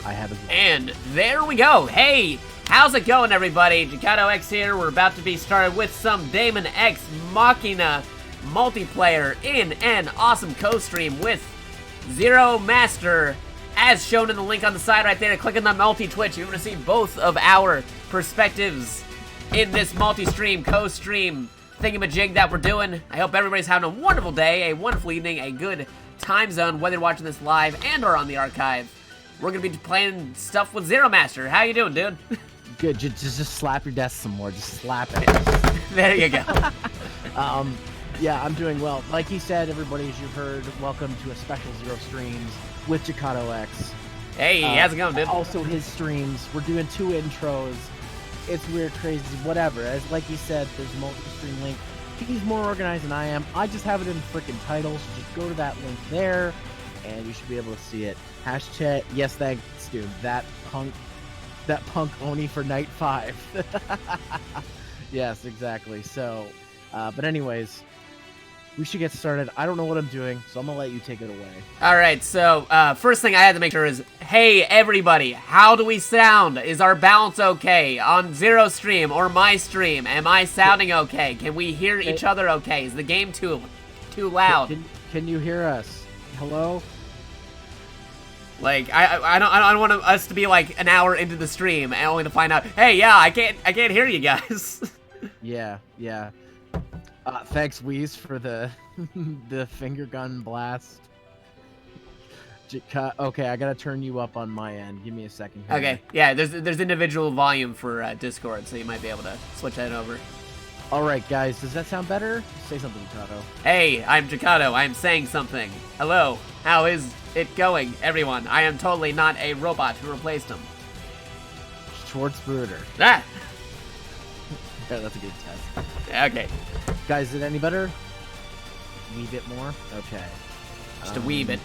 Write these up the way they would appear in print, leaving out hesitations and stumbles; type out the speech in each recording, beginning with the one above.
I have as well. And there we go. Hey, how's it going, everybody? Jikato X here. We're about to be started with some Daemon X Machina multiplayer in an awesome co-stream with Zero Master, as shown in the link on the side right there. Click on the multi-Twitch. You want to see both of our perspectives in this multi-stream, co-stream thingamajig that we're doing. I hope everybody's having a wonderful day, a wonderful evening, a good time zone, whether you're watching this live and or on the archive. We're going to be playing stuff with Zero Master. How you doing, dude? Good. Just slap your desk some more. Just slap it. There you go. Yeah, I'm doing well. Like he said, everybody, as you've heard, welcome to a special Zero Streams with Jikato X. Hey, how's it going, dude? Also, his streams. We're doing 2 intros. It's weird, crazy, whatever. As like you said, there's a multi-stream link. He's more organized than I am. I just have it in freaking title, so just go to that link there, and you should be able to see it. Hashtag yes, thanks, dude. That punk Oni for night 5. Yes, exactly. So, but anyways, we should get started. I don't know what I'm doing, so I'm gonna let you take it away. All right, so first thing I had to make sure is, hey, everybody, how do we sound? Is our balance okay on Zero stream or my stream? Am I sounding okay? Can we hear each other okay? Is the game too loud? Can you hear us? Hello? Like, I don't want us to be like an hour into the stream and only to find out, hey, yeah, I can't hear you guys. Yeah. Thanks, Wheeze, for the the finger gun blast. Okay, I gotta turn you up on my end. Give me a second here. Okay, yeah, there's individual volume for Discord, so you might be able to switch that over. All right, guys, does that sound better? Say something, Tato. Hey, I'm Jacato. I'm saying something. Hello, how is it going, everyone? I am totally not a robot who replaced him. Schwarzbruder. Ah! Yeah, that's a good test. Okay. Guys, is it any better? Wee bit more? Okay. Just a wee bit.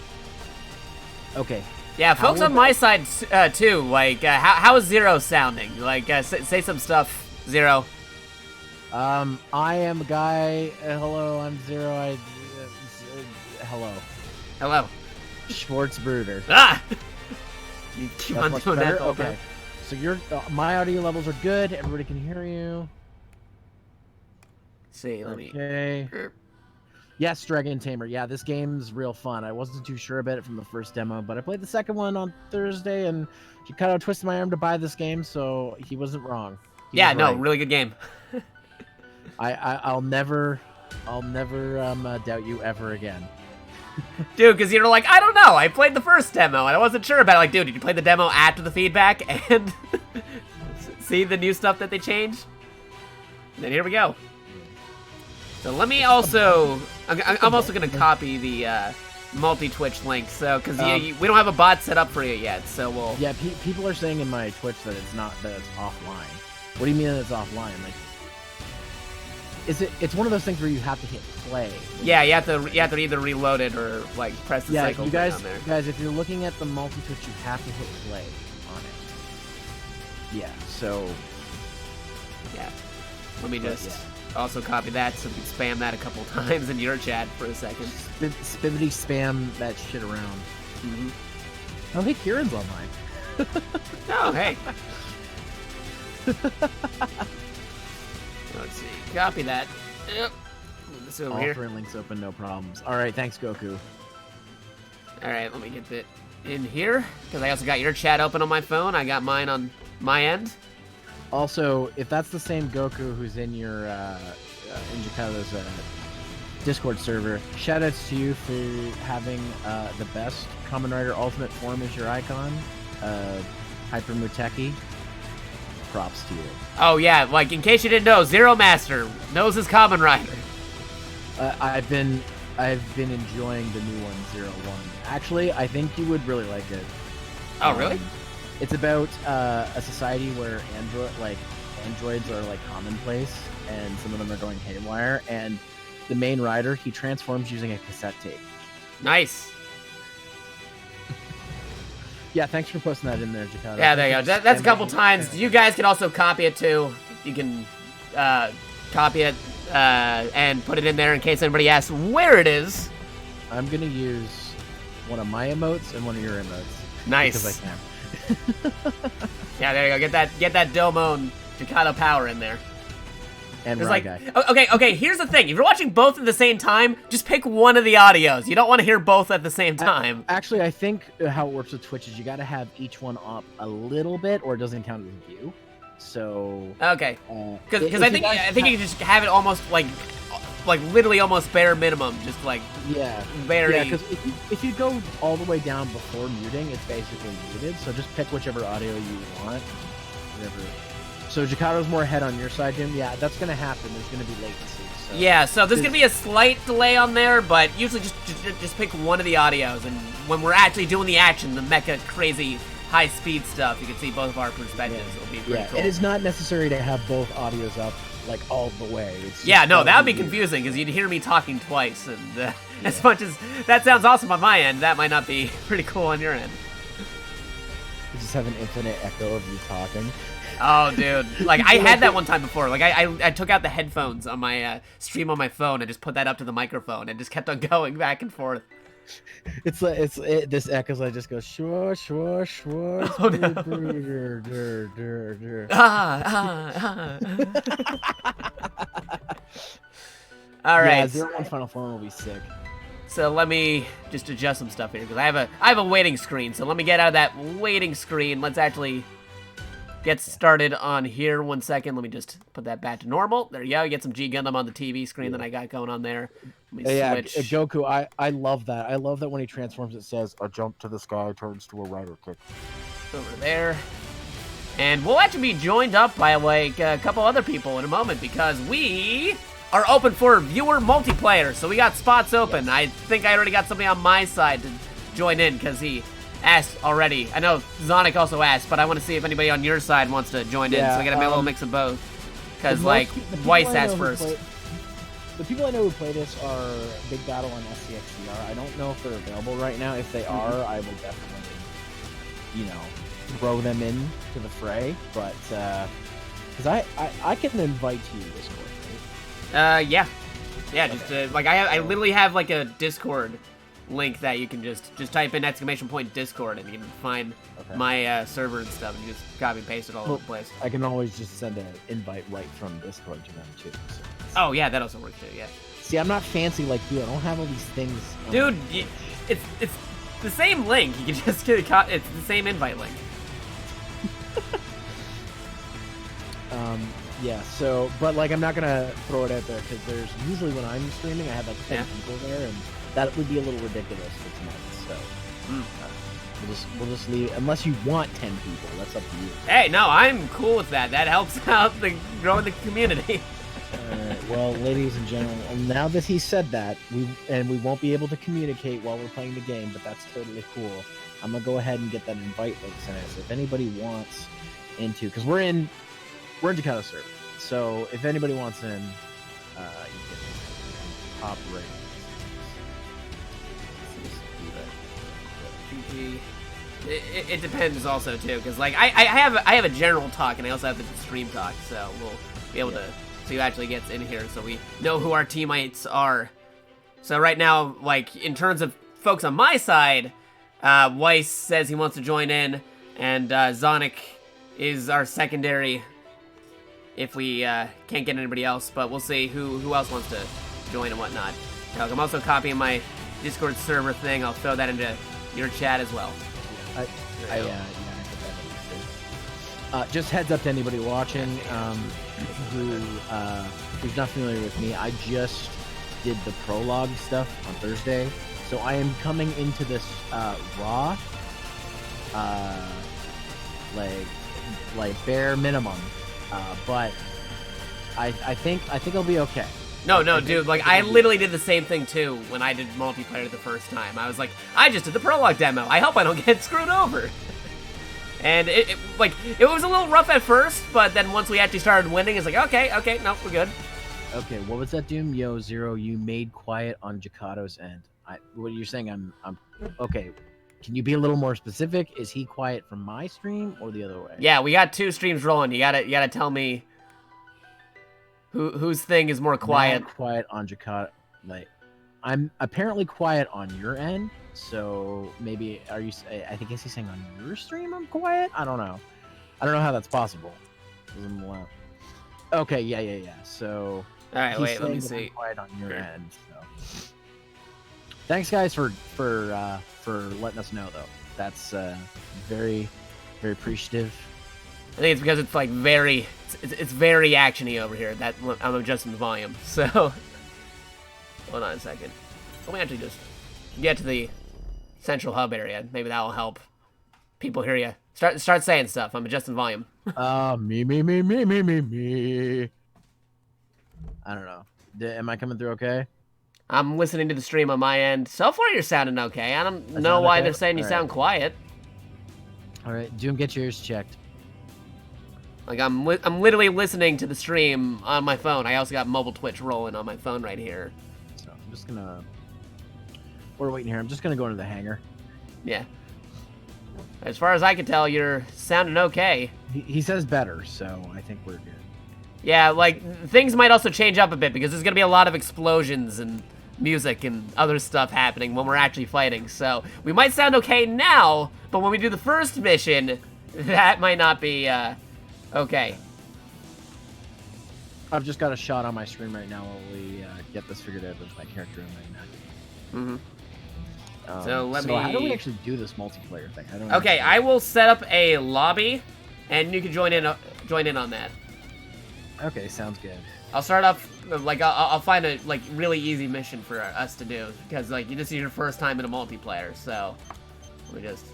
Okay. Yeah, folks on my side, too, like, how is Zero sounding? Like, say some stuff, Zero. I am a guy. Hello, I'm Zero. Hello. Hello. Schwarzbruder. Ah! You keep That's on much doing better? that, though, okay. So my audio levels are good. Everybody can hear you. See, let me... Okay. Yes, Dragon Tamer. Yeah, this game's real fun. I wasn't too sure about it from the first demo, but I played the second one on Thursday, and she kind of twisted my arm to buy this game, so he wasn't wrong. Yeah, no, right. really good game. I'll never doubt you ever again. Dude, because you're like, I don't know, I played the first demo, and I wasn't sure about it. Like, dude, did you play the demo after the feedback, and see the new stuff that they changed? And then here we go. So let me also... I'm also going to copy the multi-Twitch link, so... Because we don't have a bot set up for you yet, so we'll... Yeah, people are saying in my Twitch that it's offline. What do you mean that it's offline? Like... It's one of those things where you have to hit play. Yeah, you have to either reload it or like press the cycle button on there. You guys, if you're looking at the multi-Twitch, you have to hit play on it. Yeah, so... Yeah. Let me just also copy that so we can spam that a couple times in your chat for a second. Spibbity spam that shit around. Mm-hmm. Oh, hey, Kieran's online. Oh, hey. Let's see. Copy that. Yep. Move this over here. Offering links open, no problems. All right, thanks, Goku. All right, let me get that in here because I also got your chat open on my phone. I got mine on my end. Also, if that's the same Goku who's in your in Jakarta's Discord server, shoutouts to you for having the best Kamen Rider Ultimate form as your icon, Hyper Muteki. Props to you. Oh yeah, like in case you didn't know, Zero Master knows his Kamen Rider. I've been enjoying the new one, 01. Actually, I think you would really like it. Oh really? It's about a society where androids are like commonplace, and some of them are going haywire. And the main rider, he transforms using a cassette tape. Nice. Yeah, thanks for posting that in there, Jakarta. Yeah, there you go. That's a couple times. You guys can also copy it too. You can copy it and put it in there in case anybody asks where it is. I'm gonna use one of my emotes and one of your emotes. Nice. Because I can. Yeah, there you go. Get that Daemon Jakarta power in there. And It's Rai like, Guy. okay, here's the thing. If you're watching both at the same time, just pick one of the audios. You don't want to hear both at the same time. Actually, I think how it works with Twitch is you gotta have each one up a little bit, or it doesn't count as a view. So... Okay. Because I think you can just have it almost like literally almost bare minimum, just like very. Yeah, because if you go all the way down before muting, it's basically muted. So just pick whichever audio you want. Whatever. So Jakarta's more ahead on your side, Jim. Yeah, that's gonna happen. There's gonna be latency. So. Yeah, so there's gonna be a slight delay on there, but usually just pick one of the audios, and when we're actually doing the action, the mecha crazy high speed stuff, you can see both of our perspectives. Yeah. It'll be pretty cool. It is not necessary to have both audios up like all the way. Yeah, no, that would be confusing because you'd hear me talking twice, and as much as that sounds awesome on my end, that might not be pretty cool on your end. You just have an infinite echo of you talking. Oh, dude. Like, I had that one time before. Like, I took out the headphones on my stream on my phone and just put that up to the microphone and just kept on going back and forth. It's like, this echoes, I just go, shwa, shwa, shwa. Oh, no. All right. Yeah, 0-1 Final Form will be sick. So let me just adjust some stuff here because I have a waiting screen. So let me get out of that waiting screen. Let's actually get started on here. 1 second. Let me just put that back to normal. There you go. You get some G Gundam on the TV screen that I got going on there. Let me switch. Goku, I love that. I love that when he transforms, it says, a jump to the sky turns to a rider kick. Over there. And we'll actually be joined up by, like, a couple other people in a moment because we are open for viewer multiplayer. So we got spots open. Yes. I think I already got somebody on my side to join in because he asked already. I know Zonic also asked, but I want to see if anybody on your side wants to join in. So we got to make a little mix of both. Because, like, Weiss asked first. The people I know who play this are Big Battle and SCXCR. I don't know if they're available right now. If they are, I will definitely, throw them in to the fray. But, because I can invite you to Discord, right? Yeah. Yeah, okay. Just, like, I literally have, like, a Discord link that you can just type in !Discord and you can find my server and stuff and you just copy and paste it all over the place. I can always just send an invite right from Discord to them too. So. Oh yeah, that also works too. Yeah. See, I'm not fancy like you. I don't have all these things. Dude, it's the same link. You can just get it's the same invite link. Yeah. So, but like, I'm not gonna throw it out there because there's usually when I'm streaming, I have like 10 people there and. That would be a little ridiculous for tonight, so we'll just leave. Unless you want 10 people, that's up to you. Hey, no, I'm cool with that. That helps out growing the community. Well, ladies and gentlemen, now that he said that, we won't be able to communicate while we're playing the game, but that's totally cool. I'm gonna go ahead and get that invite link sent out. So if anybody wants into, because we're in Jakarta server, so if anybody wants in, you can hop right. It depends also too, because like I have a general talk and I also have the stream talk, so we'll be able to see who actually gets in here, so we know who our teammates are. So right now, like in terms of folks on my side, Weiss says he wants to join in, and Zonic is our secondary if we can't get anybody else, but we'll see who else wants to join and whatnot. Now, I'm also copying my Discord server thing. I'll throw that into your chat as well. Just heads up to anybody watching who's not familiar with me. I just did the prologue stuff on Thursday, so I am coming into this raw, like bare minimum, but I think I'll be okay. No, dude, like, I literally did the same thing, too, when I did multiplayer the first time. I was like, I just did the prologue demo. I hope I don't get screwed over. And it was a little rough at first, but then once we actually started winning, it's like, okay, no, we're good. Okay, what was that, Doom? Yo, Zero, you made quiet on Jakato's end. What you're saying, I'm okay. Can you be a little more specific? Is he quiet from my stream or the other way? Yeah, we got 2 streams rolling. You gotta tell me whose thing is more quiet. Not quiet on Jakato. Like, I'm apparently quiet on your end. So maybe I think he's saying on your stream I'm quiet. I don't know how that's possible. Okay, yeah. So all right, wait, let me see. I'm quiet on your end. So. Thanks, guys, for letting us know, though. That's very, very appreciative. I think it's because it's like it's very actiony over here. That I'm adjusting the volume. So hold on a second. Let me actually just get to the central hub area. Maybe that will help people hear you. Start saying stuff. I'm adjusting volume. Me. I don't know. Am I coming through okay? I'm listening to the stream on my end. So far, you're sounding okay. I don't know why they're saying you sound quiet. All right, Doom, get yours checked. Like, I'm literally listening to the stream on my phone. I also got mobile Twitch rolling on my phone right here. So I'm just gonna... We're waiting here. I'm just gonna go into the hangar. Yeah. As far as I can tell, you're sounding okay. He says better, so I think we're good. Yeah, like, things might also change up a bit because there's gonna be a lot of explosions and music and other stuff happening when we're actually fighting. So we might sound okay now, but when we do the first mission, that might not be, okay. I've just got a shot on my stream right now while we get this figured out with my character and my neck. So how do we actually do this multiplayer thing? Okay, I will set up a lobby, and you can join in on that. Okay, sounds good. I'll start off, like, I'll find a, like, really easy mission for us to do, because, like, this is your first time in a multiplayer, so let me just...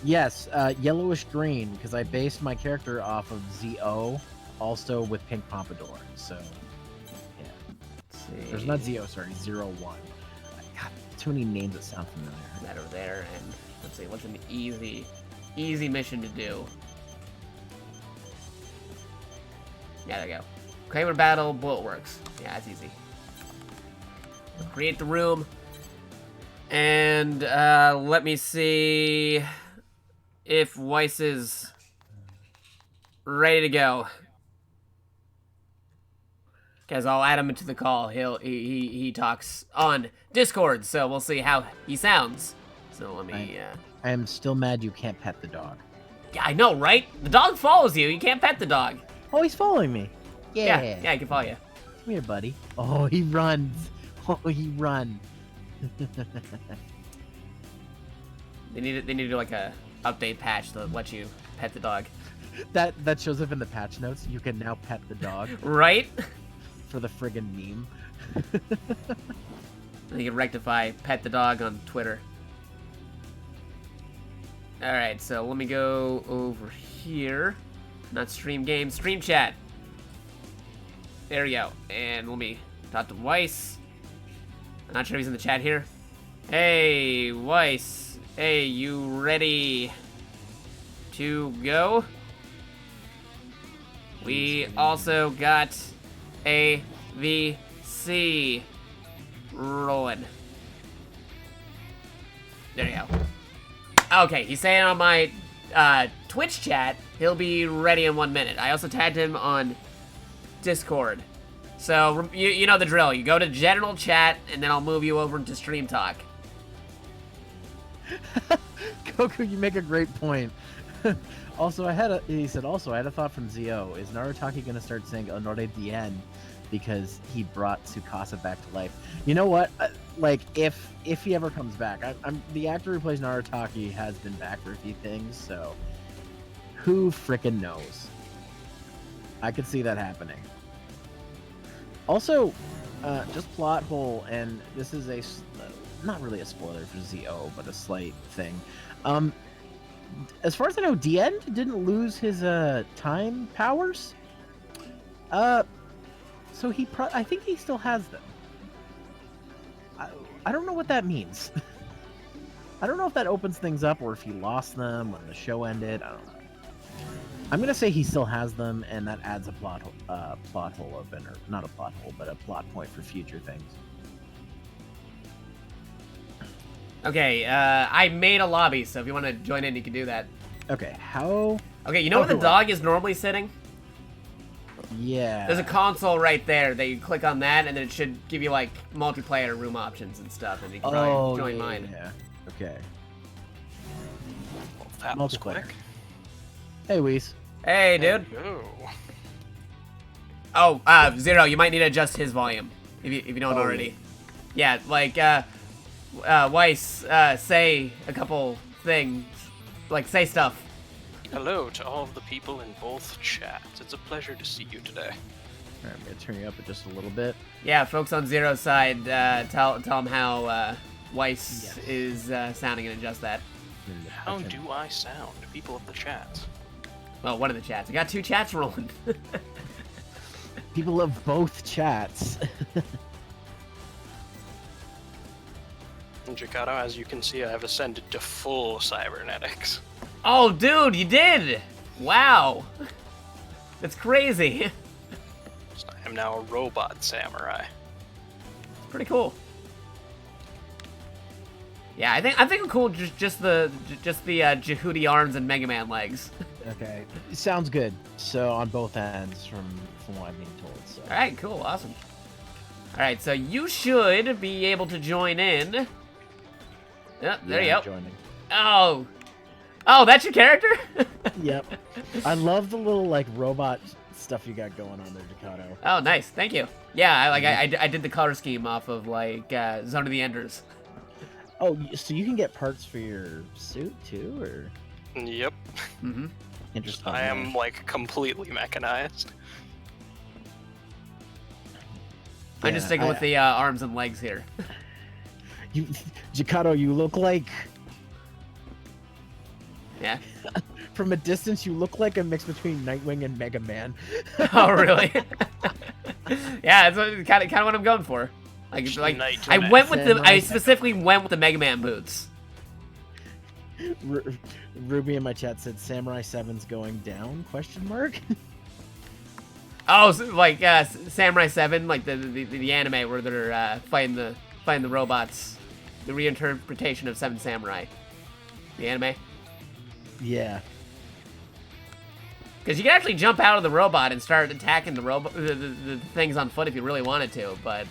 Yes, yellowish green, because I based my character off of ZO, also with pink pompadour, so, yeah. Let's see. There's not ZO, sorry, 01. God, too many names that sound familiar. That over there, and let's see, what's an easy mission to do? Yeah, there you go. Kramer battle, bullet works. Yeah, that's easy. Create the room. And let me see if Weiss is ready to go. Guys, I'll add him into the call. He talks on Discord, so we'll see how he sounds. So let me I am still mad you can't pet the dog. Yeah, I know, right? The dog follows you. You can't pet the dog. Oh, he's following me. Yeah, I can follow you. Come here, buddy. Oh, he runs. Oh, he runs. They need to do like a update patch to let you pet the dog. That shows up in the patch notes. You can now pet the dog. Right? For the friggin' meme. You can rectify pet the dog on Twitter. Alright, so let me go over here. Not stream game, stream chat. There we go. And let me talk to Weiss. I'm not sure if he's in the chat here. Hey, Weiss. Hey, you ready to go? We also got AVC rolling. There you go. Okay, he's saying on my Twitch chat, he'll be ready in 1 minute. I also tagged him on Discord. So, you know the drill. You go to general chat, and then I'll move you over into stream talk. Goku, you make a great point. He said, also, I had a thought from ZO. Is Narutaki going to start saying Honore Dien because he brought Tsukasa back to life? You know what? Like, if he ever comes back, the actor who plays Narutaki has been back for a few things, so who frickin' knows? I could see that happening. Also, just plot hole, and this is not really a spoiler for ZO, but a slight thing. As far as I know, Dien didn't lose his time powers. So I think he still has them. I don't know what that means. I don't know if that opens things up or if he lost them when the show ended. I don't know. I'm gonna say he still has them, and that adds a plot hole open, or not a plot hole, but a plot point for future things. Okay, I made a lobby, so if you want to join in, you can do that. Okay, how? Okay, you know where the dog is normally sitting? Yeah. There's a console right there that you click on that, and then it should give you, like, multiplayer room options and stuff, and you can probably join mine. Yeah. Okay. Well, that was quick. Hey, Weiss. Hey, dude. Hello. Oh, Zero, you might need to adjust his volume, if you don't already. Yeah, like, Weiss, say a couple things. Like, say stuff. Hello to all of the people in both chats. It's a pleasure to see you today. Alright, I'm gonna turn you up just a little bit. Yeah, folks on Zero's side, tell them how Weiss is sounding and adjust that. How do I sound, people of the chat? Well, one of the chats. I got 2 chats rolling. People of both chats. And Jakarta, as you can see, I have ascended to full cybernetics. Oh, dude, you did! Wow. That's crazy. So I am now a robot samurai. Pretty cool. Yeah, I think I'm cool. Just the Jehudi arms and Mega Man legs. Okay, sounds good. So on both ends, from what I'm being told. So. All right, cool, awesome. All right, so you should be able to join in. Yep, there you go. Joining. Oh, that's your character? Yep. I love the little like robot stuff you got going on there, Ducato. Oh, nice, thank you. Yeah, I did the color scheme off of like Zone of the Enders. Oh, so you can get parts for your suit too, or? Yep. Mm-hmm. Interesting. I am like completely mechanized. I'm just sticking with the arms and legs here. You, Ducato, you look like. Yeah. From a distance, you look like a mix between Nightwing and Mega Man. Oh, really? Yeah, that's kind of what I'm going for. Like I went with I specifically went with the Mega Man boots. Ruby in my chat said Samurai 7's going down? Question mark. Oh, so like Samurai 7, like the anime where they're fighting the robots, the reinterpretation of Seven Samurai, the anime. Yeah. Because you can actually jump out of the robot and start attacking the things on foot if you really wanted to, but.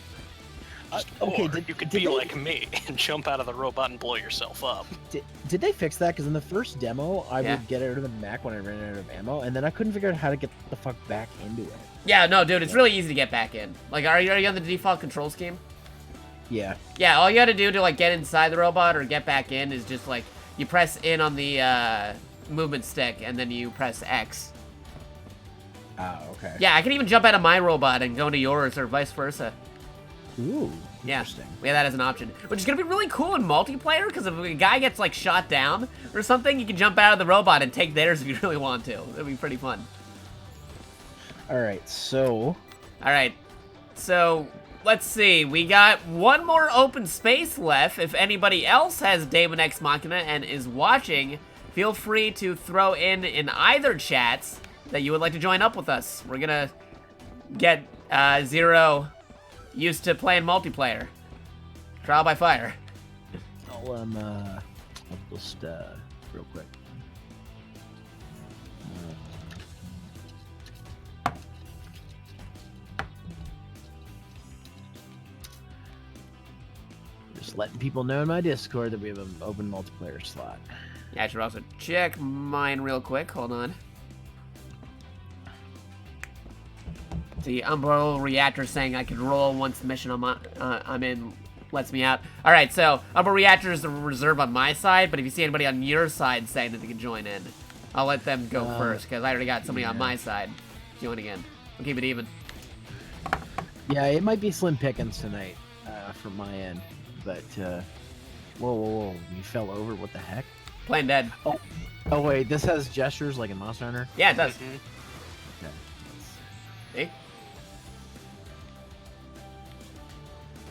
Okay, you could be like me and jump out of the robot and blow yourself up. Did they fix that? Because in the first demo, I would get out of the mech when I ran out of ammo, and then I couldn't figure out how to get the fuck back into it. Yeah, no, dude, it's really easy to get back in. Like, are you on the default control scheme? Yeah. Yeah, all you gotta do to, like, get inside the robot or get back in is just, like, you press in on the movement stick, and then you press X. Oh, okay. Yeah, I can even jump out of my robot and go into yours, or vice versa. Ooh, Yeah, interesting. we have that as an option, which is gonna be really cool in multiplayer, because if a guy gets, like, shot down or something, you can jump out of the robot and take theirs if you really want to. It'd be pretty fun. Alright, so... Alright, so, let's see. We got one more open space left. If anybody else has Daemon X Machina and is watching, feel free to throw in either chats that you would like to join up with us. We're gonna get Zero used to playing multiplayer. Trial by fire. I'll just, real quick. Just letting people know in my Discord that we have an open multiplayer slot. Yeah, I should also check mine real quick. Hold on. The Umbral Reactor saying I could roll once the mission I'm in lets me out. Alright, so Umbral Reactor is the reserve on my side, but if you see anybody on your side saying that they can join in, I'll let them go first, because I already got somebody on my side joining in. We'll keep it even. Yeah, it might be slim pickings tonight from my end, but whoa, you fell over, what the heck? Playing dead. Oh wait, this has gestures like in Monster Hunter? Yeah, it does. Okay. See?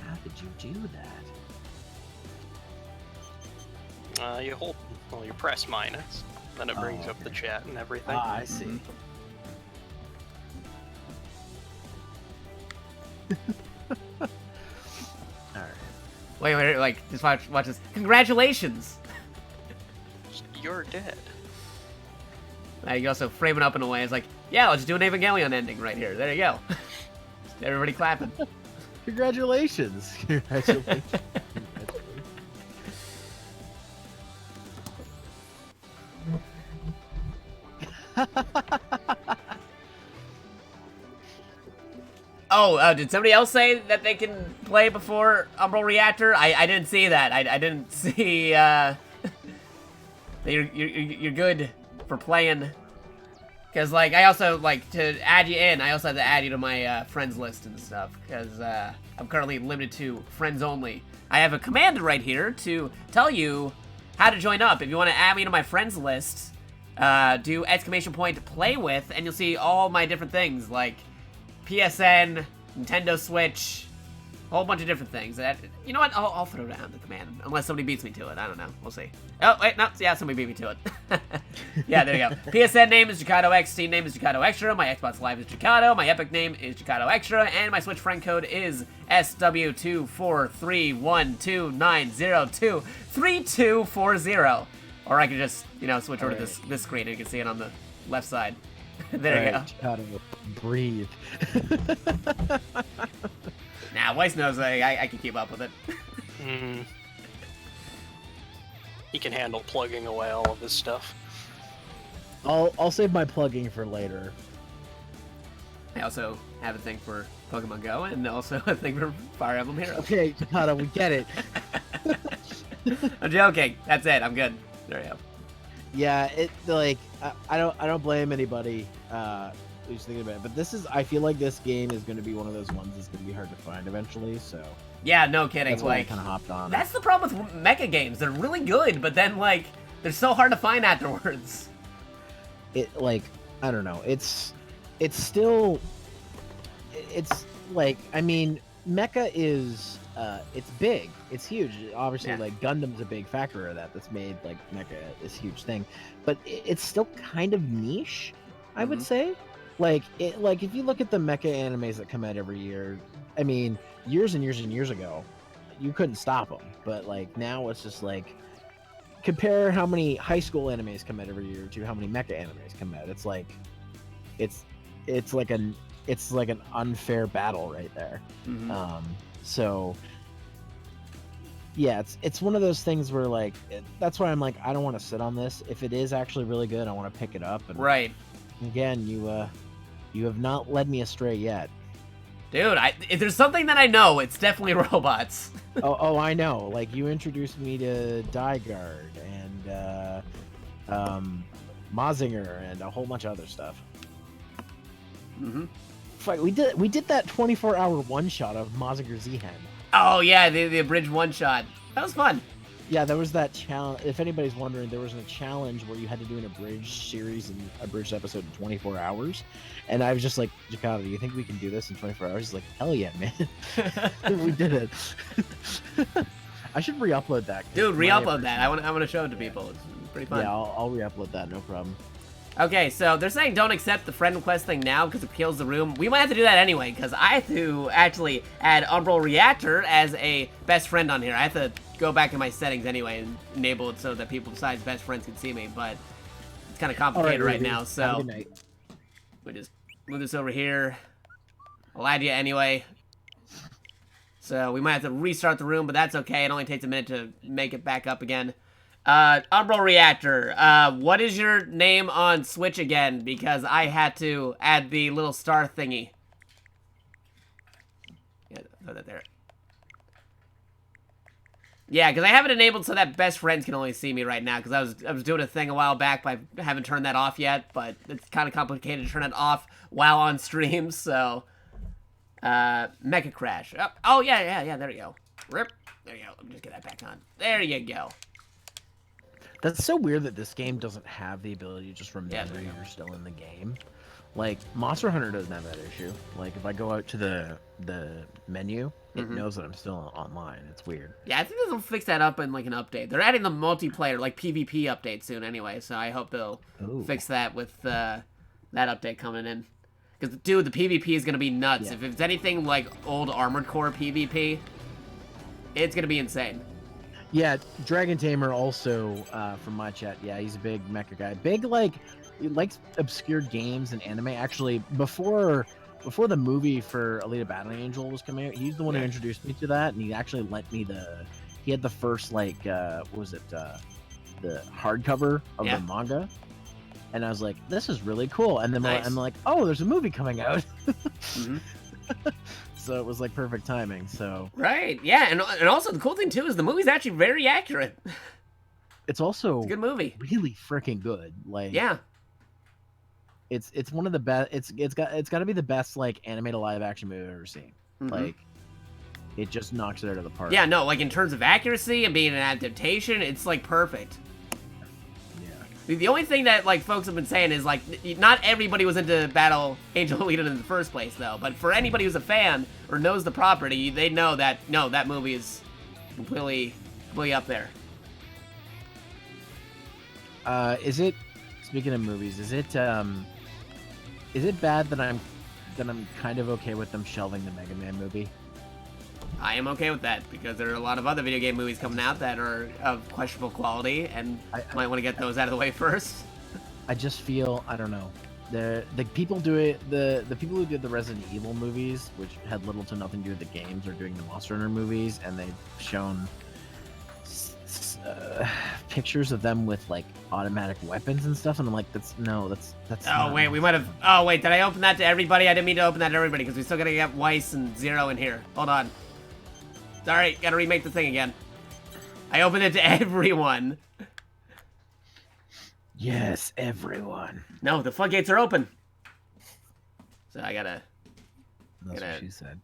How did you do that? You hold, well, you press minus, then it brings up the chat and everything. Ah, I see. Alright. Wait, like, just watch this. Congratulations! You're dead. You can also frame it up in a way. It's like, yeah, let's do an Evangelion ending right here. There you go. Everybody clapping. Congratulations! Congratulations. Oh, did somebody else say that they can play before Umbral Reactor? I didn't see that. I didn't see that you're good for playing. Because, like, I also, like, to add you in, I also have to add you to my friends list and stuff. Because I'm currently limited to friends only. I have a command right here to tell you how to join up. If you want to add me to my friends list, do !play with, and you'll see all my different things like PSN, Nintendo Switch, a whole bunch of different things. You know what? I'll throw down the command unless somebody beats me to it. I don't know. We'll see. Oh wait, no, yeah, somebody beat me to it. Yeah, there you go. PSN name is Jakato X. Steam name is Jakato Extra. My Xbox Live is Jakato. My Epic name is Jakato Extra, and my Switch friend code is SW24312902324. Or I could just, switch over to this screen and you can see it on the left side. There you go. Jakato, breathe. Nah, Weiss knows I can keep up with it. He can handle plugging away all of his stuff. I'll save my plugging for later. I also have a thing for Pokemon Go and also a thing for Fire Emblem Heroes. Okay, Jakato, we get it. I'm joking. That's it. I'm good. There you go. Yeah, I don't blame anybody who's thinking about it, but I feel like this game is going to be one of those ones that's going to be hard to find eventually. So yeah, no kidding. That's why I kind of hopped on. That's the problem with mecha games. They're really good, but then they're so hard to find afterwards. I don't know. It's still, I mean, mecha is it's big, it's huge. Obviously, Yeah. Gundam's a big factor of that. That's made mecha this huge thing, but it's still kind of niche, I would say. If you look at the mecha animes that come out every year, I mean, years and years and years ago, you couldn't stop them. But now it's just compare how many high school animes come out every year to how many mecha animes come out. It's like an unfair battle right there. So yeah, it's one of those things where that's why I'm I don't want to sit on this. If it is actually really good, I want to pick it up. And Right. again, you have not led me astray yet. Dude, if there's something that I know, it's definitely robots. oh, I know. You introduced me to Dygard and Mazinger and a whole bunch of other stuff. Fuck, we did that 24-hour one-shot of Mazinger Z-Hen. Oh yeah, the abridged one-shot. That was fun. Yeah, there was that challenge. If anybody's wondering, there was a challenge where you had to do an abridged series and abridged episode in 24 hours. And I was just like, Jakato, do you think we can do this in 24 hours? He's like, hell yeah, man. We did it. I should re-upload that. Dude, re-upload that. I want to show it to people. It's pretty fun. Yeah, I'll re-upload that, no problem. Okay, so they're saying don't accept the friend request thing now because it kills the room. We might have to do that anyway because I have to actually add Umbral Reactor as a best friend on here. I have to go back in my settings anyway and enable it so that people besides best friends can see me, but it's kind of complicated right now, so we just move this over here. I'll add you anyway. So we might have to restart the room, but that's okay. It only takes a minute to make it back up again. Umbral Reactor, what is your name on Switch again? Because I had to add the little star thingy. Yeah, throw that there. Yeah, because I have it enabled so that best friends can only see me right now, because I was doing a thing a while back, but I haven't turned that off yet, but it's kind of complicated to turn it off while on stream, so... Mecha Crash. Oh, yeah, there you go. Rip. There you go. Let me just get that back on. There you go. That's so weird that this game doesn't have the ability to just remember you're still in the game. Monster Hunter doesn't have that issue. If I go out to the menu, it knows that I'm still online. It's weird. Yeah, I think they'll fix that up in an update. They're adding the multiplayer, PvP update soon anyway, so I hope they'll fix that with that update coming in. Because, dude, the PvP is going to be nuts. Yeah. If it's anything like old Armored Core PvP, it's going to be insane. Yeah, Dragon Tamer also, from my chat, yeah, he's a big mecha guy. Big, he likes obscure games and anime. Actually, before the movie for Alita Battle Angel was coming out, he's the one who introduced me to that, and he actually lent me he had the first, what was it, the hardcover of the manga. And I was like, this is really cool. And then I'm like, oh, there's a movie coming out. So it was perfect timing. So right, yeah, and also the cool thing too is the movie's actually very accurate. It's also a good movie, really freaking good. Yeah, it's one of the best. It's got to be the best anime to live action movie I've ever seen. it just knocks it out of the park. Yeah, no, like in terms of accuracy and being an adaptation, it's like perfect. Yeah. The only thing that like folks have been saying is like not everybody was into Battle Angel Alita in the first place though, but for anybody who's a fan or knows the property, they know that no, that movie is completely up there. Is it? Speaking of movies, is it bad that I'm kind of okay with them shelving the Mega Man movie? I am okay with that because there are a lot of other video game movies coming out that are of questionable quality, and I might want to get those out of the way first. I just feel, I don't know, the people do it. The people who did the Resident Evil movies, which had little to nothing to do with the games, are doing the Monster Hunter movies, and they've shown pictures of them with like automatic weapons and stuff, and I'm like, that's. Oh wait, we might have. Oh wait, did I open that to everybody? I didn't mean to open that to everybody because we still gotta get Weiss and Zero in here. Hold on. Sorry, gotta remake the thing again. I opened it to everyone. Yes, everyone. No, the floodgates are open. So I gotta. That's what she said.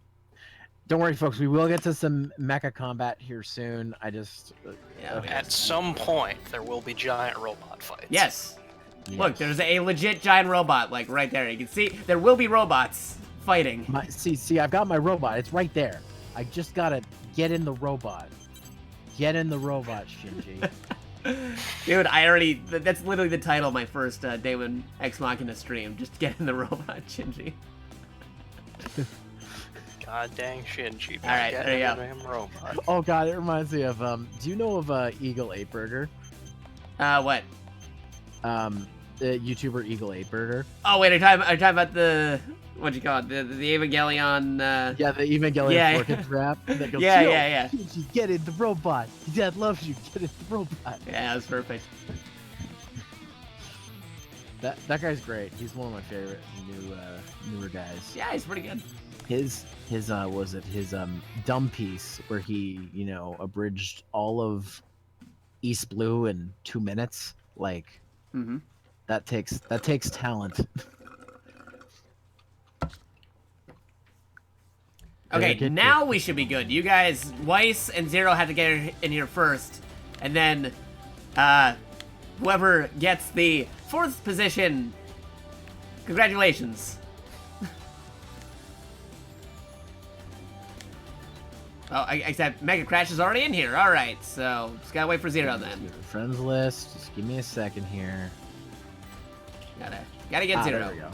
Don't worry, folks. We will get to some mecha combat here soon. I just. Yeah. At some point, there will be giant robot fights. Yes. Look, there's a legit giant robot, like right there. You can see there will be robots fighting. See, I've got my robot. It's right there. I just gotta get in the robot. Get in the robot, Shinji. Dude, I already. That's literally the title of my first Daemon Ex Machina stream. Just get in the robot, Shinji. God dang Shinji. All right, there you go. Damn robot. Oh god, it reminds me of do you know of Eagle 8 Burger? What? The YouTuber Eagle 8 Burger. Oh wait, are you talking about the what you call it? The Evangelion. Yeah, the Evangelion Forkins rap. That goes, yeah. Shinji, get in the robot. Your dad loves you. Get in the robot. Yeah, that was perfect. That guy's great. He's one of my favorite newer guys. Yeah, he's pretty good. His dumb piece where he, abridged all of East Blue in 2 minutes. Like, that takes talent. Okay, now we should be good. You guys, Weiss and Zero had to get in here first, and then whoever gets the 4th position, congratulations. Oh, except Mega Crash is already in here. All right, so just gotta wait for Zero then. Friends list. Just give me a second here. Gotta get Zero. There we go.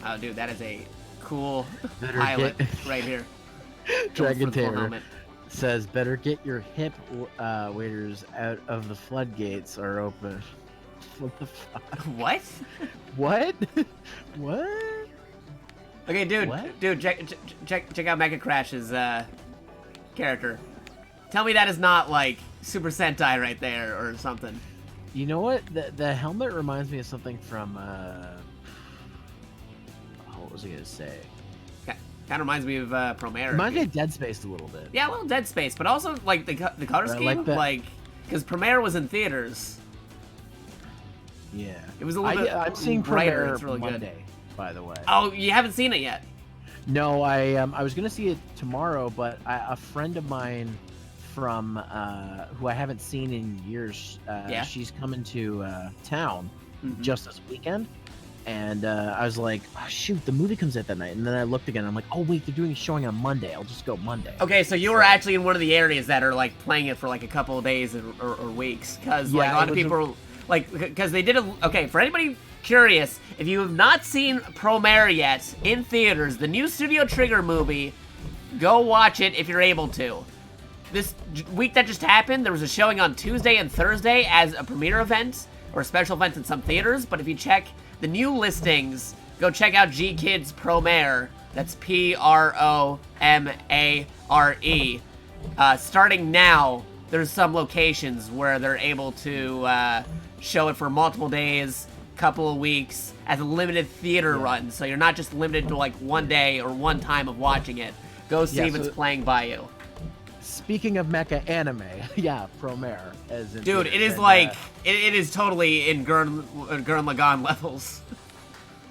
Oh, dude, that is a cool pilot right here. Dragon Tamer says, "Better get your hip waders out of the floodgates are open." What the fuck? What? What? What? Okay, dude. What? Dude, check out Mega Crash's character. Tell me that is not like Super Sentai right there or something. You know what? The helmet reminds me of something from what was I gonna say? Kind of reminds me of Promare. Reminds me of Dead Space a little bit. Yeah, a little Dead Space, but also like the color scheme, like because Promare was in theaters. Yeah, it was a little bit. I'm seeing brighter. Promare It's really Monday, good. by the way. Oh, you haven't seen it yet? No, I was gonna see it tomorrow, but a friend of mine from who I haven't seen in years, she's coming to town just this weekend. And I was like, oh, shoot, the movie comes out that night. And then I looked again. And I'm like, oh, wait, they're doing a showing on Monday. I'll just go Monday. Okay, so you were actually in one of the areas that are, like, playing it for, like, a couple of days or weeks. Because, like, a lot of people are, like, because they did a... Okay, for anybody curious, if you have not seen Promare yet in theaters, the new Studio Trigger movie, go watch it if you're able to. This week that just happened, there was a showing on Tuesday and Thursday as a premiere event or a special event in some theaters. But if you check the new listings, go check out G Kids Promare. That's Promare. Starting now, there's some locations where they're able to show it for multiple days, couple of weeks, as a limited theater run. So you're not just limited to like one day or one time of watching it. Go see if it's playing by you. Speaking of mecha anime, yeah, Promare. As in dude, it is like, it is totally in Gurren Lagann levels.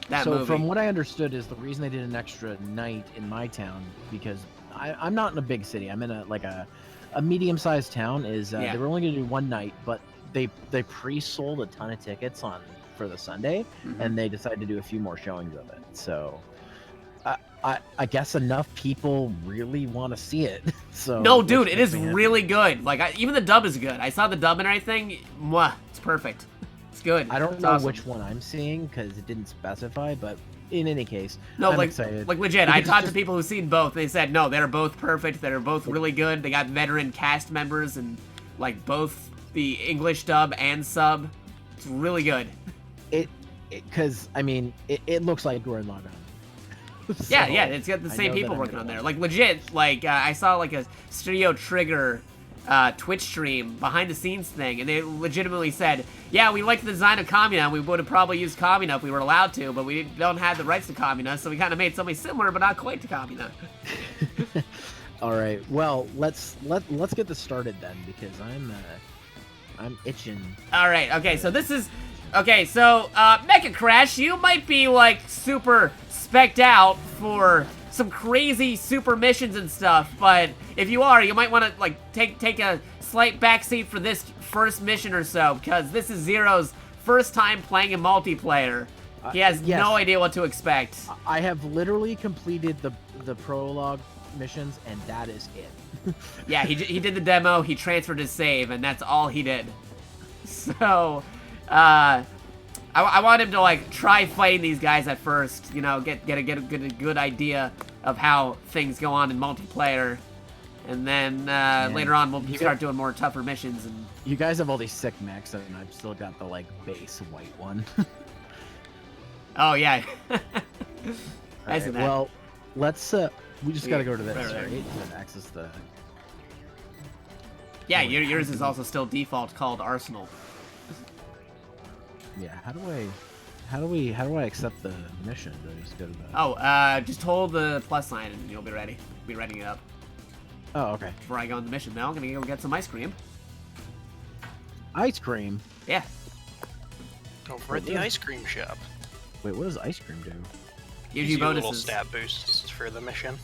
that so movie. from what I understood is the reason they did an extra night in my town, because I'm not in a big city. I'm in a medium-sized town. Yeah. They were only going to do one night, but they pre-sold a ton of tickets for the Sunday, and they decided to do a few more showings of it. So I guess enough people really want to see it. So No, dude, it is really good. Like, even the dub is good. I saw the dub and everything. Mwah, it's perfect. It's good. I don't It's know awesome. which one I'm seeing because it didn't specify, but in any case, No, I'm like, excited. like legit. Because I it's talked to just- people who've seen both. They said no, they're both perfect. They're both really good. They got veteran cast members and like both the English dub and sub. It's really good. Because I mean, it looks like Gurren Lagann. Yeah, So, yeah, it's got the I same know people that I'm working gonna on there. watch Like legit, like I saw like a Studio Trigger Twitch stream behind the scenes thing, and they legitimately said, yeah, we like the design of Kamina, and we would have probably used Kamina if we were allowed to, but we don't have the rights to Kamina, so we kind of made something similar, but not quite to Kamina. All right, well, let's get this started then, because I'm itching. All right, okay, so this is... Okay, so, Mecha Crash, you might be, like, super spec'd out for some crazy super missions and stuff, but if you are, you might want to, like, take a slight backseat for this first mission or so, because this is Zero's first time playing in multiplayer. He has yes. no idea what to expect. I have literally completed the prologue missions, and that is it. Yeah, he did the demo, he transferred his save, and that's all he did. So... I want him to like try fighting these guys at first, you know, get a good idea of how things go on in multiplayer, and then later on we'll start doing more tougher missions. And You guys have all these sick mechs, and I've still got the like base white one. oh yeah, I Alright, see that. well, let's we just gotta go to this, Right. right? To access the. Yeah, yours is also still default called Arsenal. Yeah, how do I accept the mission? Do I just go to the... Oh, just hold the plus sign and you'll be ready. Be writing it up. Oh, okay. Before I go on the mission, now I'm gonna go get some ice cream. Ice cream? Yeah. Over at the ice cream shop. Wait, what does ice cream do? Gives Gives you you little bonuses. stat boosts for the mission.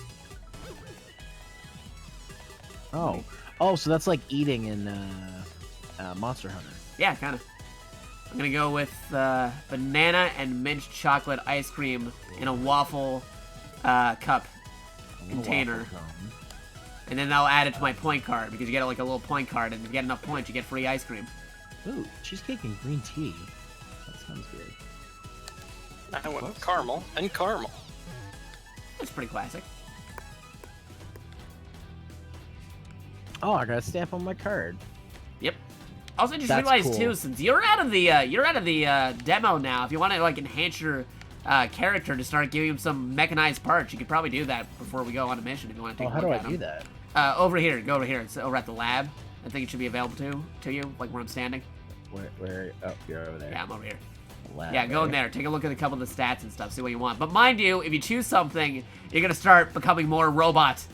Oh. Oh, so that's like eating in Monster Hunter. Yeah, kind of. I'm gonna go with banana and mint chocolate ice cream in a waffle cup container. Waffle cone. And then I'll add it to my point card, because you get like a little point card, and if you get enough points, you get free ice cream. Ooh, cheesecake and green tea. That sounds good. I went with caramel and caramel. That's pretty classic. Oh, I got a stamp on my card. Yep. Also, I just That's realized cool. too, since you're out of the demo now, if you want to like enhance your character to start giving him some mechanized parts, you could probably do that before we go on a mission if you want to Oh, take how a do look I at do him. that? Over here. Go over here. It's over at the lab. I think it should be available to you, like where I'm standing. Where? Oh, you're over there. Yeah, I'm over here. Lab, Yeah, go in right? there. Take a look at a couple of the stats and stuff. See what you want. But mind you, if you choose something, you're gonna start becoming more robot.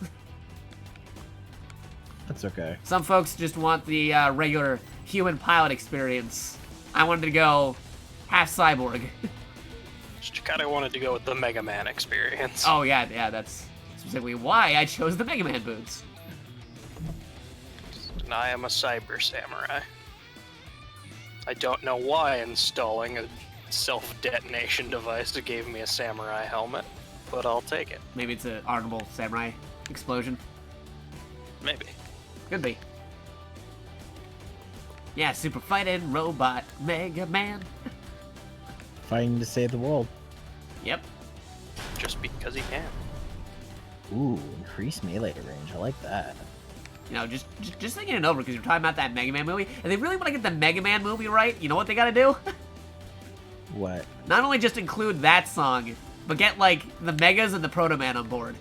That's okay. Some folks just want the regular human pilot experience. I wanted to go half cyborg. Chikata wanted to go with the Mega Man experience. Oh yeah, that's specifically why I chose the Mega Man boots. And I am a cyber samurai. I don't know why installing a self-detonation device that gave me a samurai helmet, but I'll take it. Maybe it's an honorable samurai explosion. Maybe. Could be. Yeah, super fighting robot Mega Man. Fighting to save the world. Yep. Just because he can. Ooh, increased melee range. I like that. You know, just thinking it over, because you're talking about that Mega Man movie, and they really want to get the Mega Man movie right. You know what they gotta do? What? Not only just include that song, but get like the Megas and the Proto Man on board.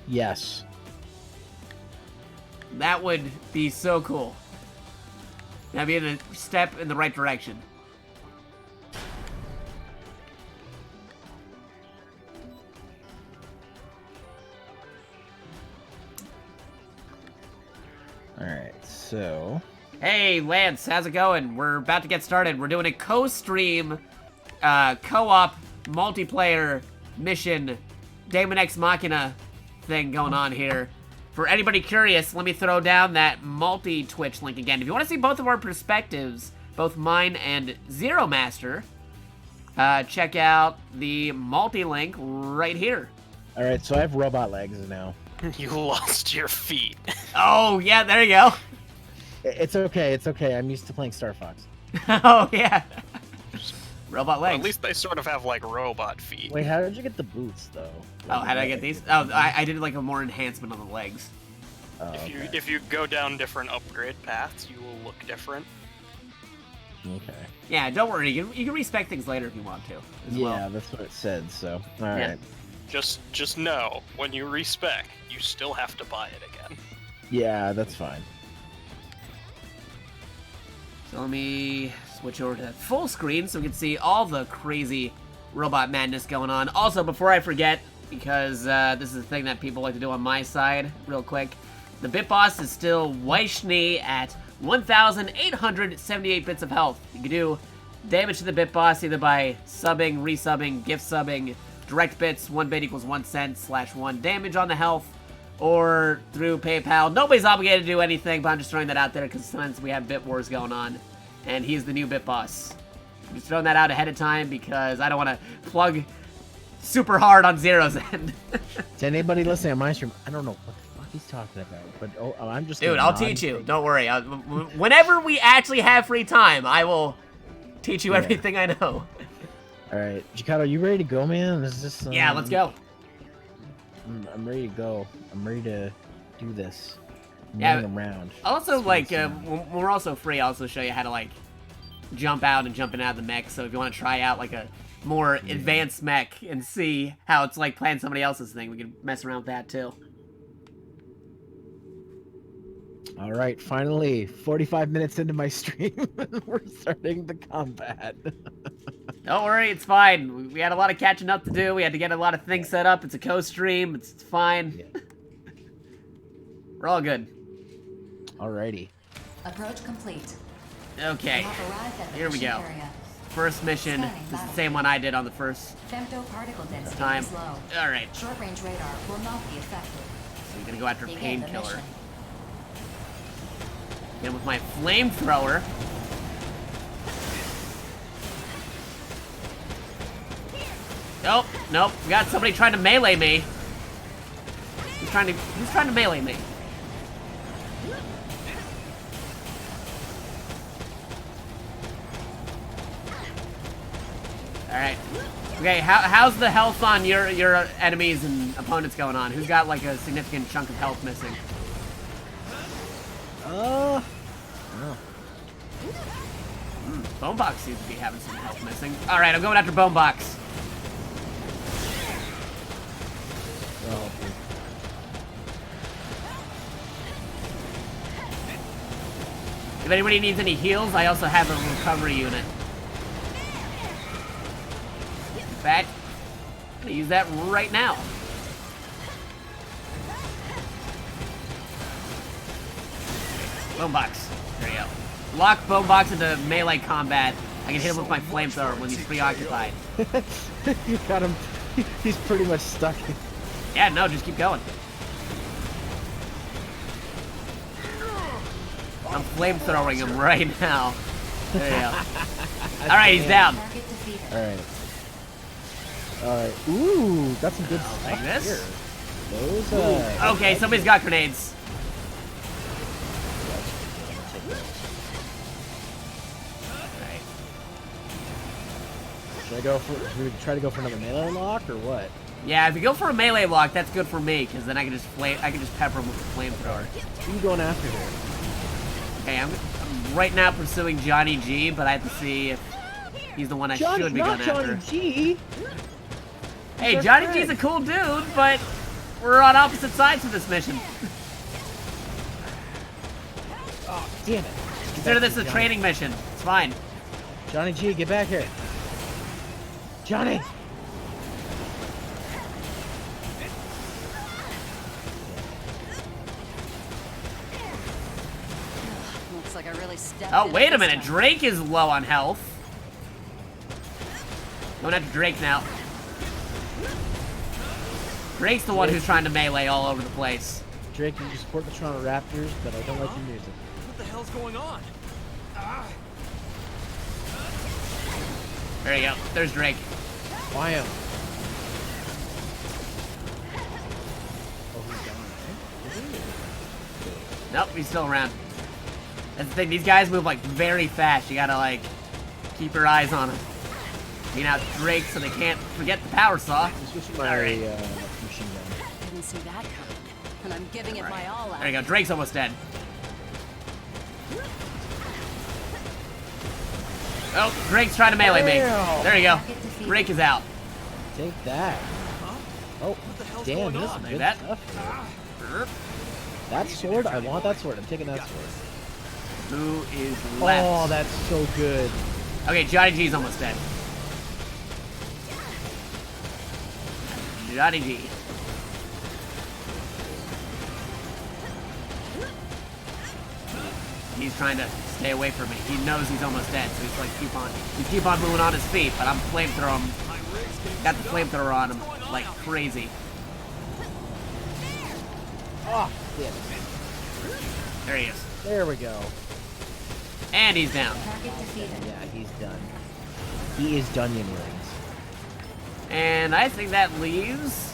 Yes. That would be so cool. That'd be a step in the right direction. Alright, so... Hey, Lance, how's it going? We're about to get started. We're doing a co-stream, co-op multiplayer mission Daemon X Machina thing going on here. For anybody curious, let me throw down that multi-Twitch link again. If you want to see both of our perspectives, both mine and Zero Master, check out the multi-link right here. All right, so I have robot legs now. You lost your feet. Oh, yeah, there you go. It's okay. It's okay. I'm used to playing Star Fox. Oh, yeah. Robot Well, legs. at least they sort of have like robot feet. Wait, how did you get the boots though? Oh, how did I get these? Oh, I did like a more enhancement on the legs. Oh, If you go down different upgrade paths, you will look different. Okay. Yeah, don't worry. You can respec things later if you want to. As Yeah, well. that's what it said. So, all Yeah. right. Just know, when you respec, you still have to buy it again. Yeah, that's fine. So let me switch over to full screen so we can see all the crazy robot madness going on. Also, before I forget, because this is a thing that people like to do on my side, real quick, the Bit Boss is still Weishni at 1,878 bits of health. You can do damage to the Bit Boss either by subbing, resubbing, gift subbing, direct bits, 1 bit equals 1 cent / 1 damage on the health, or through PayPal. Nobody's obligated to do anything, but I'm just throwing that out there because sometimes we have bit wars going on, and he's the new Bit Boss. I'm just throwing that out ahead of time because I don't want to plug super hard on Zero's end. To anybody listening on my stream, I don't know what the fuck he's talking about, but I'm just. Dude, gonna I'll nod teach you. and- Don't worry. Whenever we actually have free time, I will teach you Yeah. everything I know. All right, Jikato, you ready to go, man? Is this? Yeah, let's go. I'm ready to go. I'm ready to do this. I'm Yeah, running around. I'll also, It's like, awesome. when we're also free, I'll also show you how to, like, jump out and jump in and out of the mech. So if you want to try out, like, a more advanced mech and see how it's like playing somebody else's thing, we can mess around with that, too. All right, finally, 45 minutes into my stream, we're starting the combat. Don't worry, it's fine. We had a lot of catching up to do. We had to get a lot of things set up. It's a co-stream. It's fine. Yeah. We're all good. Alrighty. Approach complete. Okay, You have arrived at the here we mission go. area. First mission. This is the same one I did on the first Femtoparticle density time. is low. Alright, Short-range radar will not be effective. so I'm gonna go after Begin the Painkiller. mission. Get him with my flamethrower. Nope, nope. We got somebody trying to melee me. Who's trying to melee me? Alright. Okay, how's the health on your enemies and opponents going on? Who's got like a significant chunk of health missing? Oh. Bonebox seems to be having some health missing. Alright, I'm going after Bonebox. Oh, If anybody needs any heals, I also have a recovery unit. In fact, I'm gonna use that right now. Bonebox. There you go. Lock Bonebox into melee combat. I can hit him with my flamethrower when he's preoccupied. you got him. He's pretty much stuck. Yeah, no, just keep going. I'm flamethrowing him right now. There you go. Alright, he's down. Target defeated. Alright. Alright. Ooh, got some good stuff Like this? here. Those, Okay, somebody's got grenades. Alright. Should we try to go for another melee lock or what? Yeah, if you go for a melee lock, that's good for me, because then I can just pepper him with the flamethrower. Who are you going after here? Okay, I'm right now pursuing Johnny G, but I have to see if he's the one I should be going not Johnny after. G. Hey, our Johnny friend. G's a cool dude, but we're on opposite sides of this mission. Oh, damn it. Consider this a training mission. It's fine. Johnny G, get back here. Johnny! Looks like I really stepped Oh, in wait it a this minute. time. Drake is low on health. Going after Drake now. Drake's the one who's trying to melee all over the place. Drake, you support the Toronto Raptors, but I don't like your music. What the hell's going on? There you go. There's Drake. Why am? Oh, he's gone, right? Nope, he's still around. That's the thing, these guys move like very fast. You gotta like keep your eyes on them. Being out Drake so they can't forget the power saw. I'm switching my Alright. machine gun. Didn't see that coming. And I'm giving it my all out. There you go, Drake's almost dead. Oh, Drake's trying to melee me. Damn. There you go. Target defeated. Drake is out. Take that. Oh, the hell's damn, going this is on? good That- stuff. That sword, I want that sword. I'm taking that sword. Who is left? Oh, that's so good. Okay, Johnny G's almost dead. Johnny G. He's trying to stay away from me. He knows he's almost dead, so he's like keep on moving on his feet, but I'm flamethrowing him. Got the flamethrower on him like crazy. Oh, damn it. There he is. There we go. And he's down. Target defeated. Yeah, he's done. He is Dunyan Rings. And I think that leaves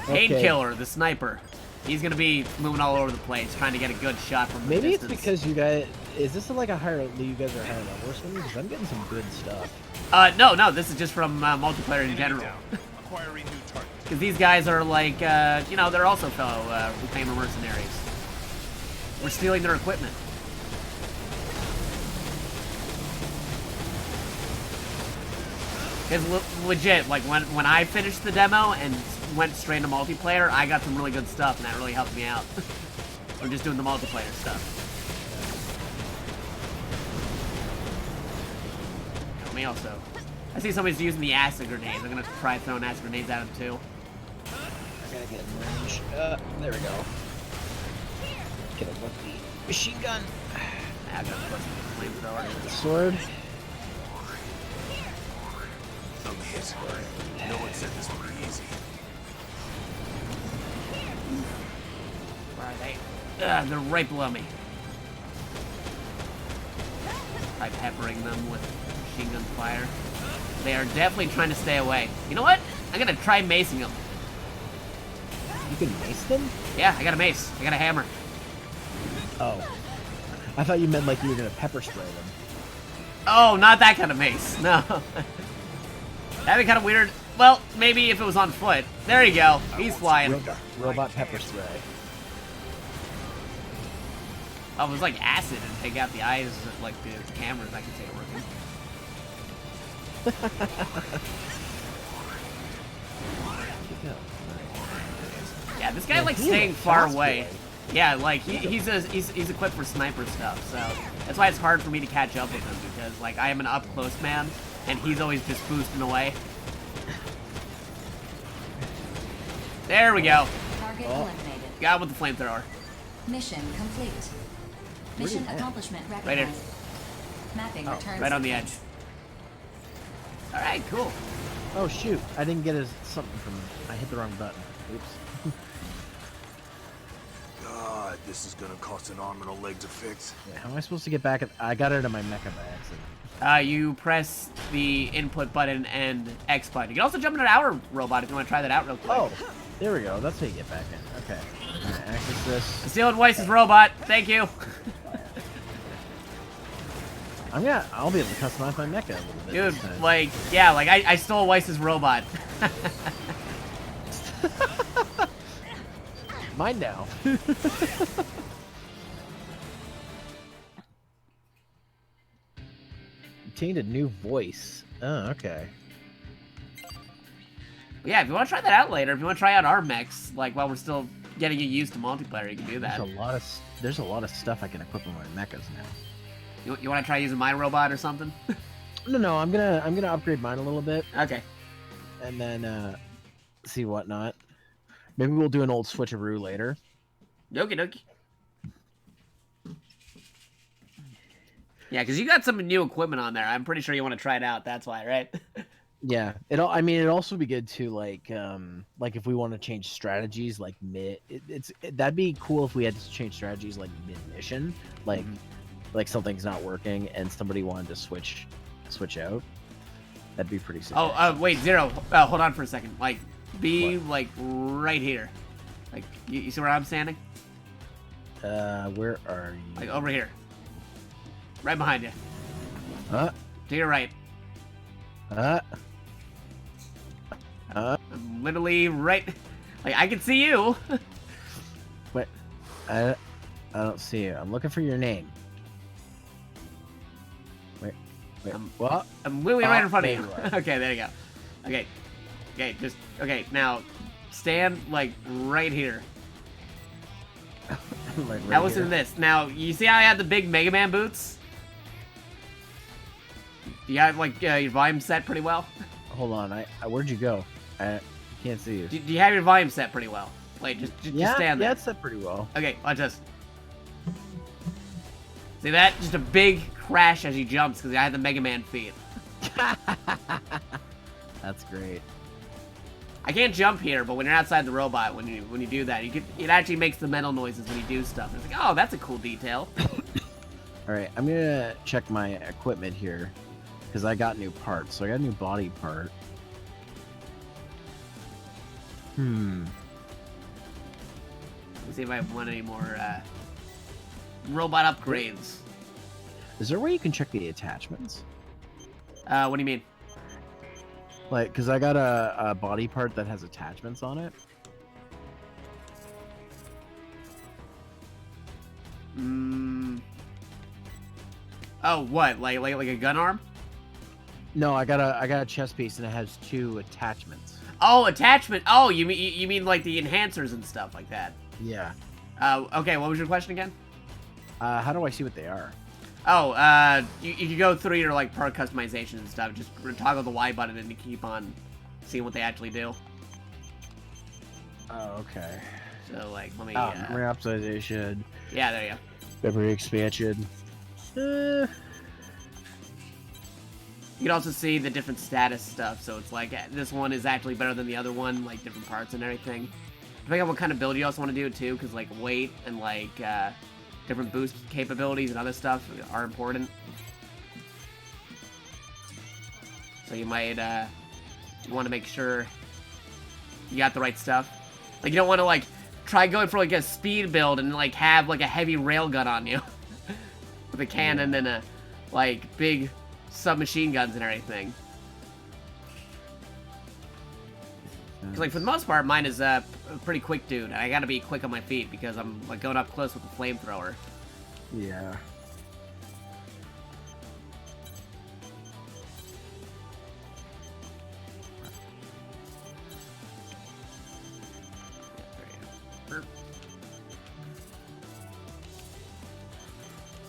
Painkiller, the sniper. He's gonna be moving all over the place, trying to get a good shot from the Maybe it's distance. because you guys... Is this like a higher... You guys are higher level or something? Because I'm getting some good stuff. No, this is just from multiplayer in general. Acquiring new target. Because these guys are like, you know, they're also fellow Reclaimer mercenaries. We're stealing their equipment. Because legit, like when I finished the demo and went straight to multiplayer, I got some really good stuff, and that really helped me out. We're just doing the multiplayer stuff. Help me also. I see somebody's using the acid grenades. I'm gonna try throwing acid grenades at him too. I gotta get in range. There we go. Get a look the machine gun. I gotta put some flamethrower. The sword. I'm hit. No one said this would be easy. Where are they? They're right below me. Try peppering them with machine gun fire. They are definitely trying to stay away. You know what? I'm gonna try macing them. You can mace them? Yeah, I got a mace. I got a hammer. Oh. I thought you meant like you were gonna pepper spray them. Oh, not that kind of mace. No. That'd be kind of weird. Well, maybe if it was on foot. There you go. He's flying. Robot pepper spray. Oh, it was like acid and take out the eyes of like the cameras. I could say it working. Yeah, this guy Yeah, likes he is a staying far fast away. boy. Yeah, like he's equipped for sniper stuff, so that's why it's hard for me to catch up with him because like I am an up close man and he's always just boosting away. There we go. Target Oh. eliminated. Got him with the flamethrower. Mission complete. Mission at? accomplishment Right recognized. here. Mapping Oh, returns. right on the edge. All right, cool. Oh shoot! I didn't get something from. I hit the wrong button. Oops. God, this is gonna cost an arm and a leg to fix. Yeah, how am I supposed to get back? I got out of my mecha by accident. You press the input button and X button. You can also jump into an outer robot if you want to try that out real quick. Oh, there we go. That's how you get back in. Okay. Alright, access this. Stealing Weiss's robot. Thank you. I'll be able to customize my mecha a little bit. Dude, this time. like, yeah, like I stole Weiss's robot. Mine now. Obtained a new voice. Oh, okay. Yeah, if you want to try that out later, if you want to try out our mechs, like while we're still getting you used to multiplayer, you can do that. There's a lot of stuff I can equip in my mechas now. You want to try using my robot or something? No, I'm gonna upgrade mine a little bit Okay. and then see whatnot. Maybe we'll do an old switcheroo later. Okie dokie. Yeah, because you got some new equipment on there. I'm pretty sure you want to try it out. That's why, right? Yeah, I mean, it'd also be good to like if we want to change strategies, like that'd be cool if we had to change strategies like mid mission, like something's not working and somebody wanted to switch out. That'd be pretty sick. Oh, wait, Zero. Hold on for a second. Like, be What? like right here. Like, you see where I'm standing? Where are you? Like over here, right behind you. Huh? To your right. I'm literally right. Like, I can see you. Wait, I don't see you. I'm looking for your name. Wait, what? I'm literally right in front of there you. you are. Okay, there you go. Okay, just okay. Now, stand like right here. Like right Now listen here. to this. Now, you see how I had the big Mega Man boots? You got like your volume set pretty well. Hold on, where'd you go? I can't see you. Do you have your volume set pretty well? Like, just stand there. Yeah, it's set pretty well. Okay, watch this. See that? Just a big crash as he jumps because I had the Mega Man feet. That's great. I can't jump here, but when you're outside the robot, when you do that, it actually makes the metal noises when you do stuff. It's like, oh, that's a cool detail. All right, I'm gonna check my equipment here because I got new parts. So I got a new body part. Let's see if I want any more robot upgrades. Is there a way you can check the attachments? What do you mean? Like, because I got a body part that has attachments on it. Oh, what? Like a gun arm? No, I got a chest piece and it has 2 attachments. Oh, attachment. Oh, you mean like the enhancers and stuff like that? Yeah. Okay. What was your question again? How do I see what they are? Oh, you can go through your like part customization and stuff. Just toggle the Y button and keep on seeing what they actually do. Oh, okay. So like, let me. Memory optimization, Yeah, there you go. memory expansion. You can also see the different status stuff. So it's like this one is actually better than the other one, like different parts and everything. Depending on what kind of build you also want to do too, because like weight and like different boost capabilities and other stuff are important. So you might want to make sure you got the right stuff. Like you don't want to like try going for like a speed build and like have like a heavy railgun on you with a cannon and a like big submachine guns and everything. 'Cause, like for the most part, mine is a pretty quick dude, and I gotta be quick on my feet because I'm like going up close with the flamethrower. Yeah.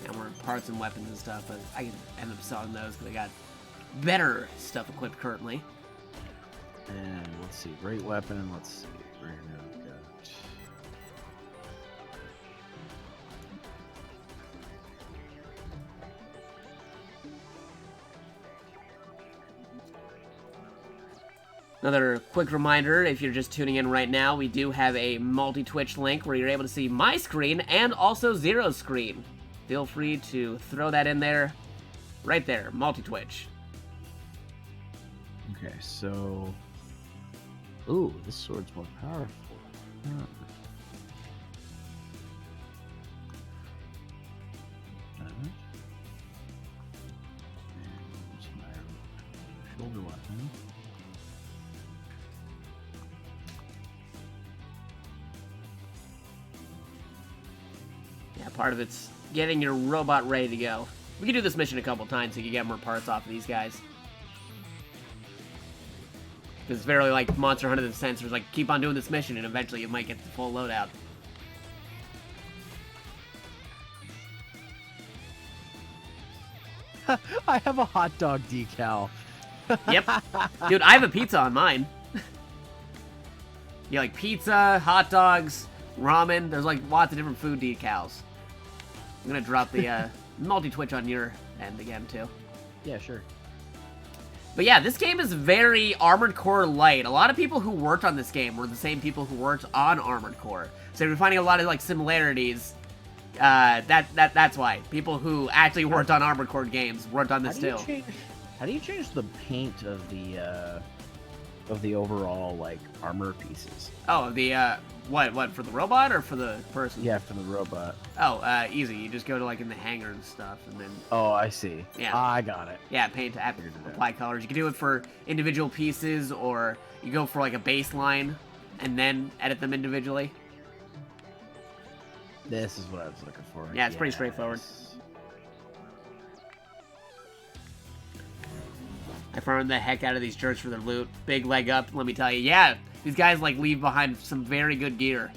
And we're parts and weapons and stuff, but I can end up selling those because I got better stuff equipped currently. And let's see, great weapon. Let's see, right now we got. Another quick reminder, if you're just tuning in right now, we do have a multi-Twitch link where you're able to see my screen and also Zero's screen. Feel free to throw that in there, right there, multi-Twitch. Okay, so. Ooh, this sword's more powerful. Huh. And my shoulder weapon. Yeah, part of it's getting your robot ready to go. We can do this mission a couple times so you can get more parts off of these guys. Because it's very like Monster Hunter the sensors, like keep on doing this mission and eventually you might get the full loadout. I have a hot dog decal. Yep. Dude, I have a pizza on mine. Yeah, like pizza, hot dogs, ramen. There's like lots of different food decals. I'm gonna drop the multi-Twitch on your end again, too. Yeah, sure. But yeah, this game is very Armored Core light. A lot of people who worked on this game were the same people who worked on Armored Core. So we're finding a lot of like similarities. That's why people who actually worked on Armored Core games worked on this too. How do you change the paint of the overall like armor pieces? Oh, the what for the robot or for the person? Yeah, for the robot. Oh, easy. You just go to like in the hangar and stuff, and then Oh, I see. Yeah. I got it. yeah, paint to apply colors. You can do it for individual pieces, or you go for like a baseline and then edit them individually. This is what I was looking for. Yeah, it's pretty straightforward. I farmed the heck out of these jerks for their loot. Big leg up, let me tell you. Yeah, these guys like leave behind some very good gear.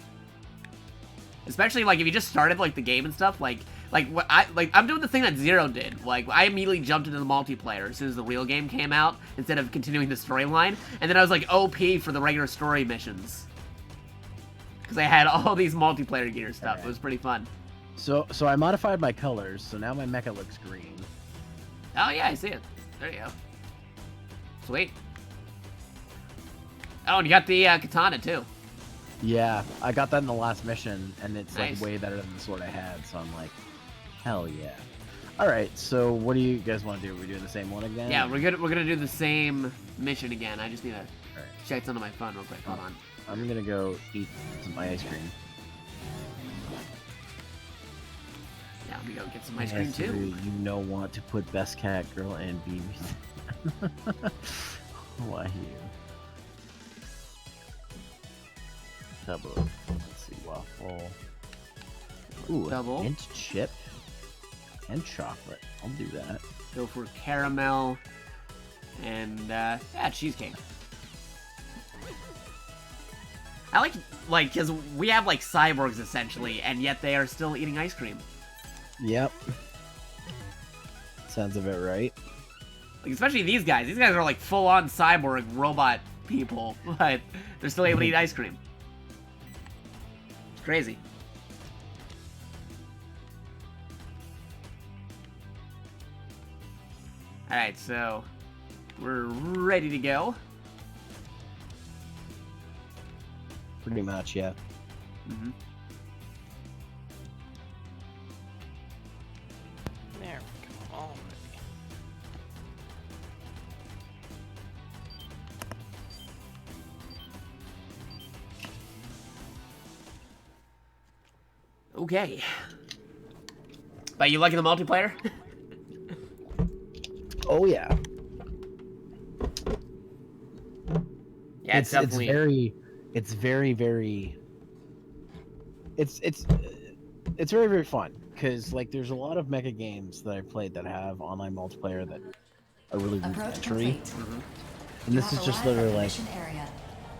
Especially like if you just started like the game and stuff, like I'm doing the thing that Zero did. Like I immediately jumped into the multiplayer as soon as the real game came out instead of continuing the storyline, and then I was like OP for the regular story missions. Because I had all these multiplayer gear stuff. It was pretty fun. So I modified my colors, so now my mecha looks green. Oh yeah, I see it. There you go. Sweet. Oh, and you got the katana too. Yeah, I got that in the last mission, and it's Nice. like way better than the sword I had. So I'm like, hell yeah. All right, so what do you guys want to do? Are we doing the same one again? Yeah, we're gonna do the same mission again. I just need to All right. check something on my phone real quick. Hold on. I'm gonna go eat some ice cream. Yeah, let me go get some ice cream Yes, too. You know, want to put best cat, girl, and BB. Why you? Double. Let's see, waffle. Ooh, Double. mint chip and chocolate. I'll do that. Go for caramel and yeah, cheesecake. I like because we have like cyborgs essentially, and yet they are still eating ice cream. Yep. Sounds a bit right. Like especially these guys. These guys are like full-on cyborg robot people, but they're still able to eat ice cream. It's crazy. All right, so we're ready to go. Pretty much, yeah. Mm-hmm. There we go. Already. Okay. But you liking the multiplayer? Oh yeah. Yeah, it's definitely. It's very very fun because like there's a lot of mecha games that I've played that have online multiplayer that are really Approach rudimentary, complete. and this You is have just arrived at literally the like mission area.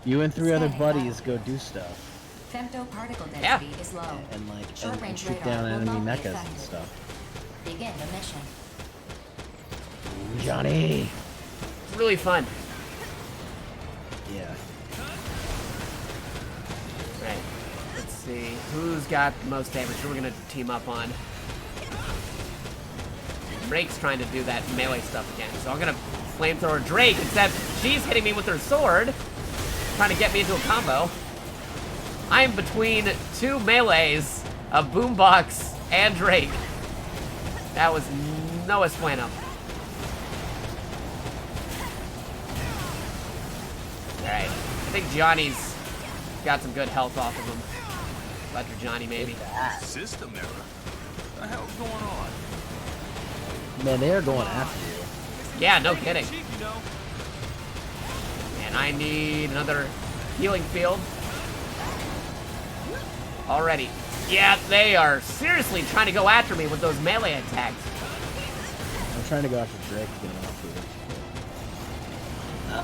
you and three other Stay buddies back. go do stuff Femto particle Yeah. density is low. and like and Short-range shoot radar down will enemy not be mechas and affected. stuff. Begin the mission. Johnny. It's really fun. Yeah. Right. Let's see. Who's got the most damage? Who we're gonna team up on? Drake's trying to do that melee stuff again. So I'm gonna flamethrower Drake, except she's hitting me with her sword, trying to get me into a combo. I'm between two melees of Boombox and Drake. That was no espueno. Alright. I think Johnny's got some good health off of him. Electric Johnny, maybe. System error. What the hell's going on? Man, they are going after you. Yeah, no kidding. And I need another healing field. Already. Yeah, they are seriously trying to go after me with those melee attacks. I'm trying to go after Drake to get him off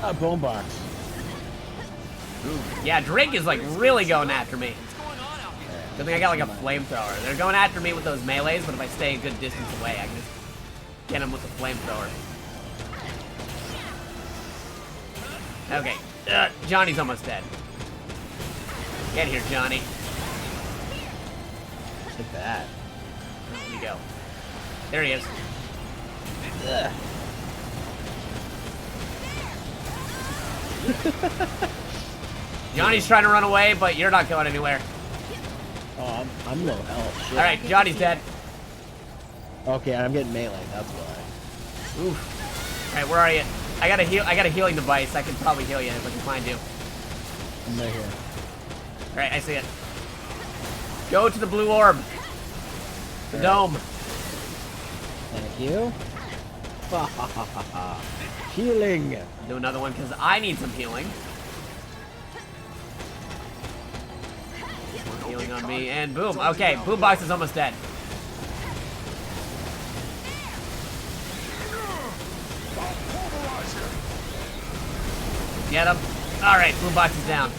here. Bone box. Yeah, Drake is like really going after me. Good thing I got like a flamethrower. They're going after me with those melees, but if I stay a good distance away, I can just get them with the flamethrower. Okay, Johnny's almost dead. Get here, Johnny. Look at that. There you go. There he is. Ugh. Johnny's trying to run away, but you're not going anywhere. Oh, I'm low health. Shit. All right, Johnny's dead. Okay, I'm getting melee. That's why. Oof. All right, where are you? I got a healing device. I can probably heal you if I can find you. I'm right here. All right, I see it. Go to the blue orb. The dome. Thank you. Healing. Do another one because I need some healing. More healing on me, and boom. Okay, Boombox is almost dead. Get him. All right, Boombox is down.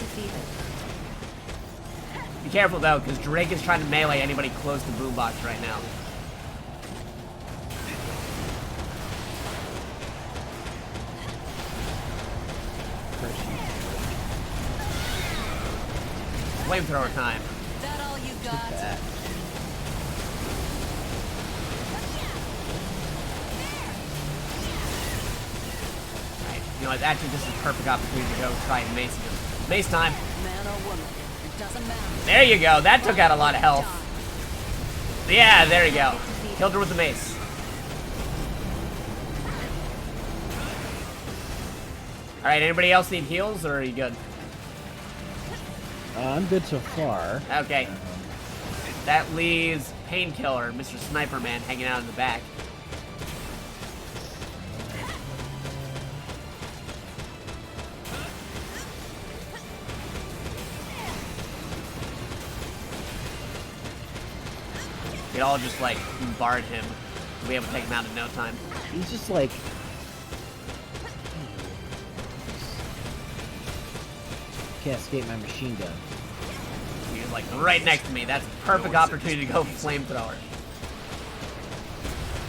Be careful though, because Drake is trying to melee anybody close to Boombox right now. Flamethrower time. That all you got? You know, actually, this is a perfect opportunity to go try and mace him. Mace time. Man or woman, it doesn't matter. There you go. That took out a lot of health. Yeah, there you go. Killed her with the mace. All right, anybody else need heals, or are you good? I'm good so far. Okay. That leaves Painkiller, Mr. Sniper Man, hanging out in the back. We all just like barred him. We'll be able to take him out in no time. He's just like... Can't escape my machine gun. He's like right next to me. That's a perfect opportunity to go flamethrower.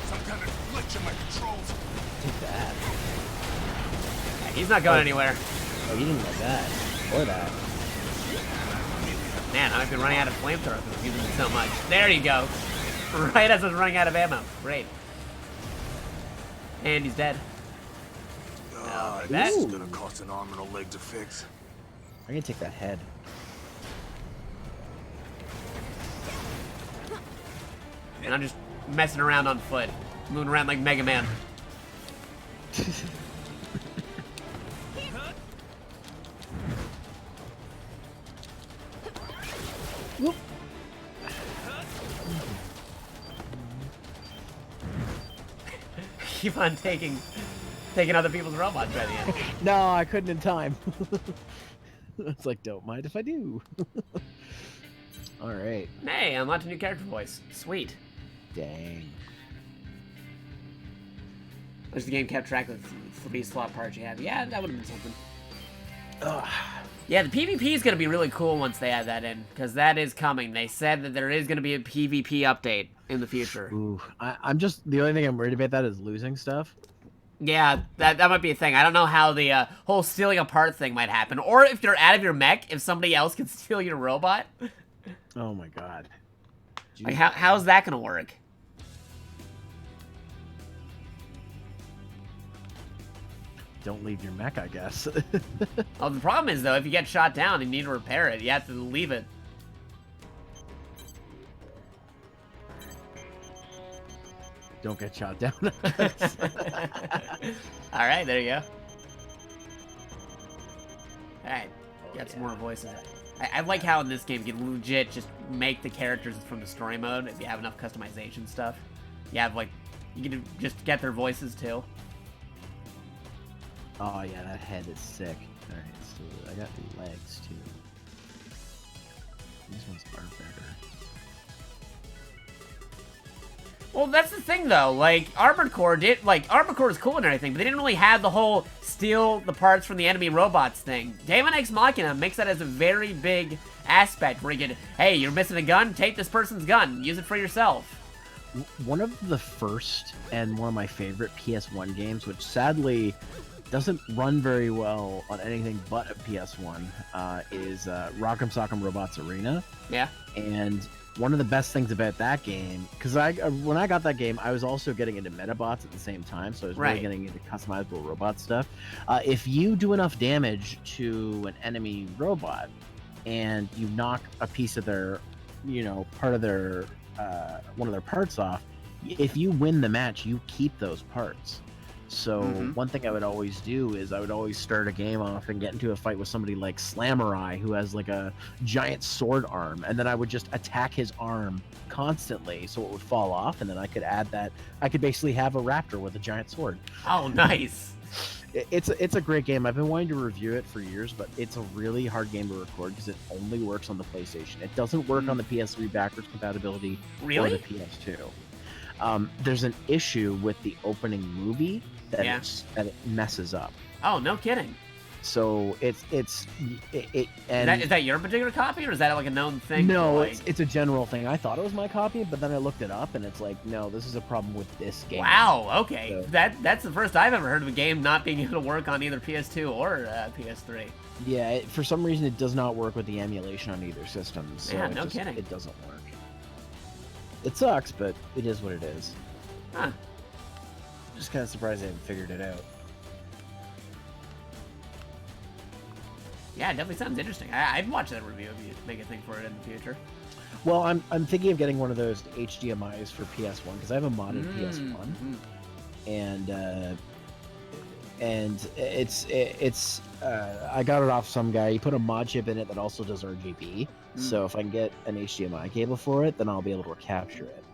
Some kind of glitch in my controls. Take that. Yeah, he's not going anywhere. Oh, you didn't like that. Or that. Man, I've been running out of flamethrower because I'm using it so much. There you go. Right as I was running out of ammo. Great. And he's dead. Like that. This is gonna cost an arm and a leg to fix. I'm gonna take that head. And I'm just messing around on foot. Moving around like Mega Man. Whoop. Keep on taking other people's robots by the end. No, I couldn't in time. It's like, don't mind if I do. Alright. Hey, unlocked a new character voice. Sweet. Dang. Wish the game kept track of 3 slot parts you have. Yeah, that would have been something. Ugh. Yeah, the PvP is going to be really cool once they add that in, because that is coming. They said that there is going to be a PvP update in the future. Ooh, I'm just, the only thing I'm worried about that is losing stuff. Yeah, that might be a thing. I don't know how the whole stealing apart thing might happen. Or if you're out of your mech, if somebody else can steal your robot. Oh my god. Like, how's that going to work? Don't leave your mech, I guess. Oh, the problem is, though, if you get shot down and you need to repair it, you have to leave it. Don't get shot down. Alright, there you go. Alright, got some more voices. I like how in this game you can legit just make the characters from the story mode if you have enough customization stuff. You have, like, you can just get their voices, too. Oh yeah, that head is sick. Alright, so I got legs too. These ones are better. Well, that's the thing, though. Like, Armored Core is cool and everything, but they didn't really have the whole steal the parts from the enemy robots thing. Daemon X Machina makes that as a very big aspect where you can, hey, you're missing a gun? Take this person's gun. Use it for yourself. One of the first and one of my favorite PS1 games, which sadly doesn't run very well on anything but a PS1, is Rock'em Sock'em Robots Arena. Yeah. And one of the best things about that game, because when I got that game, I was also getting into Metabots at the same time, so I was really Right. getting into customizable robot stuff. If you do enough damage to an enemy robot, and you knock a piece of their, part of their, one of their parts off, if you win the match, you keep those parts. So one thing I would always do is I would always start a game off and get into a fight with somebody like Slamurai, who has like a giant sword arm, and then I would just attack his arm constantly so it would fall off, and then I could add that. I could basically have a raptor with a giant sword. Oh, nice. It's a great game. I've been wanting to review it for years, but it's a really hard game to record because it only works on the PlayStation. It doesn't work on the PS3 backwards compatibility or the PS2. There's an issue with the opening movie that it messes up. Oh, no kidding. So and Is that your particular copy, or is that like a known thing? No, like... it's a general thing. I thought it was my copy, but then I looked it up, and it's like, no, this is a problem with this game. Wow. Okay, So, that's the first I've ever heard of a game not being able to work on either PS2 or PS3. yeah, for some reason, it does not work with the emulation on either system. So Yeah, no kidding. It doesn't work. It sucks, but it is what it is. Huh. Just kind of surprised I haven't figured it out. Yeah, it definitely sounds interesting. I'd watch that review if you make a thing for it in the future. Well, I'm thinking of getting one of those HDMIs for PS1 because I have a modded PS1, and it's I got it off some guy. He put a mod chip in it that also does RGB. So if I can get an HDMI cable for it, then I'll be able to capture it.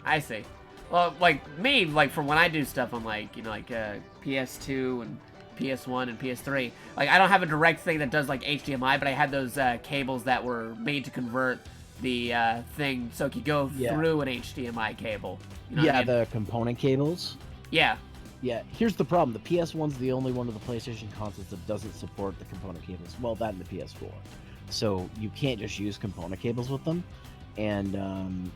I see. Well, like me, like for when I do stuff on like PS2 and PS1 and PS3, like I don't have a direct thing that does like HDMI, but I had those cables that were made to convert the thing so it could go through an HDMI cable. You know what I mean? The component cables. Yeah. Yeah, here's the problem. The PS1's the only one of the PlayStation consoles that doesn't support the component cables. Well, that and the PS4. So you can't just use component cables with them. And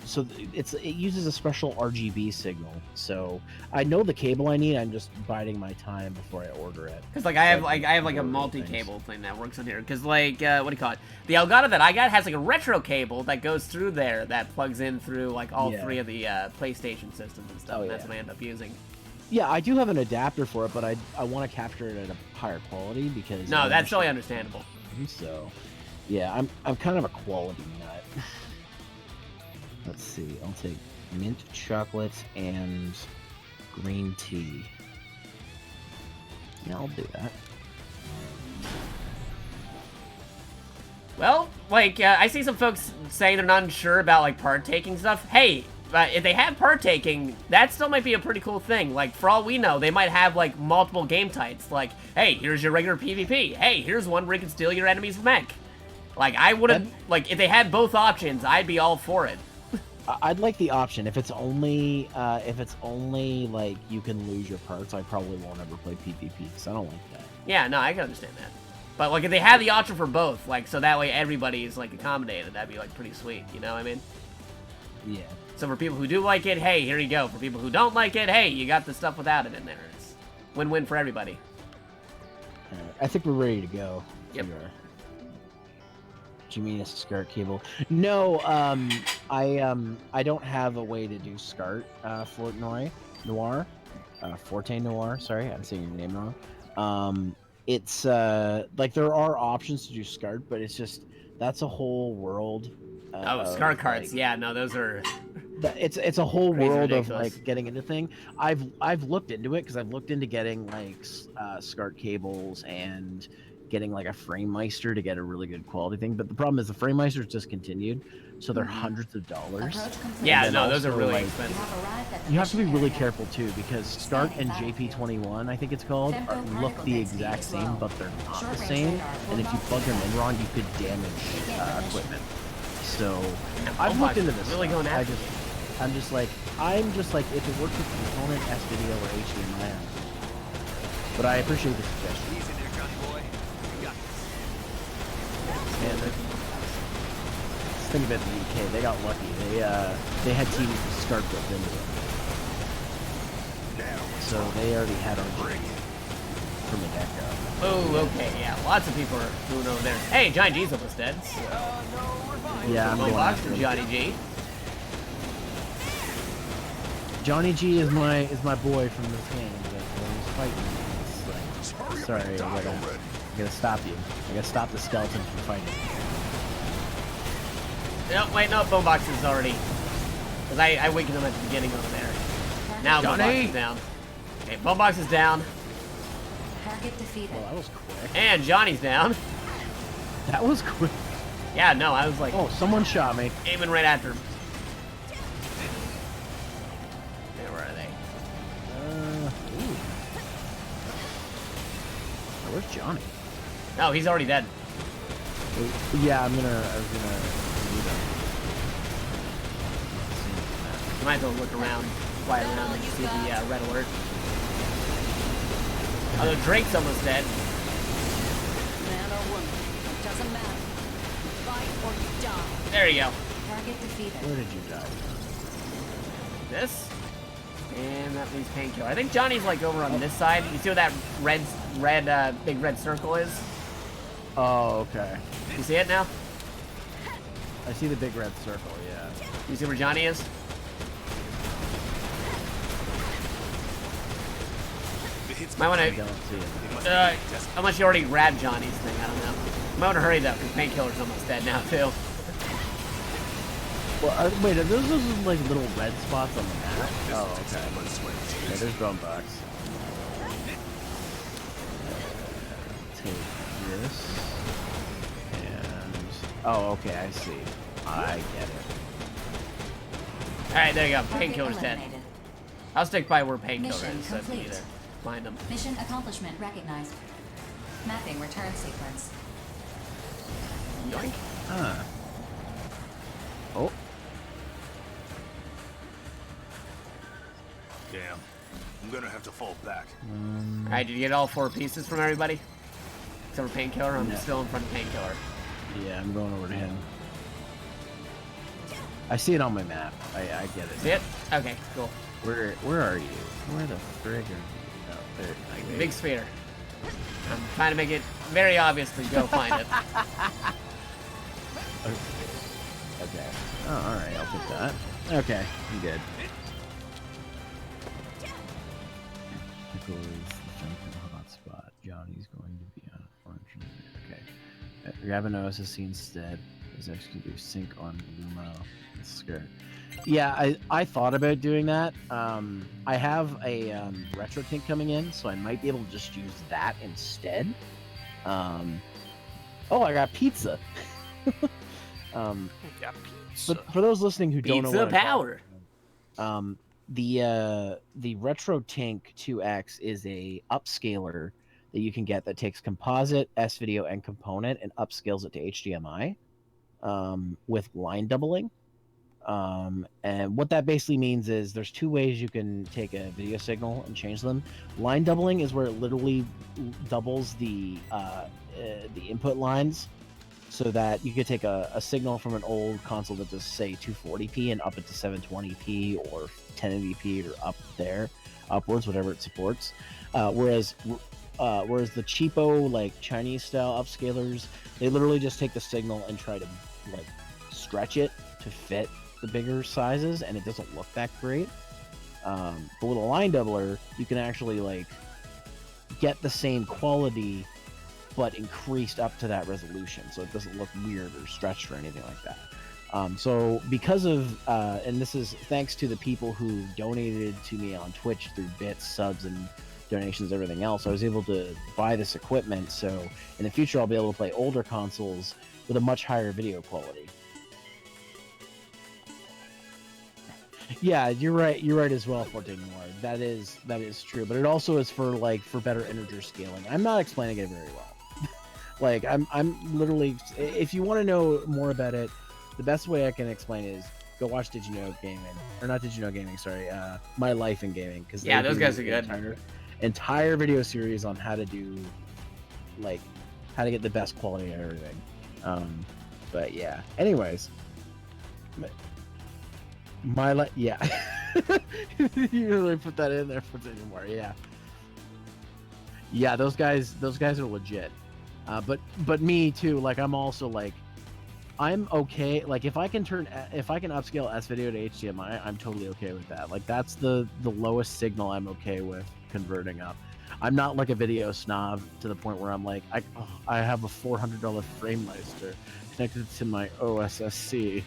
so it uses a special RGB signal. So I know the cable I need. I'm just biding my time before I order it. Because like I have like a multi-cable thing that works on here. Because like what do you call it? The Elgato that I got has like a retro cable that goes through there that plugs in through like all three of the PlayStation systems and stuff. And that's what I end up using. Yeah, I do have an adapter for it, but I want to capture it at a higher quality because no, that's totally understandable. So yeah, I'm kind of a quality nut. Let's see, I'll take mint chocolate and green tea. Yeah, I'll do that. Well, like, I see some folks saying they're not sure about, like, partaking stuff. Hey, if they have partaking, that still might be a pretty cool thing. Like, for all we know, they might have, like, multiple game types. Like, hey, here's your regular PvP. Hey, here's one where you can steal your enemy's mech. Like, I would've, like, if they had both options, I'd be all for it. I'd like the option. If it's only like you can lose your parts, I probably won't ever play PvP because I don't like that. Yeah, no, I can understand that. But like if they had the option for both, like so that way everybody's like accommodated, that'd be like pretty sweet. You know what I mean? Yeah. So for people who do like it, hey, here you go. For people who don't like it, hey, you got the stuff without it in there. It's win-win for everybody. I think we're ready to go. Yep. Do you mean a SCART cable? No, I don't have a way to do SCART Fort Noir. Forte Noir, sorry, I'm saying your name wrong. It's like there are options to do SCART, but it's just that's a whole world. SCART carts, yeah, no, those are. It's a whole world ridiculous. of like getting into thing. I've looked into it because I've looked into getting like SCART cables and getting like a Framemeister to get a really good quality thing, but the problem is the Framemeister is discontinued, so they're hundreds of dollars. Yeah, no, those are also, really like, expensive. You have to be really careful too, because SCART and JP21, I think it's called, look the exact same, but they're not the same. And if you plug them in wrong, you could damage equipment. So I've looked into this. Really going after I'm just like, if it works with component, S video, or HDMI, but I appreciate the suggestion. Man, this thing about the UK, they got lucky. They had TVs with SCART built into them, so they already had our from the get-go. Oh, okay, yeah. Lots of people are doing over there. Hey, Johnny G's almost dead. Yeah, I'm One going box after for him. Johnny G. Johnny G is my boy from this game. That was fighting. It's like, sorry, I gotta stop you. I gotta stop the skeleton from fighting. No, wait, no, Bone Box is already. Because I weakened him at the beginning over there. Now Bone Box is down. Okay, Bone Box is down. Target defeated. Well, that was quick. And Johnny's down. That was quick. Yeah, no, I was like Oh, someone shot me. aiming right after him. Okay, where are they? Ooh. Oh, where's Johnny? No, he's already dead. Yeah, I was gonna do that. You might as well look around, fly around and see the red alert. Although Drake's almost dead. Man or woman, it doesn't matter. Fight or you die. There you go. Target defeated. Where did you die? This. And that leaves Painkiller. I think Johnny's like over on this side. You see what that big red circle is? Oh, okay. You see it now? I see the big red circle, yeah. You see where Johnny is? Might want I to, don't see it. unless you already grabbed Johnny's thing, I don't know. Might want to hurry though, because Painkiller's almost dead now too. Well, wait, are those like little red spots on the map? Oh, okay. Okay, there's Bone Box. Take this. And... oh, okay, I see. I get it. Alright, there you go. Target Painkiller's dead. eliminated. I'll stick by where Painkiller Mission is, so if you need complete. to find him. Mission accomplishment recognized. Mapping return sequence. Yoink. Huh. Oh. Damn. I'm gonna have to fall back. Alright, did you get all 4 pieces from everybody? Except for Painkiller? I'm No. still in front of Painkiller. Yeah, I'm going over to him. I see it on my map. I get it. See it? Okay, cool. Where are you? Where the frig are you? Oh, there. Like, big sphere. I'm trying to make it very obvious to go find it. Okay. Oh, alright, I'll take that. Okay, I'm good. Pickle is jumping hotspot. Johnny's going to be on orange. Okay. Ravenous is seen instead. Is actually do sync on Lumo. It's scary. Yeah, I thought about doing that. I have a retro tank coming in, so I might be able to just use that instead. Oh, I got pizza. Yeah, pizza. But for those listening who don't know Pizza what I'm power. talking about, the Retro Tank 2X is a upscaler that you can get that takes composite, S-video, and component and upscales it to HDMI with line doubling. And what that basically means is there's 2 ways you can take a video signal and change them. Line doubling is where it literally doubles the input lines, so that you could take a signal from an old console that does say 240p and up it to 720p or 1080p or up there, upwards, whatever it supports. Whereas the cheapo like Chinese style upscalers, they literally just take the signal and try to like stretch it to fit the bigger sizes, and it doesn't look that great. But with a line doubler, you can actually like get the same quality but increased up to that resolution, so it doesn't look weird or stretched or anything like that. So because of and this is thanks to the people who donated to me on Twitch through bits, subs, and donations, everything else, I was able to buy this equipment, so in the future I'll be able to play older consoles with a much higher video quality. Yeah, you're right as well, 14 more. That is true, but it also is for better integer scaling. I'm not explaining it very well. Like I'm literally, if you want to know more about it, the best way I can explain is go watch Did You Know Gaming, or not Did You Know Gaming, sorry, My Life in Gaming, because Yeah, those guys are good. Entire video series on how to do, like, how to get the best quality of everything. But yeah. Anyways, yeah. You really put that in there for anymore, yeah. Yeah, those guys are legit. But me too. Like I'm also like, I'm okay. Like if I can upscale S video to HDMI, I'm totally okay with that. Like that's the lowest signal I'm okay with converting up. I'm not like a video snob to the point where I'm like, I have a $400 FrameMeister connected to my OSSC.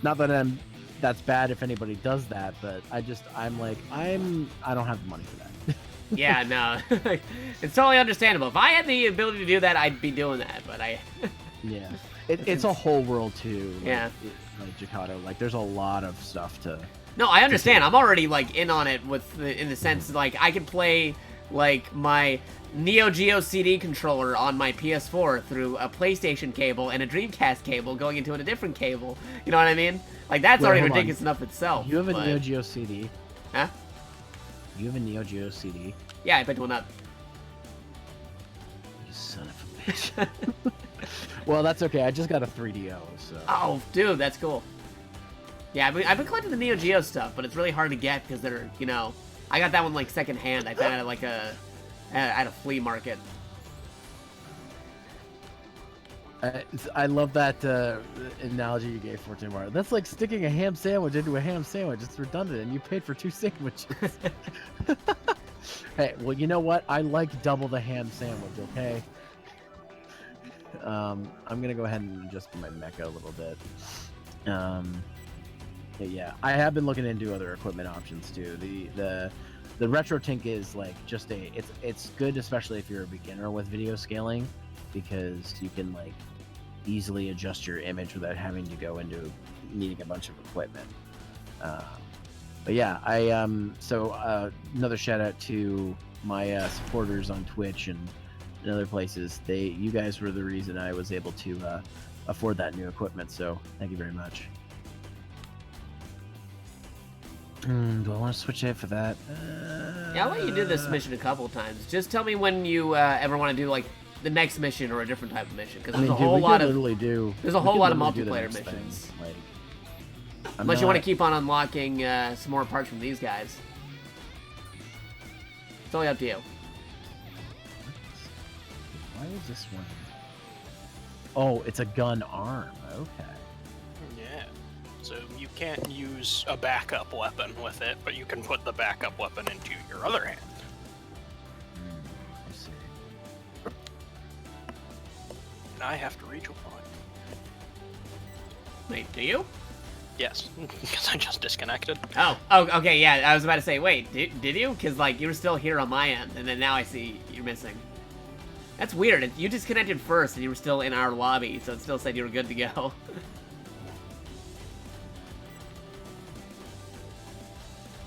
Not that that's bad if anybody does that, but I don't have the money for that. Yeah, no. It's totally understandable. If I had the ability to do that, I'd be doing that, but I... Yeah. It's a whole world too. Like, yeah. Like Jakarta, like there's a lot of stuff to... No, I understand. I'm already, like, in on it in the sense, like, I can play, like, my Neo Geo CD controller on my PS4 through a PlayStation cable and a Dreamcast cable going into a different cable. You know what I mean? Like, that's already ridiculous enough itself. You have a Neo Geo CD? Huh? You have a Neo Geo CD? Yeah, I picked one up. You son of a bitch. Well, that's okay. I just got a 3DO, so... Oh, dude, that's cool. Yeah, I've been collecting the Neo Geo stuff, but it's really hard to get because they're, you know... I got that one, like, second hand. I found it at, like, at a flea market. I love that analogy you gave, 14 Bar. That's like sticking a ham sandwich into a ham sandwich. It's redundant, and you paid for 2 sandwiches. Hey, well, you know what? I like double the ham sandwich, okay? I'm gonna go ahead and adjust my mecha a little bit. Yeah, I have been looking into other equipment options too. The RetroTink is like just it's good, especially if you're a beginner with video scaling, because you can like easily adjust your image without having to go into needing a bunch of equipment. But yeah, another shout out to my supporters on Twitch and other places. You guys were the reason I was able to afford that new equipment, so thank you very much. Do I want to switch it for that? Yeah, I'll let you do this mission a couple times. Just tell me when you ever want to do like the next mission or a different type of mission, because there's a whole lot of multiplayer missions. Like, unless you want to keep on unlocking some more parts from these guys. It's totally up to you. Why is this one? Oh, it's a gun arm. Okay. Yeah. So you can't use a backup weapon with it, but you can put the backup weapon into your other hand. I see. And I have to reach a point. Wait, do you? Yes, because I just disconnected. Oh, okay, yeah. I was about to say, wait, did you? Because like you were still here on my end, and then now I see you're missing. That's weird. You disconnected first, and you were still in our lobby, so it still said you were good to go.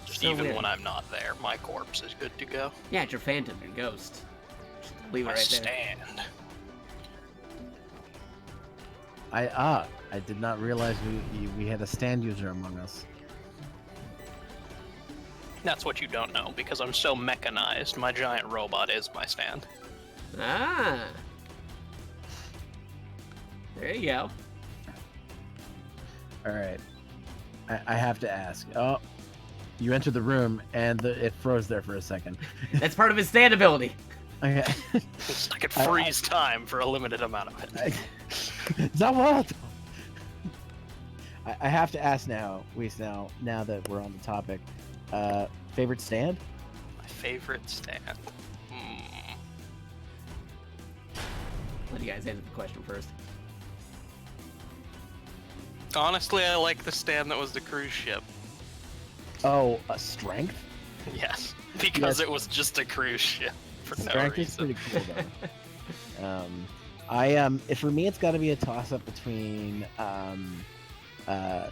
Just so even weird. when I'm not there, my corpse is good to go. Yeah, it's your phantom, your ghost. Just leave it My right there. stand. I did not realize we had a stand user among us. That's what you don't know, because I'm so mechanized. My giant robot is my stand. Ah. There you go. All right. I have to ask. Oh, you entered the room and it froze there for a second. That's part of his stand ability. Okay. I could freeze time for a limited amount of it. That what? I have to ask now, now that we're on the topic, favorite stand? My favorite stand. Let you guys answer the question first. Honestly, I like the stand that was the cruise ship. Oh, strength? Yes, because it was just a cruise ship for no Strength is reason. pretty cool though. For me, it's got to be a toss-up between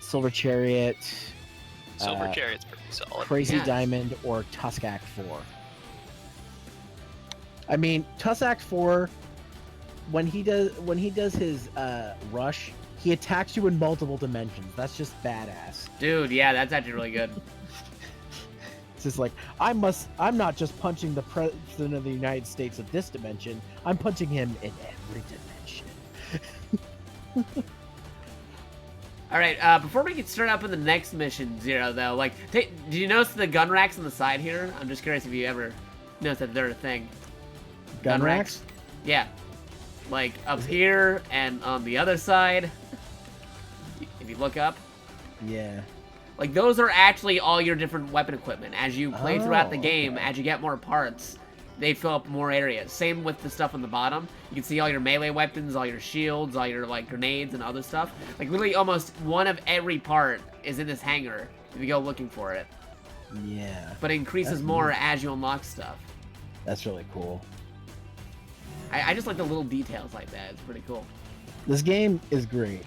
Silver Chariot, Silver Chariot's pretty solid. Crazy Yeah. Diamond, or Tusk 4. I mean, Tusk 4, when he does his rush, he attacks you in multiple dimensions. That's just badass. Dude, yeah, that's actually really good. It's just like, I'm not just punching the president of the United States of this dimension. I'm punching him in every dimension. All right, before we get started up in the next mission, Zero, though, like, did you notice the gun racks on the side here? I'm just curious if you ever Notice that they're a thing. Gun racks? Yeah. Like up here and on the other side. If you look up. Yeah. Like those are actually all your different weapon equipment. As you play throughout the game, okay. as you get more parts, they fill up more areas. Same with the stuff on the bottom. You can see all your melee weapons, all your shields, all your like grenades and other stuff. Like really almost one of every part is in this hangar if you go looking for it. Yeah. But it increases That's more neat. as you unlock stuff. That's really cool. I just like the little details like that. It's pretty cool. This game is great.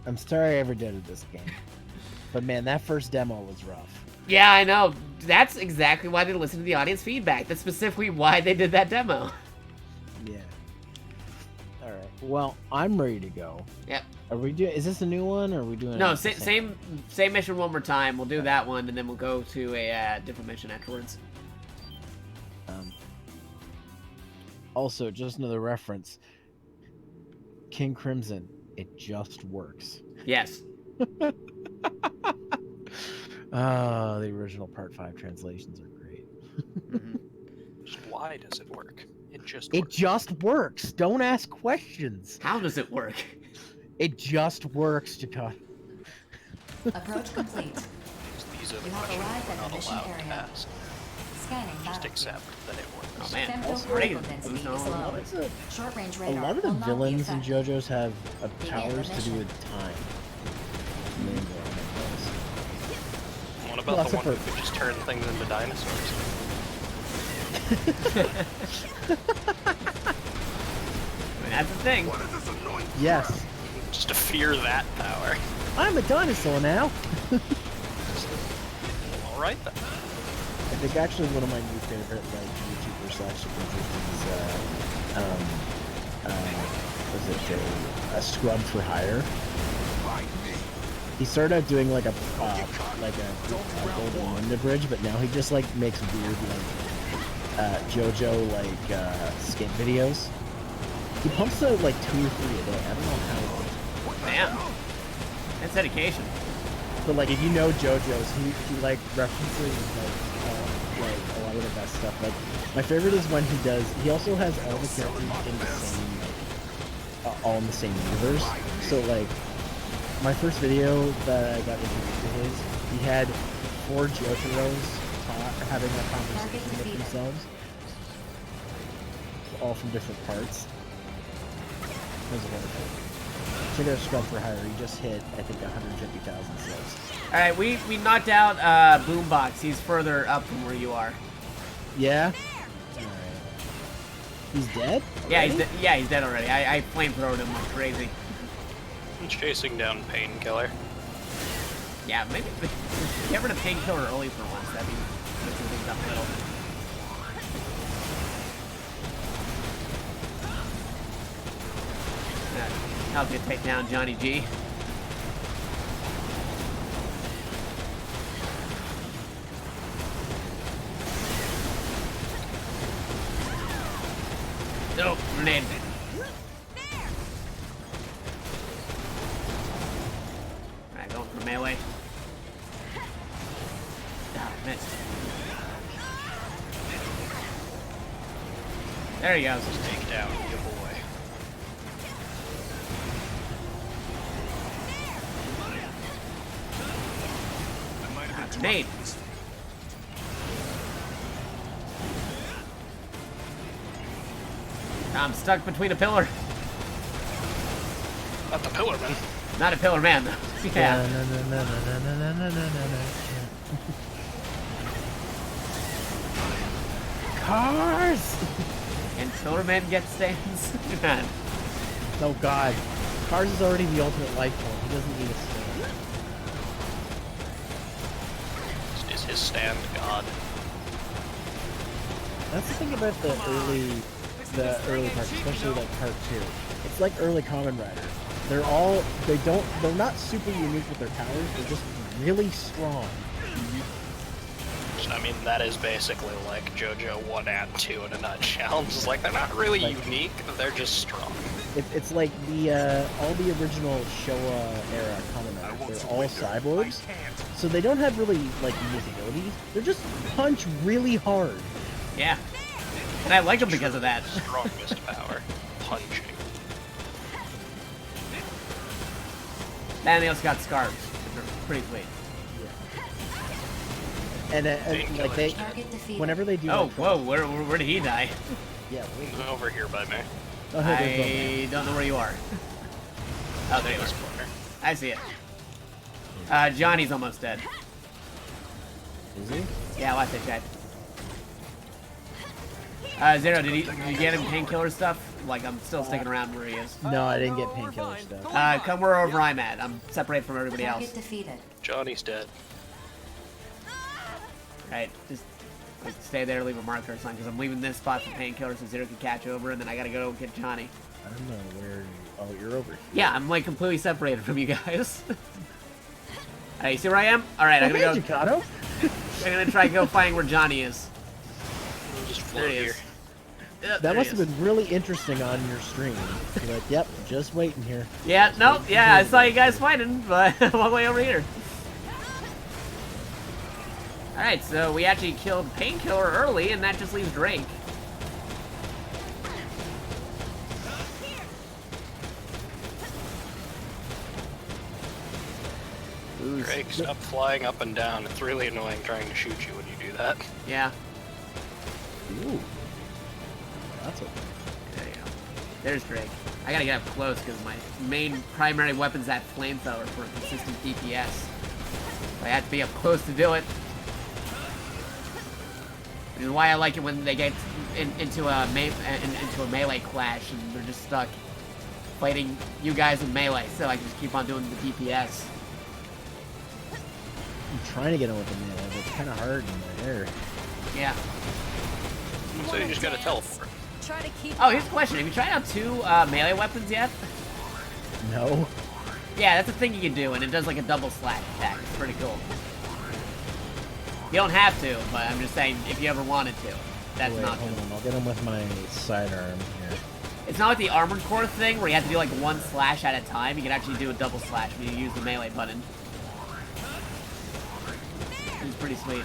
I'm sorry I ever did this game. But man, that first demo was rough. Yeah, I know. That's exactly why they listened to the audience feedback. That's specifically why they did that demo. Yeah. All right. Well, I'm ready to go. Yep. Are we doing? Is this a new one, or are we doing? No, it the same mission one more time. We'll do that one, and then we'll go to a different mission afterwards. Also, just another reference. King Crimson. It just works. Yes. The original Part 5 translations are great. Just why does it work? It just It works. just works. Don't ask questions. How does it work? It just works, Jakar. Approach complete. These are the You have questions arrived we're at not the mission allowed to area. ask. Scanning Just battlefield. accept that it works. Oh man, Femto that's great. particle density Boost is on all low. the bullets. Short-range A radar lot of the will not be villains in affected. JoJo's have Begin powers the to do mission. with time. What about Lots the of one who purpose. could just turn things into dinosaurs? I mean, that's the thing. Yes. Just to fear that power. I'm a dinosaur now. Alright then. I think actually one of my new favorite like YouTubers slash was it a scrub for hire? He started out doing like a Golden Wind Bridge, but now he just like makes weird like JoJo like skit videos. He pumps out like 2 or 3 a day. I don't know how. Damn. That's dedication. But like if you know JoJo's, he like references like a lot of the best stuff. Like my favorite is when he also has all the characters in the same all in the same universe. So like my first video that I got introduced to he had 4 Jotaros having a conversation with themselves. All from different parts. It was wonderful. Check out Scrub for Hire. He just hit, I think, 150,000 subs. All right, we knocked out Boombox. He's further up from where you are. Yeah? Alright. He's dead? Yeah, Already? he's dead already. I flamethrowed him like crazy. I'm chasing down Painkiller. Yeah, maybe get rid of Painkiller early for once. That'd be mixing things up a little. Help you take down Johnny G. No, grenade. Alright, going for melee. Ah, missed. There he goes. Take down your boy. Grenade. I'm stuck between a pillar. Not the pillar, man. Not a pillar man, though. Yeah. Cars! And pillar man gets stands. Man. Oh god. Cars is already the ultimate life form. He doesn't need a stand. Is his stand God? That's the thing about the early parts, especially like part 2. It's like early Kamen Rider. They're not super unique with their powers, they're just really strong. I mean, that is basically like JoJo 1 and 2 in a nutshell. It's like, they're not really unique, they're just strong. It's like all the original Showa era Kamen Riders. They're all cyborgs, so they don't have really like unique abilities. They're just punch really hard. Yeah. And I like them because of that. Strongest power. Punching. And they also got scarves, which are pretty sweet. And like they, Target defeated. whenever they do. Oh, like, whoa, where did he die? Yeah, wait. Over here by me. Oh, here, there's one. I don't know where you are. Oh, there you This are. corner. I see it. Johnny's almost dead. Is he? Yeah, watch it, Chad. Zero, did you get him painkiller stuff? Like, I'm still sticking around where he is. No, I didn't get painkiller stuff. Come wherever I'm at. I'm separated from everybody else. Target defeated. Johnny's dead. Right, just like, stay there, leave a marker or something, because I'm leaving this spot for painkiller so Zero can catch over, and then I gotta go get Johnny. I don't know where. Oh, you're over here. Yeah, I'm like completely separated from you guys. Hey, you see where I am? Alright, I'm Oh, gonna hey, go. Jacato. I'm gonna try to go find where Johnny is. We'll just There float he here. is. Yep, there That he must have is. been really interesting on your stream. You're like, yep, just waiting here. Yeah, nope, yeah, I saw you guys fighting, but I'm all the way over here. Alright, so we actually killed Painkiller early, and that just leaves Drake. Drake, stop flying up and down. It's really annoying trying to shoot you when you do that. Yeah, Ooh. That's okay. there you go. There's Drake. I gotta get up close, because my main primary weapon's that flamethrower for consistent DPS. I have to be up close to do it. Which is why I like it when they get into a melee clash and they're just stuck fighting you guys in melee, so I can just keep on doing the DPS. I'm trying to get in with the melee, but it's kind of hard in the air. Yeah. So you just gotta teleport. Try to keep. Oh, here's a question. Have you tried out 2 melee weapons yet? No. Yeah, that's a thing you can do, and it does like a double slash attack. It's pretty cool. You don't have to, but I'm just saying if you ever wanted to. That's Wait, not hold good. on. I'll get him with my sidearm here. It's not like the Armored Core thing where you have to do like 1 slash at a time. You can actually do a double slash when you use the melee button. It's pretty sweet.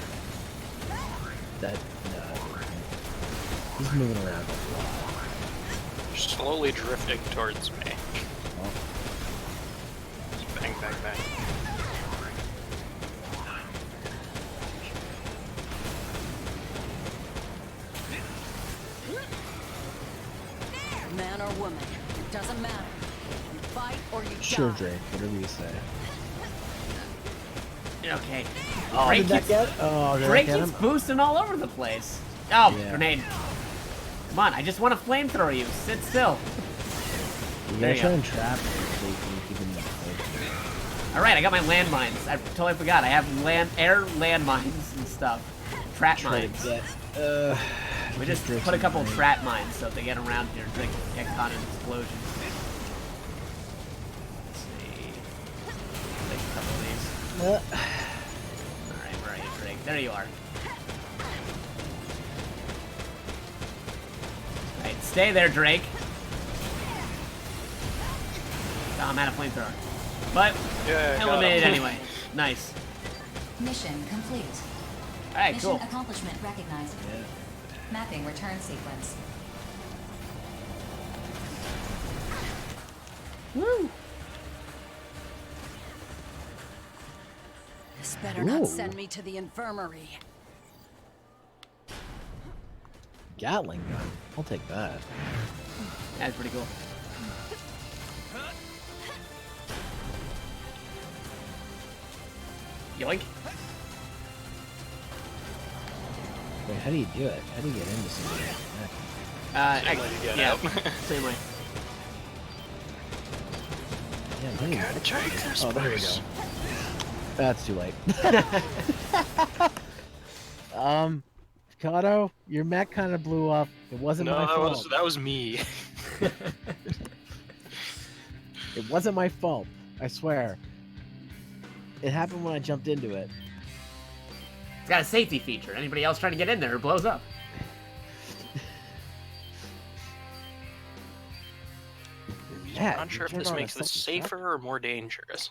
That. He's moving around. You're slowly drifting towards me. Oh. Just bang, bang, bang. Man or woman, it doesn't matter. You fight or you Sure, die. Drake. Whatever you say. Okay. Oh, Drake did that keeps, get? Oh, did Drake that get keeps him? boosting all over the place. Oh, Yeah. grenade. Come on, I just want to flamethrower you. Sit still. You There gotta you try go. and trap him so you can keep him in place. Alright, I got my landmines. I totally forgot. I have air landmines and stuff. Trap Try to mines. get. We just Drake's put a couple in the trap mines so if they get around here, Drake get caught in explosions. Let's see. Take a couple of these. Alright, where are you, Drake? There you are. Alright, stay there, Drake. Oh, I'm out of flamethrower. But, Yeah, got eliminated him. anyway. Nice. Mission complete. Alright, Mission cool. accomplishment recognized. Yeah. Mapping return sequence. Woo! This better Ooh. not send me to the infirmary. Gatling gun. I'll take that. That's pretty cool. Yoink. Wait, how do you do it? How do you get into something? Same way you get yeah, out. same way. Yeah, how do you- Can't take this Oh, there we go. place. That's too late. Kato, your mech kind of blew up. It wasn't No, my that fault. was me. It wasn't my fault. I swear. It happened when I jumped into it. It's got a safety feature. Anybody else trying to get in there, it blows up. Yeah, I'm not sure if you this turned on makes a this second safer or more dangerous.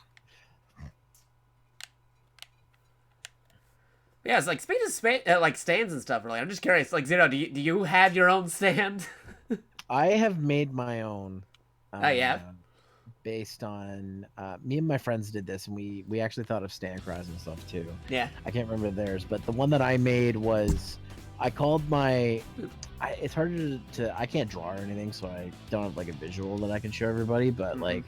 Yeah, it's like speaking of like stands and stuff. Really, I'm just curious. Like Zero, do you have your own stand? I have made my own. Oh yeah. Based on me and my friends did this, and we actually thought of stand cries and stuff too. Yeah. I can't remember theirs, but the one that I made was I called my. It's harder to I can't draw or anything, so I don't have like a visual that I can show everybody. But like,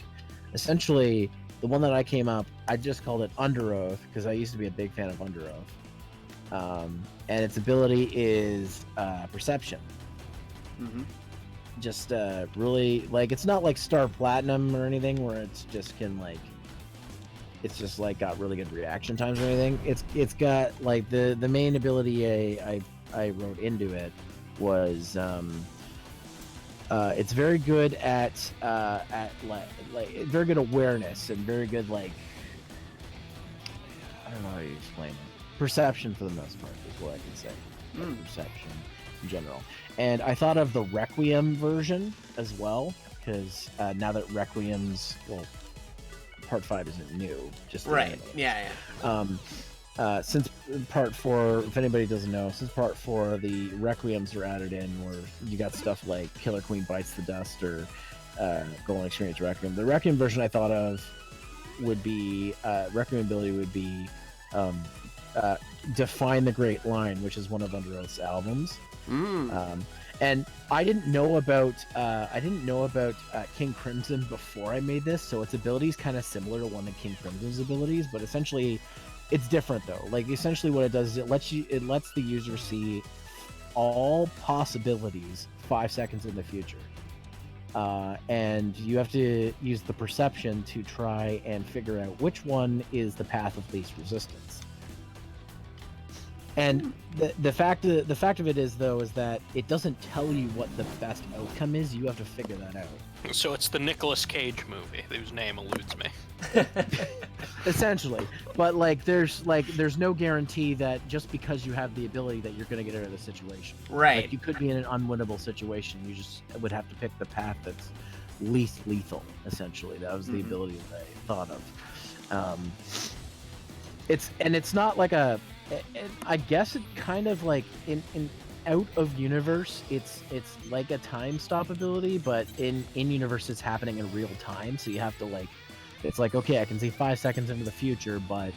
essentially, the one that I came up, I just called it Under Oath because I used to be a big fan of Under Oath. And its ability is perception. Just really like it's not like Star Platinum or anything where it's just got really good reaction times or anything. It's got like the main ability I wrote into it was it's very good at very good awareness and very good like I don't know how you explain it. Perception for the most part is what I can say. Perception in general. And I thought of the Requiem version as well, because now that Requiem's, well, Part 5 isn't new, just right. Yeah. Since Part 4, if anybody doesn't know, since Part 4, the Requiems are added in, where you got stuff like Killer Queen Bites the Dust or Golden Experience Requiem. The Requiem version I thought of would be, Requiem ability would be Define the Great Line, which is one of Under Oath's albums. And I didn't know about King Crimson before I made this, so its ability is kind of similar to one of King Crimson's abilities, but essentially it's different though. Like essentially what it does is it lets the user see all possibilities 5 seconds in the future. And you have to use the perception to try and figure out which one is the path of least resistance. And the fact of it is though is that it doesn't tell you what the best outcome is. You have to figure that out. So it's the Nicolas Cage movie whose name eludes me. Essentially, but like there's no guarantee that just because you have the ability that you're going to get out of the situation. Right. Like you could be in an unwinnable situation. You just would have to pick the path that's least lethal. Essentially, that was the ability that I thought of. It's not like a. I guess it kind of like in out of universe it's like a time stop ability, but in universe it's happening in real time, so you have to like it's like okay, I can see 5 seconds into the future, but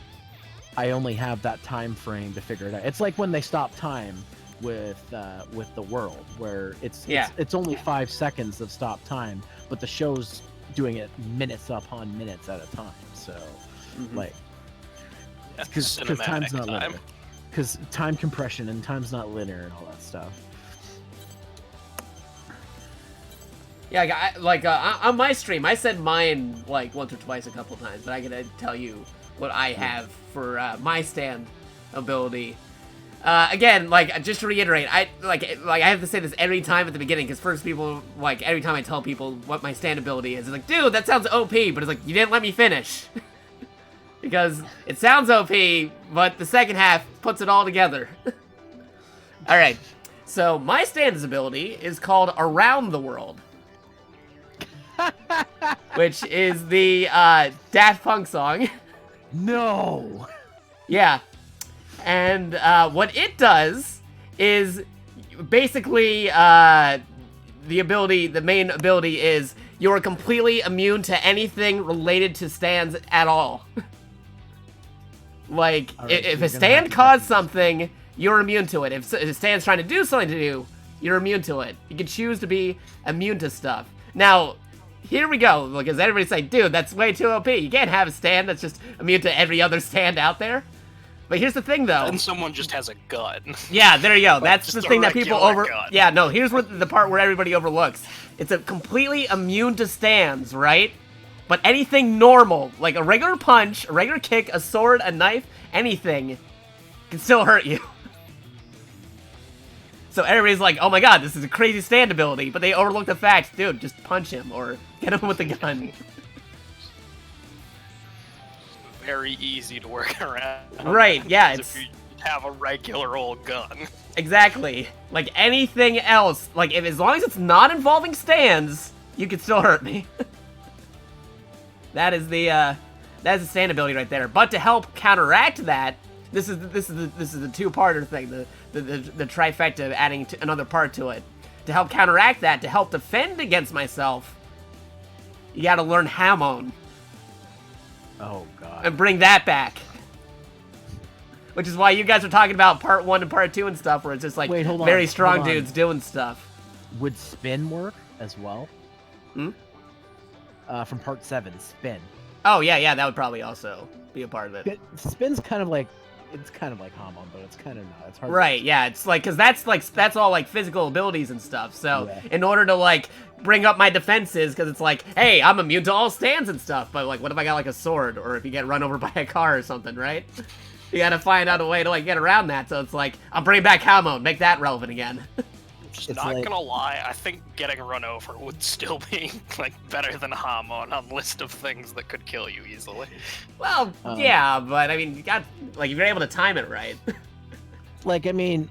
I only have that time frame to figure it out. It's like when they stop time with the world, where it's only 5 seconds of stop time, but the show's doing it minutes upon minutes at a time, so like because time's not linear. Because time compression and time's not linear and all that stuff. Yeah, on my stream, I said mine like once or twice a couple times, but I gotta tell you what I have for my stand ability. Again, like just to reiterate, I have to say this every time at the beginning, because first people like every time I tell people what my stand ability is, it's like, dude, that sounds OP, but it's like you didn't let me finish. Because it sounds OP, but the second half puts it all together. Alright, so my stand's ability is called Around the World. Which is the Daft Punk song. No! Yeah. And what it does is basically the main ability is you're completely immune to anything related to stands at all. Like, right, if a stand caused something, you're immune to it. If a stand's trying to do something to you, you're immune to it. You can choose to be immune to stuff. Now, here we go, because everybody's like, dude, that's way too OP. You can't have a stand that's just immune to every other stand out there. But here's the thing, though. And someone just has a gun. Yeah, there you go. That's the thing that people gun. Yeah, no, here's the part where everybody overlooks. It's a completely immune to stands, right? But anything normal, like a regular punch, a regular kick, a sword, a knife, anything, can still hurt you. So everybody's like, oh my god, this is a crazy stand ability, but they overlook the fact, dude, just punch him or get him with a gun. Very easy to work around. Right, yeah, it's... If you have a regular old gun. Exactly. Like anything else, like as long as it's not involving stands, you can still hurt me. That is the stand ability right there. But to help counteract that, This is the two-parter thing, the trifecta, adding another part to it. To help counteract that, to help defend against myself, you gotta learn Hamon. Oh god. And bring that back. Which is why you guys are talking about part 1 and part 2 and stuff, where it's just like Wait, hold on, very strong hold on. dudes doing stuff. Would spin work as well? Hmm? From part 7, spin. Oh yeah, that would probably also be a part of it. Spin's kind of like, it's kind of like Hamon, but it's kind of not. It's hard. Right, yeah, it's like, because that's all like physical abilities and stuff. So Yeah. in order to like bring up my defenses, because it's like, hey, I'm immune to all stands and stuff, but like, what if I got like a sword, or if you get run over by a car or something, right? You gotta find out a way to like get around that. So it's like, I'll bring back Hamon, make that relevant again. Just It's not like- gonna lie, I think getting run over would still be like better than Hamon on list of things that could kill you easily. Well, yeah, but I mean, you got like, if you're able to time it right. Like, I mean,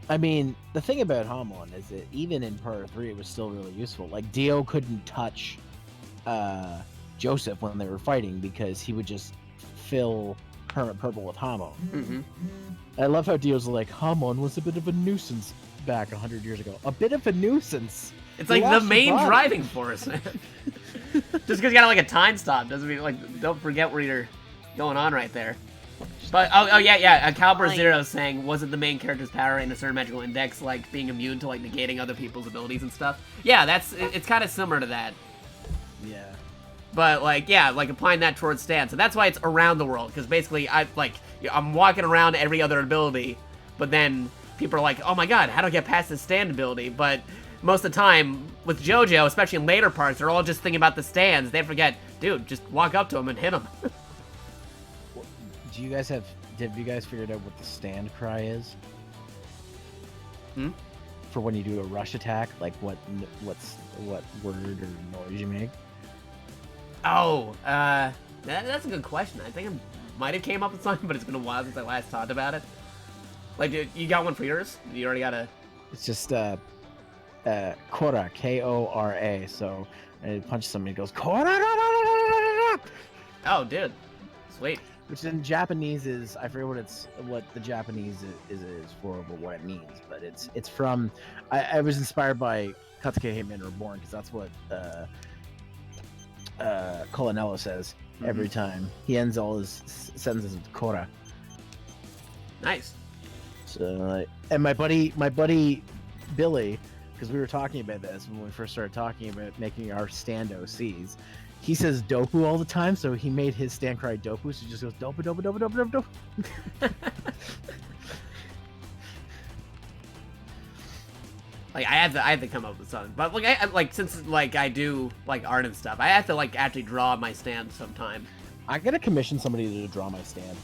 the thing about Hamon is that even in part 3, it was still really useful. Like, Dio couldn't touch Joseph when they were fighting because he would just fill Hermit Purple with Hamon. Mm-hmm. I love how Dio's like, Hamon was a bit of a nuisance back 100 years ago. A bit of a nuisance. It's You like the lost your main body. driving force, man. Just because you got like a time stop doesn't mean like, don't forget where you're going on right there. But oh yeah, Caliber Zero saying, wasn't the main character's power in a certain magical index like being immune to like negating other people's abilities and stuff? Yeah, it's kind of similar to that. Yeah. But like, yeah, like applying that towards stance, and that's why it's around the world, because basically I'm walking around every other ability, but then people are like, oh my god, how do I get past this stand ability? But most of the time with JoJo, especially in later parts, they're all just thinking about the stands. They forget, dude, just walk up to him and hit him. Do you guys have you guys figured out what the stand cry is? Hmm? For when you do a rush attack, like what word or noise you make? Oh, that's a good question. I think I might have came up with something, but it's been a while since I last talked about it. Like, you got one for yours? You already got a... It's just Kora, Kora. So and it punches somebody, it goes Kora. Oh, dude. Sweet. Which in Japanese is, I forget what the Japanese is for, or what it means, but it's from. I was inspired by Katsuki Hitman Reborn because that's what Colonello says every time he ends all his sentences with Kora. Nice. So, and my buddy Billy, because we were talking about this when we first started talking about making our stand OCs. He says dopu all the time, so he made his stand cry dopu, so he just goes dopu dopu dopu dopu dopu dopu. Like, I have to come up with something. But like since like I do like art and stuff, I have to like actually draw my stand sometime. I'm gonna commission somebody to draw my stand.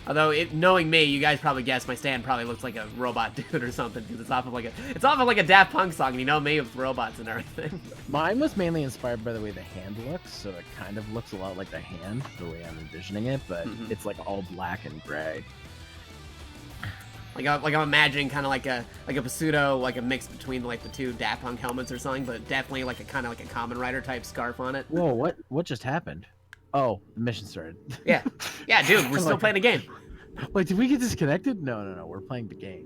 Although, knowing me, you guys probably guess my stand probably looks like a robot dude or something, because it's off of like a Daft Punk song, and you know me with robots and everything. Mine was mainly inspired by the way the hand looks, so it kind of looks a lot like the hand, the way I'm envisioning it, but it's like all black and gray. Like I'm imagining kind of like a pseudo, like a mix between like the two Daft Punk helmets or something, but definitely like a kind of like a Kamen Rider type scarf on it. Whoa, what just happened? Oh, the mission started. Yeah, dude, we're still playing the game. Wait, did we get disconnected? No, we're playing the game.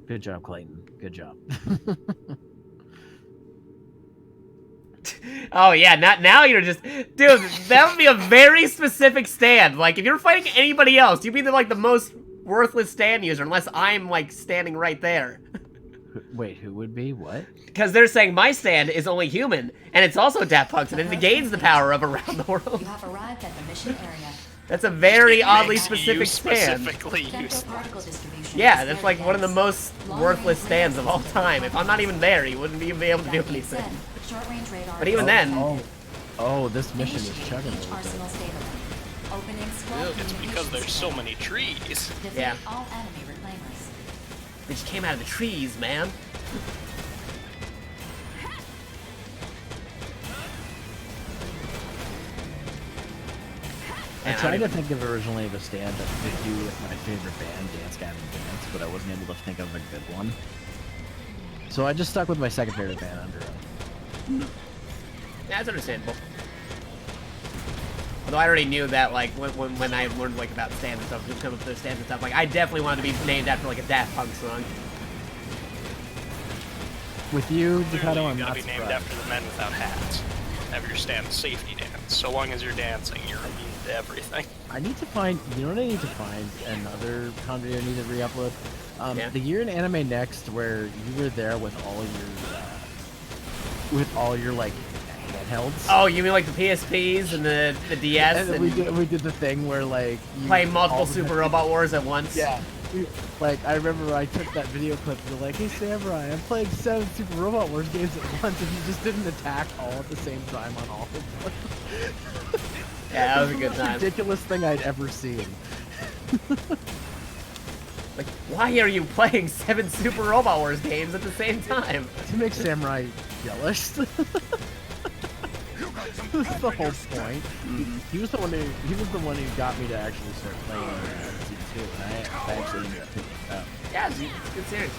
Good job, Clayton. Good job. Oh yeah, now you're just, dude. That would be a very specific stand. Like if you're fighting anybody else, you'd be the most worthless stand user, unless I'm like standing right there. Wait, who would be? What? Because they're saying my stand is only human, and it's also Daft Punk's, and it negates the power of around the world. You have arrived at the mission area. That's a very oddly You specific stand. specifically Central use particle distribution. Yeah, is that's very like one of the dense. most worthless stands of all time. If I'm not even there, you wouldn't even be able to do That being anything. said, short-range radar But even is then- Oh, this mission is Initiate chugging a each little bit. arsenal state alert. Opening squad It's because there's so many trees. Defeat Yeah. all enemy reclaimers. They just came out of the trees, man. I Man, tried don't to think of originally of a stand that could do with my favorite band, Dance Gavin Dance, but I wasn't able to think of a good one. So I just stuck with my second favorite band, Under Oath. Yeah, that's understandable. Although I already knew that, like, when I learned, like, about stands and stuff, just come up with the stands and stuff, like, I definitely wanted to be named after, like, a Daft Punk song. With you, Ducato, I'm You not gotta be named surprised. after the men without hats. Have your stand safety dance. So long as you're dancing, you're immune to everything. I need to find, you know what I need to find? Another con video I need to re-upload? Yeah. The year in Anime Next where you were there with all your like, handhelds. Oh, you mean like the PSPs and the DS And and we did the thing where like you play multiple all the- Super Robot Wars at once? Yeah. Like I remember I took that video clip and you're like, hey Samurai, I'm playing 7 Super Robot Wars games at once, and you just didn't attack all at the same time on all of them. Yeah, that was a good the most time. ridiculous thing I'd ever seen. Like, why are you playing 7 Super Robot Wars games at the same time? To make Samurai jealous. That's the whole point. He was the one who got me to actually start playing MT2, and I actually ended up picking it up. Yeah, it's a good series.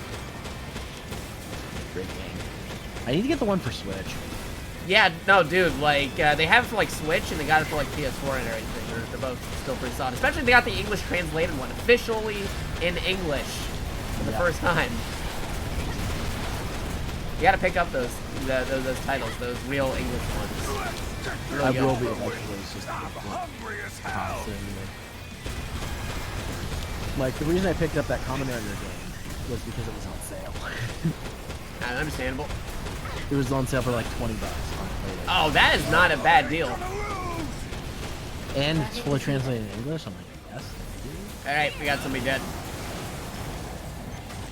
Great game. I need to get the one for Switch. Yeah, no, dude, like, they have it for, like, Switch, and they got it for, like, PS4 and everything. They're both still pretty solid. Especially they got the English translated one, officially in English for the first time. You gotta pick up those titles, those real English ones. Really I good. will be eventually. It's just Hungry as hell. constantly. Like, the reason I picked up that Kamen Rider game was because it was on sale. Understandable. It was on sale for like $20 on Playdate. Oh, that is not a bad deal. And it's fully translated in English. I'm like, yes. Alright, we got somebody dead.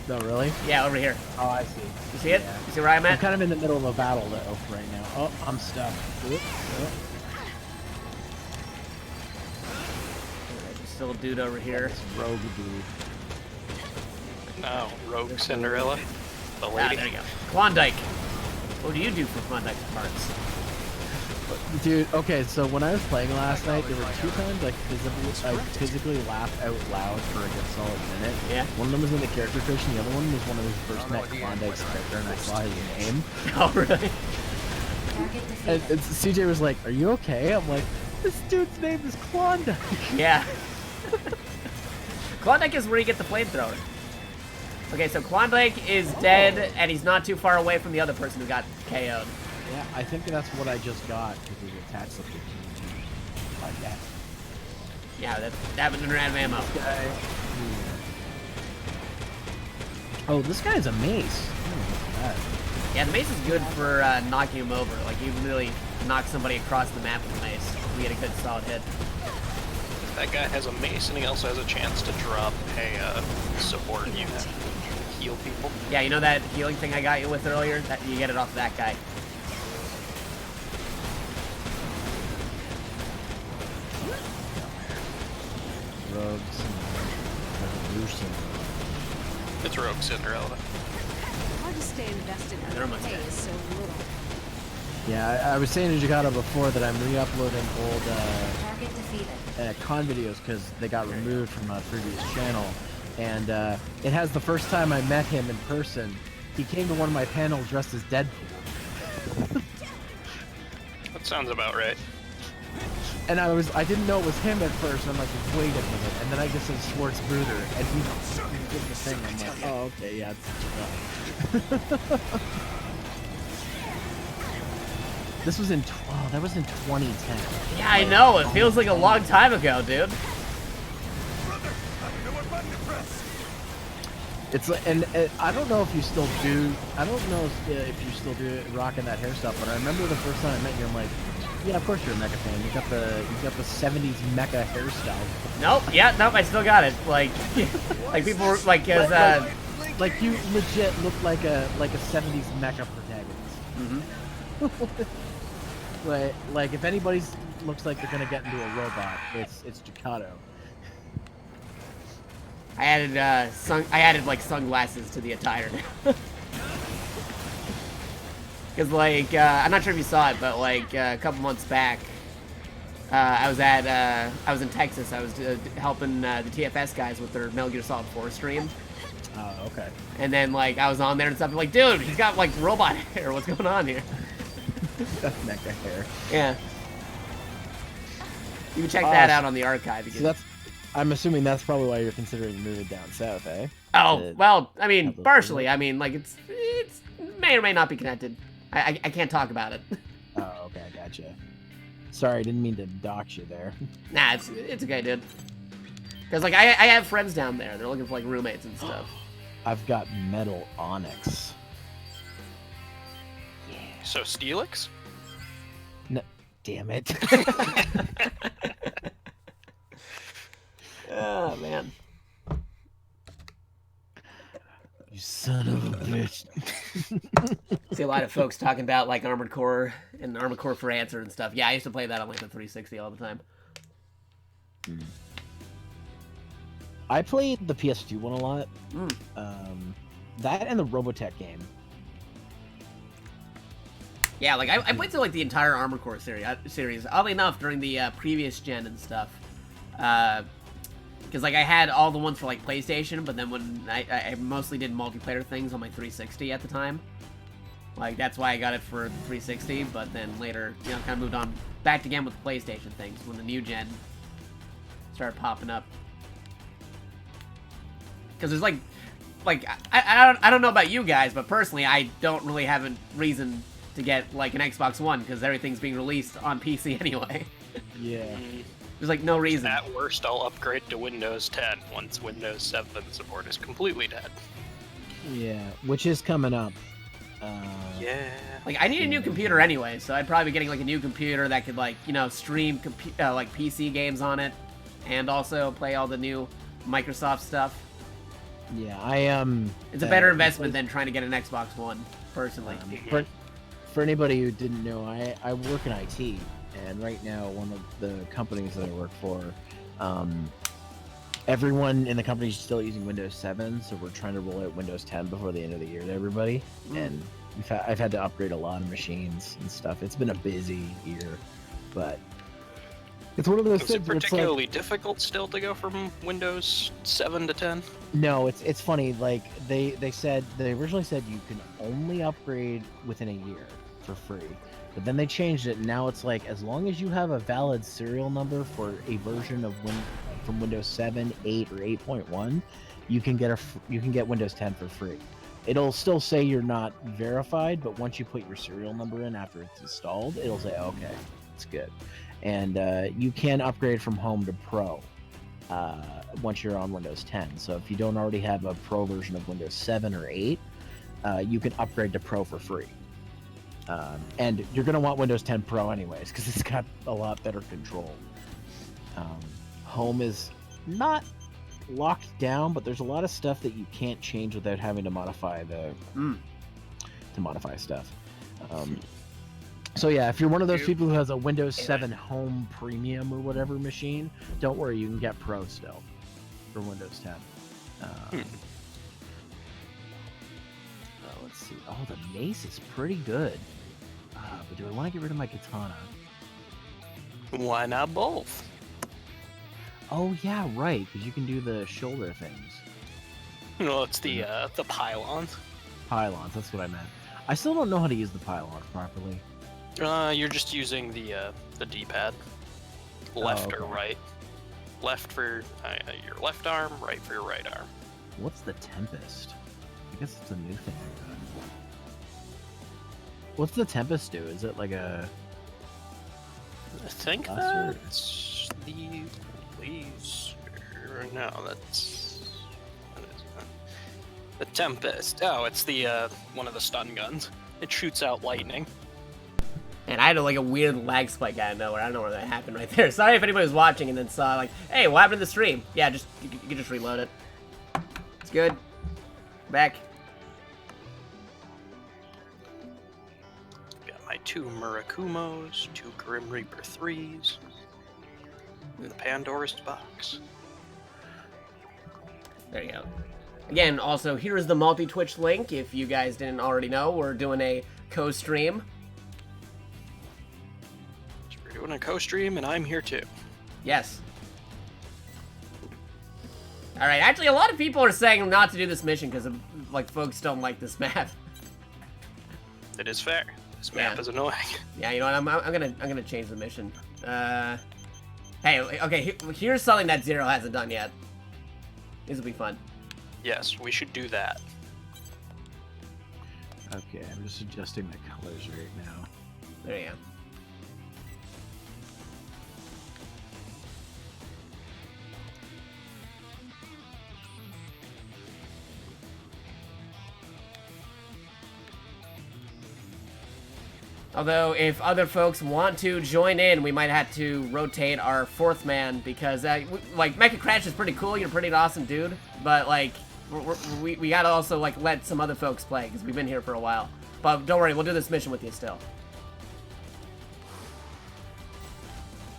No, really? Yeah, over here. Oh, I see. You see it? Yeah. You see where I'm I'm at? kind of in the middle of a battle though right now. Oh, I'm stuck. Oop, oh. There's still a dude over here. This rogue dude. No, Rogue Cinderella. The Ah, lady. there you go. Klondike. What do you do for Klondike parts? Dude, okay, so when I was playing last night, there were 2 times I physically laughed out loud for a good solid minute. Yeah. One of them was in the character creation, the other one was when I was first met Klondike's character and I saw his name. Oh, really? And CJ was like, are you okay? I'm like, this dude's name is Klondike. Yeah. Klondike is where you get the flamethrower. Okay, so Klondike is dead, and he's not too far away from the other person who got KO'd. Yeah, I think that's what I just got because it attacks like like that. Yeah, that was under ammo. Guy. Oh, this guy's a mace. Oh, look at that. Yeah, the mace is good for knocking him over. Like, you can really knock somebody across the map with a mace. You get a good solid hit. That guy has a mace, and he also has a chance to drop a support unit. Heal people. Yeah, you know that healing thing I got you with earlier? That you get it off that guy. Rogues and Revolution. It's Rogue Cinderella. Hard to stay invested when They're the almost pay dead. is so little. Yeah, I was saying to Jagata before that I'm re-uploading old Target defeated. con videos because they got removed from a previous channel. And it has the first time I met him in person. He came to one of my panels dressed as Deadpool. That sounds about right. And I didn't know it was him at first, and I'm like, wait a minute. And then I just said Schwartz Bruder, and he did the thing. I'm like, oh, okay, yeah, it's This was that was in 2010. Yeah, I know. It feels like a long time ago, dude. It's like, and I don't know if you still do. I don't know if you still do it rocking that hairstyle. But I remember the first time I met you, I'm like, yeah, of course you're a mecha fan. You got the 70s mecha hairstyle. Nope. Yeah, nope. I still got it. Like, like people were like, as Like you legit look like a 70s mecha protagonist. Mhm. Like if anybody's looks like they're gonna get into a robot, it's Ducato. I added like sunglasses to the attire. Cause like I'm not sure if you saw it, but like a couple months back, I was in Texas. I was helping the TFS guys with their Metal Gear Solid 4 stream. Oh, okay. And then like I was on there and stuff. I'm like, dude, he's got like robot hair. What's going on here? That's mecha hair. Yeah. You can check that out on the archive. So that's. I'm assuming that's probably why you're considering moving down south, eh? Oh, well, I mean, have those partially. things. I mean, like, it's may or may not be connected. I can't talk about it. Oh, okay, I gotcha. Sorry, I didn't mean to dox you there. Nah, it's okay, dude. Because, like, I have friends down there. They're looking for, like, roommates and stuff. I've got metal onyx. So Steelix? No, damn it. Oh, man. You son of a bitch. See a lot of folks talking about, like, Armored Core and Armored Core for Answer and stuff. Yeah, I used to play that on, like, the 360 all the time. I played the PS2 one a lot. Mm. That and the Robotech game. Yeah, like, I played through, like, the entire Armored Core series. Oddly enough, during the previous gen and stuff. Because, like, I had all the ones for, like, PlayStation, but then when I mostly did multiplayer things on my 360 at the time. Like, that's why I got it for the 360, but then later, you know, kind of moved on back again with the PlayStation things when the new gen started popping up. Because there's, like, I don't know about you guys, but personally, I don't really have a reason to get, like, an Xbox One, because everything's being released on PC anyway. Yeah. There's, like, no reason. At worst, I'll upgrade to Windows 10 once Windows 7 support is completely dead. Yeah, which is coming up. Yeah. Like, I need a new computer anyway, so I'd probably be getting, like, a new computer that could, like, you know, stream, like, PC games on it, and also play all the new Microsoft stuff. Yeah, I am. It's a better investment than trying to get an Xbox One, personally. For anybody who didn't know, I work in IT, and right now one of the companies that I work for, everyone in the company is still using Windows 7, so we're trying to roll out Windows 10 before the end of the year to everybody. And I've had to upgrade a lot of machines and stuff. It's been a busy year, but it's one of those Is it things where it's like, particularly difficult still to go from Windows 7 to 10? no, it's funny. Like they originally said you can only upgrade within a year for free, but then they changed it. And now it's like as long as you have a valid serial number for a version of from Windows 7, 8, or 8.1, you can get Windows 10 for free. It'll still say you're not verified, but once you put your serial number in after it's installed, it'll say okay, it's good. And you can upgrade from home to Pro once you're on Windows 10. So if you don't already have a Pro version of Windows 7 or 8, you can upgrade to Pro for free. And you're going to want Windows 10 Pro anyways, because it's got a lot better control. Home is not locked down, but there's a lot of stuff that you can't change without having to modify to modify stuff. So yeah, if you're one of those people who has a Windows 7 Home Premium or whatever machine, don't worry, you can get Pro still for Windows 10. Let's see. Oh, the mace is pretty good. But do I want to get rid of my katana? Why not both? Oh yeah, right, because you can do the shoulder things. No, it's the pylons. Pylons, that's what I meant. I still don't know how to use the pylons properly. You're just using the D-pad. Left or okay. right. Left for your left arm, right for your right arm. What's the Tempest? I guess it's a new thing. What's the Tempest do? Is it like a... I think Blaster? that's the laser. No, that's... What is that? The Tempest. Oh, it's the one of the stun guns. It shoots out lightning. And I had like a weird lag spike out of nowhere. I don't know where that happened right there. Sorry if anybody was watching and then saw like, hey, what happened to the stream? Yeah, you can just reload it. It's good. Back. Got my 2 Murakumos, 2 Grim Reaper 3s, and the Pandora's box. There you go. Again, also, here's the multi-Twitch link. If you guys didn't already know, we're doing a co-stream. We're doing a co-stream, and I'm here too. Yes. Alright, actually, a lot of people are saying not to do this mission because, like, folks don't like this map. It is fair. This map Yeah. is annoying. Yeah, you know what? I'm gonna change the mission. Hey, Hey, okay, here's something that Zero hasn't done yet. This will be fun. Yes, we should do that. Okay, I'm just adjusting the colors right now. There you go. Although, if other folks want to join in, we might have to rotate our fourth man, because, like, Mecha Crash is pretty cool, you're a pretty awesome dude, but, like, we gotta also, like, let some other folks play, because we've been here for a while. But don't worry, we'll do this mission with you still.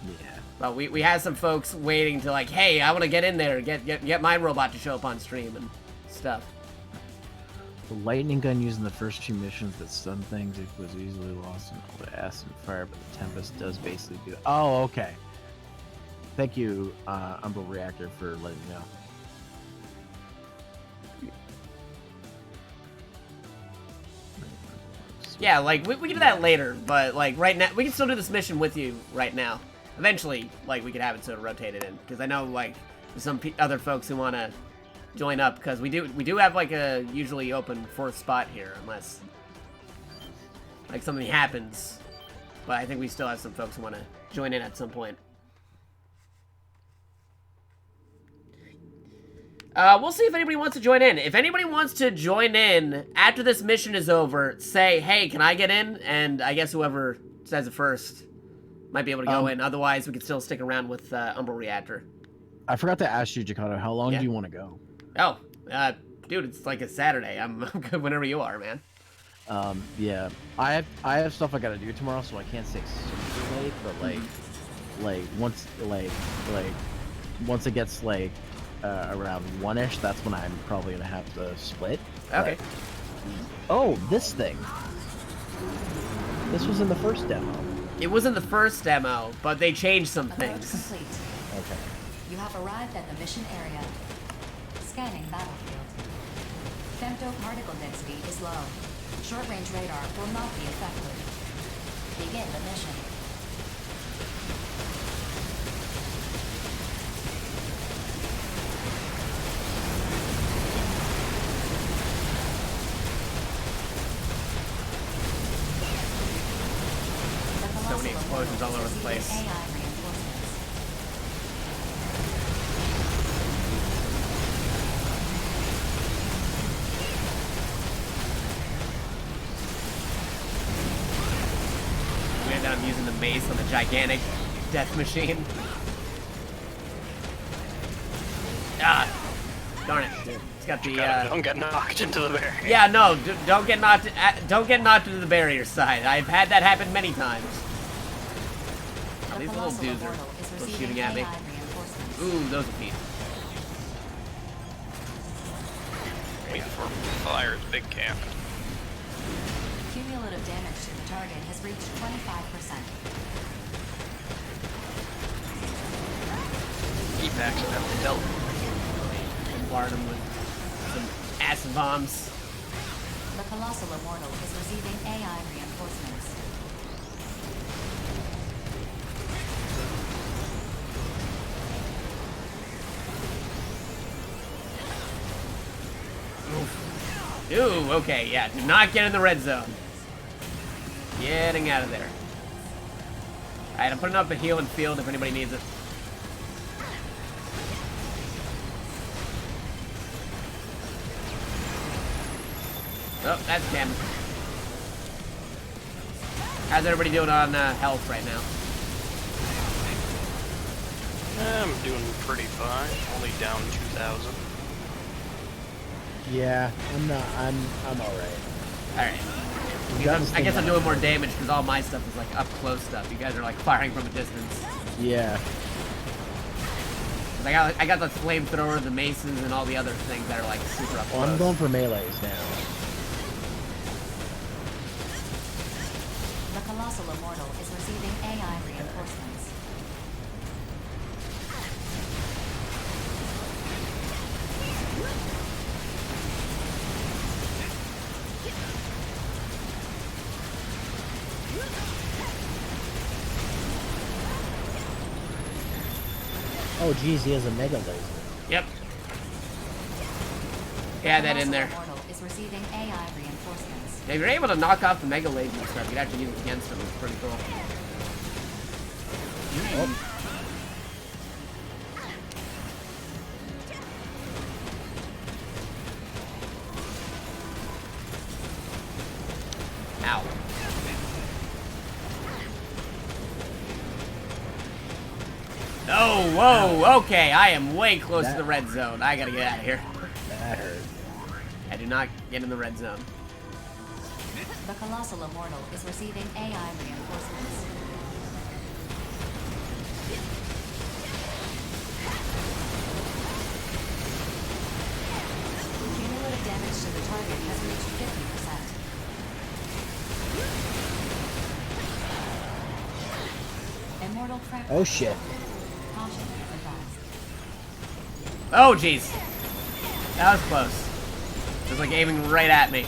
Yeah. But we have some folks waiting to, like, hey, I want to get in there, get my robot to show up on stream and stuff. The lightning gun used in the first two missions that stun things, it was easily lost in all the acid and fire, but the Tempest does basically do. Oh, okay. Thank you, Umbral Reactor, for letting me know. Yeah, like, we can do that later, but, like, right now, we can still do this mission with you right now. Eventually, like, we could have it sort of rotated in, because I know, like, there's some other folks who want to join up, because we do have, like, a usually open fourth spot here, unless, like, something happens. But I think we still have some folks who want to join in at some point. We'll see if anybody wants to join in. If anybody wants to join in after this mission is over, say, hey, can I get in? And I guess whoever says it first might be able to go in. Otherwise, we can still stick around with Umbral Reactor. I forgot to ask you, Jakarta, how long do you want to go? Oh, dude, it's like a Saturday. I'm good whenever you are, man. Yeah, I have stuff I gotta do tomorrow, so I can't stay super late. But once it gets like around 1-ish, that's when I'm probably gonna have to split. Okay. But... Oh, this thing. This was in the first demo. It was in the first demo, but they changed some things. Complete. Okay. You have arrived at the mission area. Scanning battlefield. Femto particle density is low. Short-range radar will not be affected. Begin the mission. So many explosions all over the place. AI reinforcements. Weird that I'm using the mace on the gigantic death machine. Ah, darn it! It's got the. Don't get knocked into the barrier. Yeah, no, don't get knocked. Don't get knocked into the barrier side. I've had that happen many times. Oh, these little dudes are still shooting at me. Ooh, those are feet. Waiting for fire's big camp. Cumulative damage to the target has reached 25%. Keep accidentally dealt. Bombard them with some acid bombs. The Colossal Immortal is receiving AI reinforcements. Ooh, okay, yeah, do not get in the red zone. Getting out of there. Alright, I'm putting up a healing field if anybody needs it. Oh, that's damn. How's everybody doing on health right now? I'm doing pretty fine. Only down 2,000. Yeah, I'm all right. Alright. I guess I'm doing more damage because all my stuff is like up close stuff. You guys are like firing from a distance. Yeah. I got the flamethrower, the maces, and all the other things that are like super up close. Well, I'm going for melees now. The Colossal Immortal is receiving AI reinforcements. Oh, geez, he has a mega laser. Yep. Add that in there. Immortal is receiving AI reinforcements. If you're able to knock off the mega laser and stuff, you can actually use it against him. It's pretty cool. Oh. Ow. Oh, whoa, okay, I am way close to the red zone. I gotta get out of here. That hurt. I do not get in the red zone. The Colossal Immortal is receiving AI reinforcements. Cumulative damage to the target has reached 50%. Immortal fragment. Oh, shit. Caution advised. Oh, jeez. That was close. It was like aiming right at me.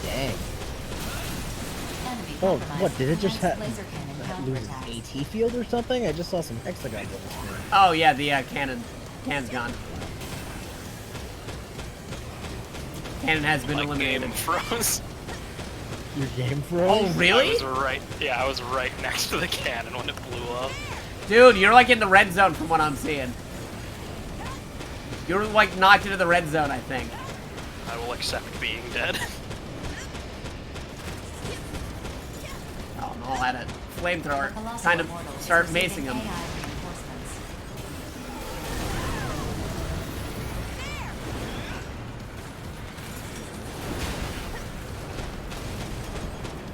Dang. Enemy Oh, compromised. what, did it just Enhanced laser cannon lose counterattack. its AT field or something? I just saw some hexagons on the screen. Oh, yeah, the cannon. Cannon's gone. Cannon has been My eliminated. game froze. Your game froze? Oh, really? I was right next to the cannon when it blew up. Dude, you're like in the red zone from what I'm seeing. You're like knocked into the red zone, I think. I will accept being dead. Oh, no, I'll add a flamethrower. The Colossal Time to Immortal is start receiving macing him. AI reinforcements.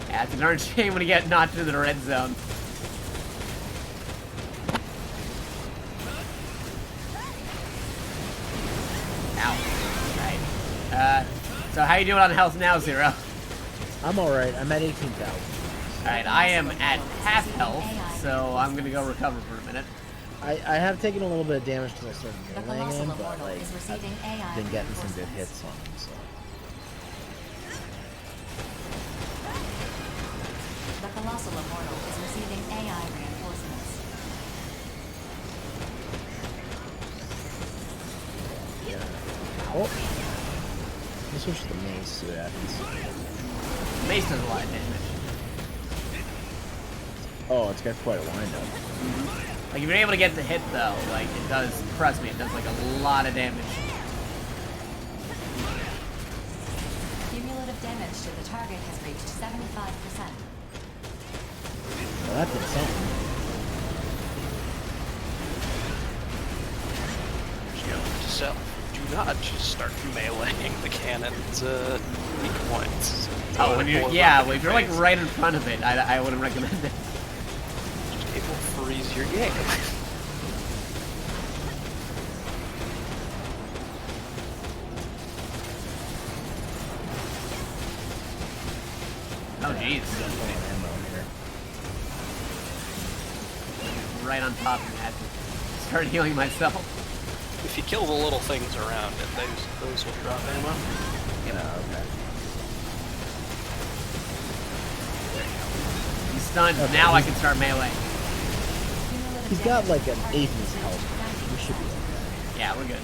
Yeah, it's a darn shame when you get knocked into the red zone. Ow. Right. So how you doing on health now, Zero? I'm alright. I'm at 18,000. Alright, I am at half health, so I'm gonna go recover for a minute. I have taken a little bit of damage because I started The meleeing Colossal him, but Immortal like, is receiving AI I've been getting some good reinforcements. hits on him, so. The Colossal Immortal is receiving AI reinforcements. Yeah. Oh! Let me switch to the mace, see what happens. Mace does a lot of damage. Oh, it's got quite a windup. Like, if you're able to get the hit, though, like, it does, trust me, it does, like, a lot of damage. Cumulative damage to the target has reached 75%. Well, that did something. So, do not just start meleeing the cannon's weak points. Oh, when you're, yeah, well, if you're, like, right in front of it, I wouldn't recommend it. It will freeze your game. Oh, jeez. Right on top of me. I had to start healing myself. If you kill the little things around it, those will drop ammo. Okay. He's stunned. Okay, Now I can start melee. He's got like an eighth of his health. We should be okay. Yeah, we're good.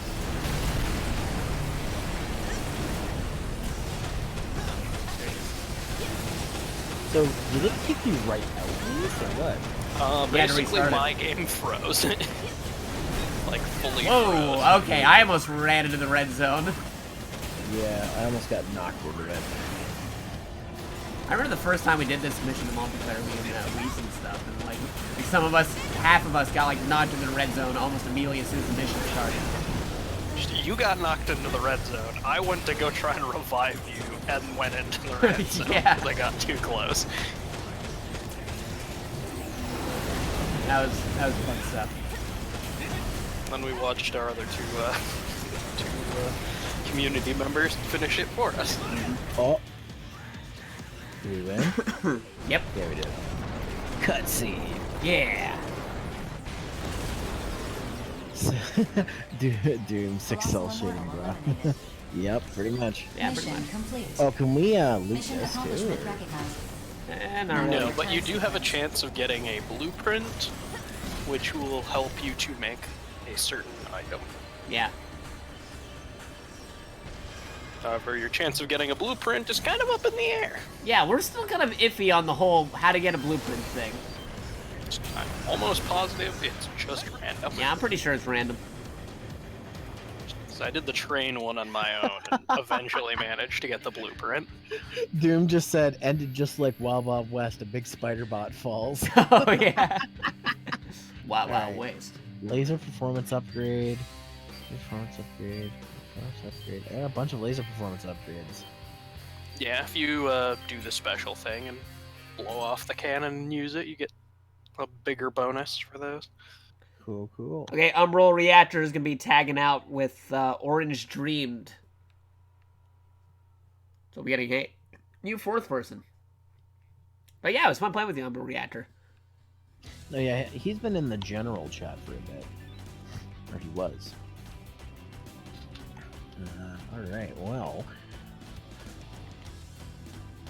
So, did it kick you right out of this, or what? You had to Basically, restart it. my game froze. Like, fully Whoa, froze. okay, I almost ran into the red zone. Yeah, I almost got knocked into it. I remember the first time we did this mission in multiplayer, we in Wii and stuff, and like some of us, half of us got like knocked into the red zone almost immediately as soon as the mission started. You got knocked into the red zone. I went to go try and revive you and went into the red zone Yeah. because I got too close. That was fun stuff. Then we watched our other two community members finish it for us. Oh. Did we win? Yep. Yeah, we did. Cutscene. Yeah. Doom 6 cell shading, bro. Yep, pretty much. Yeah, pretty Mission much. complete. Oh, can we loot Mission this too? accomplishment or- recognized. Not really. No, but you do have a chance of getting a blueprint, which will help you to make a certain item. Yeah. However, your chance of getting a blueprint is kind of up in the air. Yeah, we're still kind of iffy on the whole how to get a blueprint thing. I'm almost positive it's just random. Yeah, I'm pretty sure it's random. So I did the train one on my own and eventually managed to get the blueprint. Doom just said, ended just like Wild Wild West, a big spider bot falls. Oh, yeah. Wow, Alright. waste. Laser performance upgrade. Performance upgrade. Yeah, a bunch of laser performance upgrades. Yeah, if you do the special thing and blow off the cannon and use it, you get a bigger bonus for those. Cool. Okay, Umbral Reactor is going to be tagging out with Orange Dreamed. So we're getting a new fourth person. But yeah, it was fun playing with the Umbral Reactor. Oh yeah, he's been in the general chat for a bit. Or he was. Alright, well.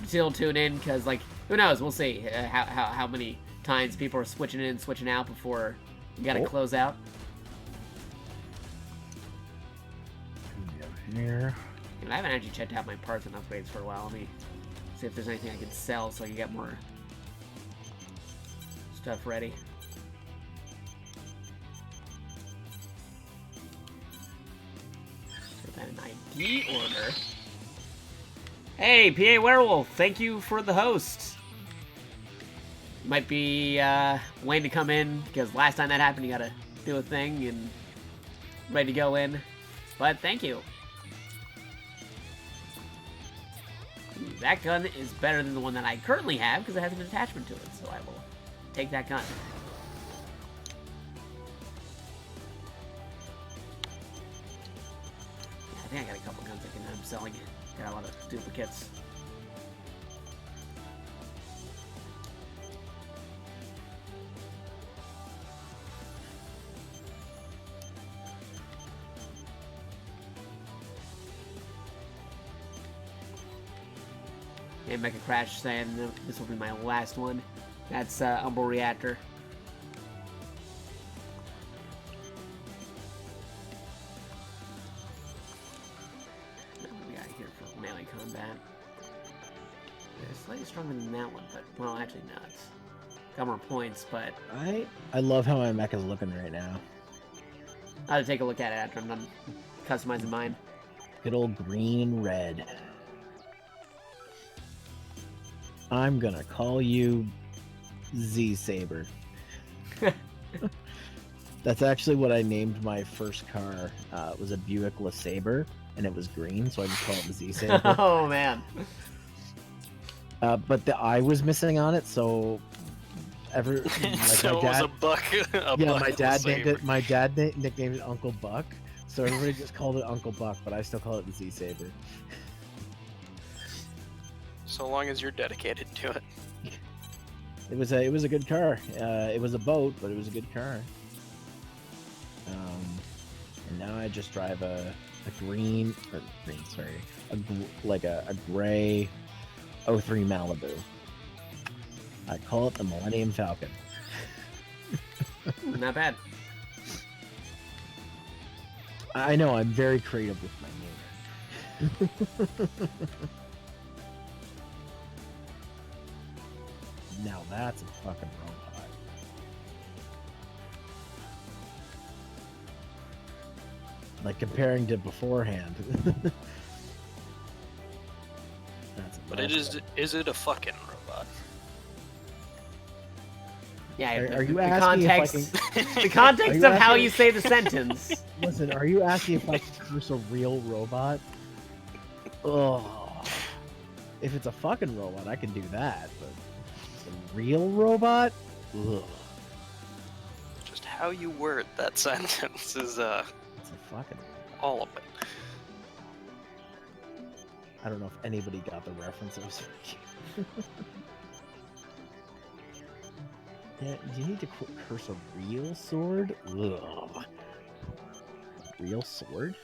Still tune in, because, like, who knows? We'll see how many times people are switching in and switching out before you got to close out. Here. And I haven't actually checked out my parts and upgrades for a while. Let me see if there's anything I can sell so I can get more stuff ready. Put that in ID order. Hey, PA Werewolf, thank you for the host. Might be waiting to come in, because last time that happened, you gotta do a thing and ready to go in. But thank you. Ooh, that gun is better than the one that I currently have, because it has an attachment to it, so I will take that gun. Yeah, I think I got a couple guns I can end up selling. Got a lot of duplicates. And Mecha Crash saying this will be my last one. That's Umbral Reactor. What do we got here for melee combat? They're slightly stronger than that one, but, well, actually not. Got more points, but I love how my mecha's looking right now. I'll have to take a look at it after I'm done customizing mine. Good old green and red. I'm gonna call you Z-Saber. That's actually what I named my first car. It was a Buick LeSabre, and it was green, so I just called it the Z-Saber. Oh, man. But the eye was missing on it, so like So my it was dad, a buck. my dad named it. My dad nicknamed it Uncle Buck, so everybody just called it Uncle Buck, but I still call it the Z-Saber. So long as you're dedicated to it. It was a good car. It was a boat, but it was a good car. And now I just drive a green, sorry, a gray 03 Malibu. I call it the Millennium Falcon. Not bad. I know, I'm very creative with my name. Now that's a fucking robot. Like comparing to beforehand. But is it a fucking robot? Yeah, Are you the asking context, if I the context you of how asking- you say the sentence. Listen, are you asking if I can curse a real robot? Oh, if it's a fucking robot, I can do that. But if it's a real robot, ugh, Just how you word that sentence is it's a fucking. all of it. I don't know if anybody got the references. Yeah, you need to curse a real sword? Ugh. Real sword?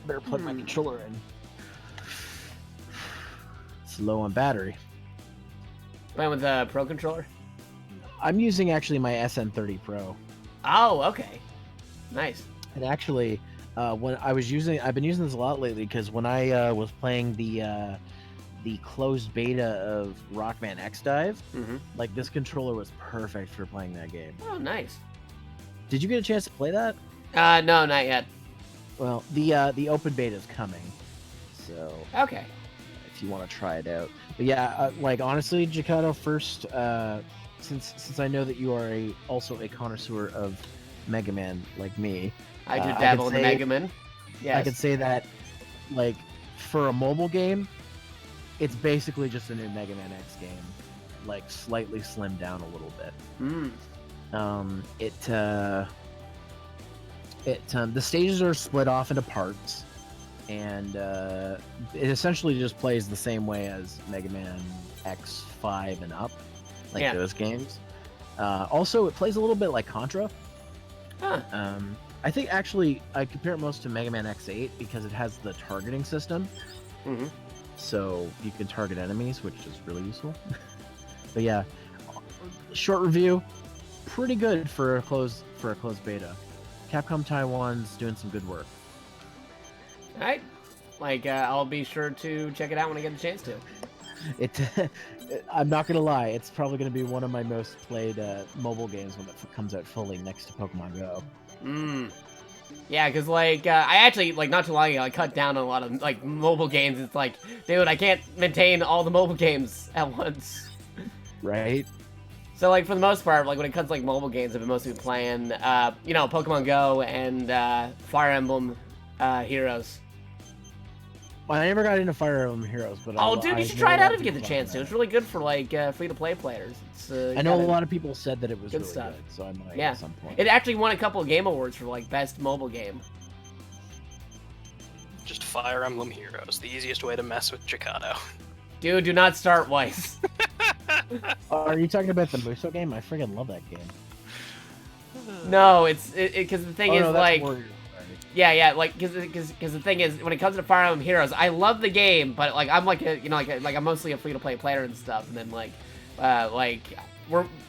Better plug my controller in. It's low on battery. Playing with the Pro Controller? I'm using actually my SN30 Pro. Oh, okay. Nice. And actually, when I've been using this a lot lately because when I was playing the closed beta of Rockman X Dive, like this controller was perfect for playing that game. Oh, nice. Did you get a chance to play that? No, not yet. Well, the open beta is coming, so Okay. if you want to try it out. But yeah, like honestly, Jacato, first, since I know that you are also a connoisseur of Mega Man like me, I do dabble in the Mega Man. Yes. I could say that, like, for a mobile game, it's basically just a new Mega Man X game, like slightly slimmed down a little bit. The stages are split off into parts, and it essentially just plays the same way as Mega Man X5 and up, like those games. Also, it plays a little bit like Contra. Huh. I think actually I compare it most to Mega Man X8 because it has the targeting system. So you can target enemies, which is really useful. But yeah, short review, pretty good for a closed beta. Capcom Taiwan's doing some good work. All right. Like, I'll be sure to check it out when I get the chance to. I'm not gonna lie, it's probably gonna be one of my most played mobile games when it comes out fully next to Pokemon Go. Yeah, because, like, I actually, like, not too long ago, I cut down on a lot of, like, mobile games. It's like, dude, I can't maintain all the mobile games at once. Right? So, like, for the most part, like, when it comes to, like, mobile games, I've been mostly playing, you know, Pokemon Go and Fire Emblem Heroes. Well, I never got into Fire Emblem Heroes, but dude, you should try it out if you get the chance to. It's really good for, like, free-to-play players. It's, I know a lot of people said that it was good really stuff. good, so I might Yeah. at some point. It actually won a couple of Game Awards for, like, best mobile game. Just Fire Emblem Heroes, the easiest way to mess with Jacato. Dude, do not start Weiss. Are you talking about the Muso game? I freaking love that game. No, it's because the thing is, no, that's like, Warriors, yeah, like, because the thing is, when it comes to Fire Emblem Heroes, I love the game, but like, I'm like a, you know, like I'm mostly a free to play player and stuff, and then like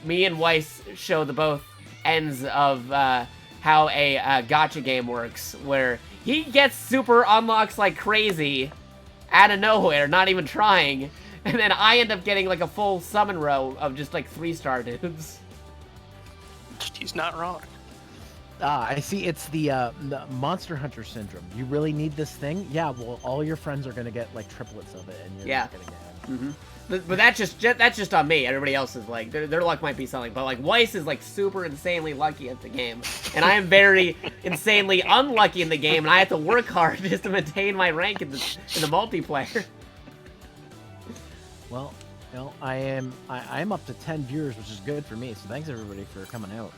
me and Weiss show the both ends of how a gacha game works, where he gets super unlocks like crazy out of nowhere, not even trying, and then I end up getting like a full summon row of just like 3-star dudes. He's not wrong. I see. It's the Monster Hunter syndrome. You really need this thing? Yeah. Well, all your friends are gonna get like triplets of it, and you're not gonna get it. But that's just on me. Everybody else is like their luck might be something, but like Weiss is like super insanely lucky at the game, and I am very insanely unlucky in the game, and I have to work hard just to maintain my rank in the multiplayer. Well, you know, I'm up to 10 viewers, which is good for me. So thanks everybody for coming out.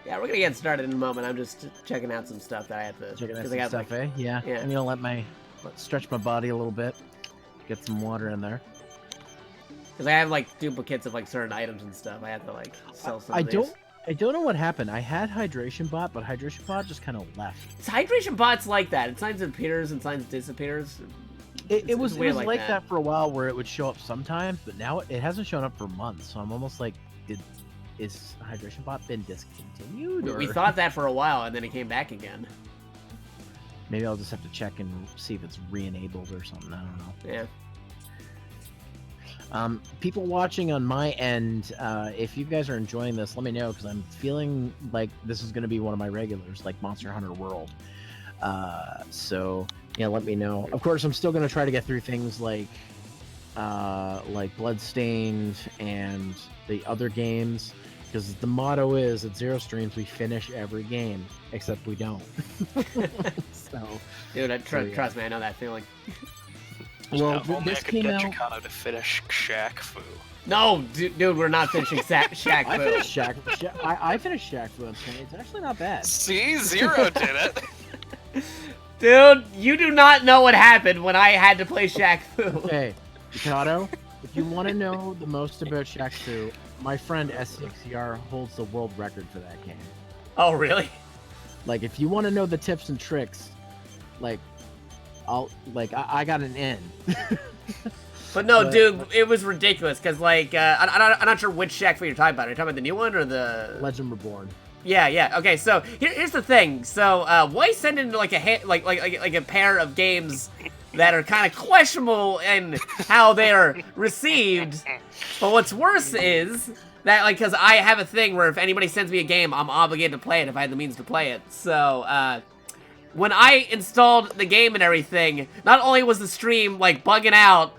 Yeah, we're gonna get started in a moment. I'm just checking out some stuff that I have to. Checking out I some got, stuff, like, Yeah. Yeah. I'm gonna let's stretch my body a little bit. Get some water in there. Because I have like duplicates of like certain items and stuff. I have to like sell some. of these. I don't know what happened. I had Hydration Bot, but Hydration Bot just kind of left. It's hydration bots like that. It sometimes appears and sometimes disappears. It was weird like that for a while, where it would show up sometimes, but now it hasn't shown up for months. So I'm almost like, is Hydration Bot been discontinued? We or- thought that for a while, and then it came back again. Maybe I'll just have to check and see if it's re-enabled or something. I don't know. Yeah. People watching on my end, if you guys are enjoying this, let me know, because I'm feeling like this is going to be one of my regulars, like Monster Hunter World. So yeah, let me know. Of course, I'm still going to try to get through things like Bloodstained and the other games, because the motto is at Zero Streams we finish every game, except we don't. So, Dude, trust me, I know that feeling. well, If only this I could came get out. Jacato to finish Shaq Fu. No, dude, we're not finishing Shaq I Fu. finished I finished Shaq Fu on Sunday. It's actually not bad. See, Zero did it. Dude, you do not know what happened when I had to play Shaq Fu. Okay, Mikado, if you want to know the most about Shaq Fu, my friend S6CR holds the world record for that game. Oh, really? Like, if you want to know the tips and tricks, like, I got an in. But no, dude, it was ridiculous, because, like, I'm not sure which Shaq you're talking about. Are you talking about the new one, or the... Legend Reborn. Yeah. Okay, so here's the thing. So, why send in, like, a pair of games that are kind of questionable in how they are received? But what's worse is that, like, because I have a thing where if anybody sends me a game, I'm obligated to play it if I have the means to play it. So, when I installed the game and everything, not only was the stream, like, bugging out,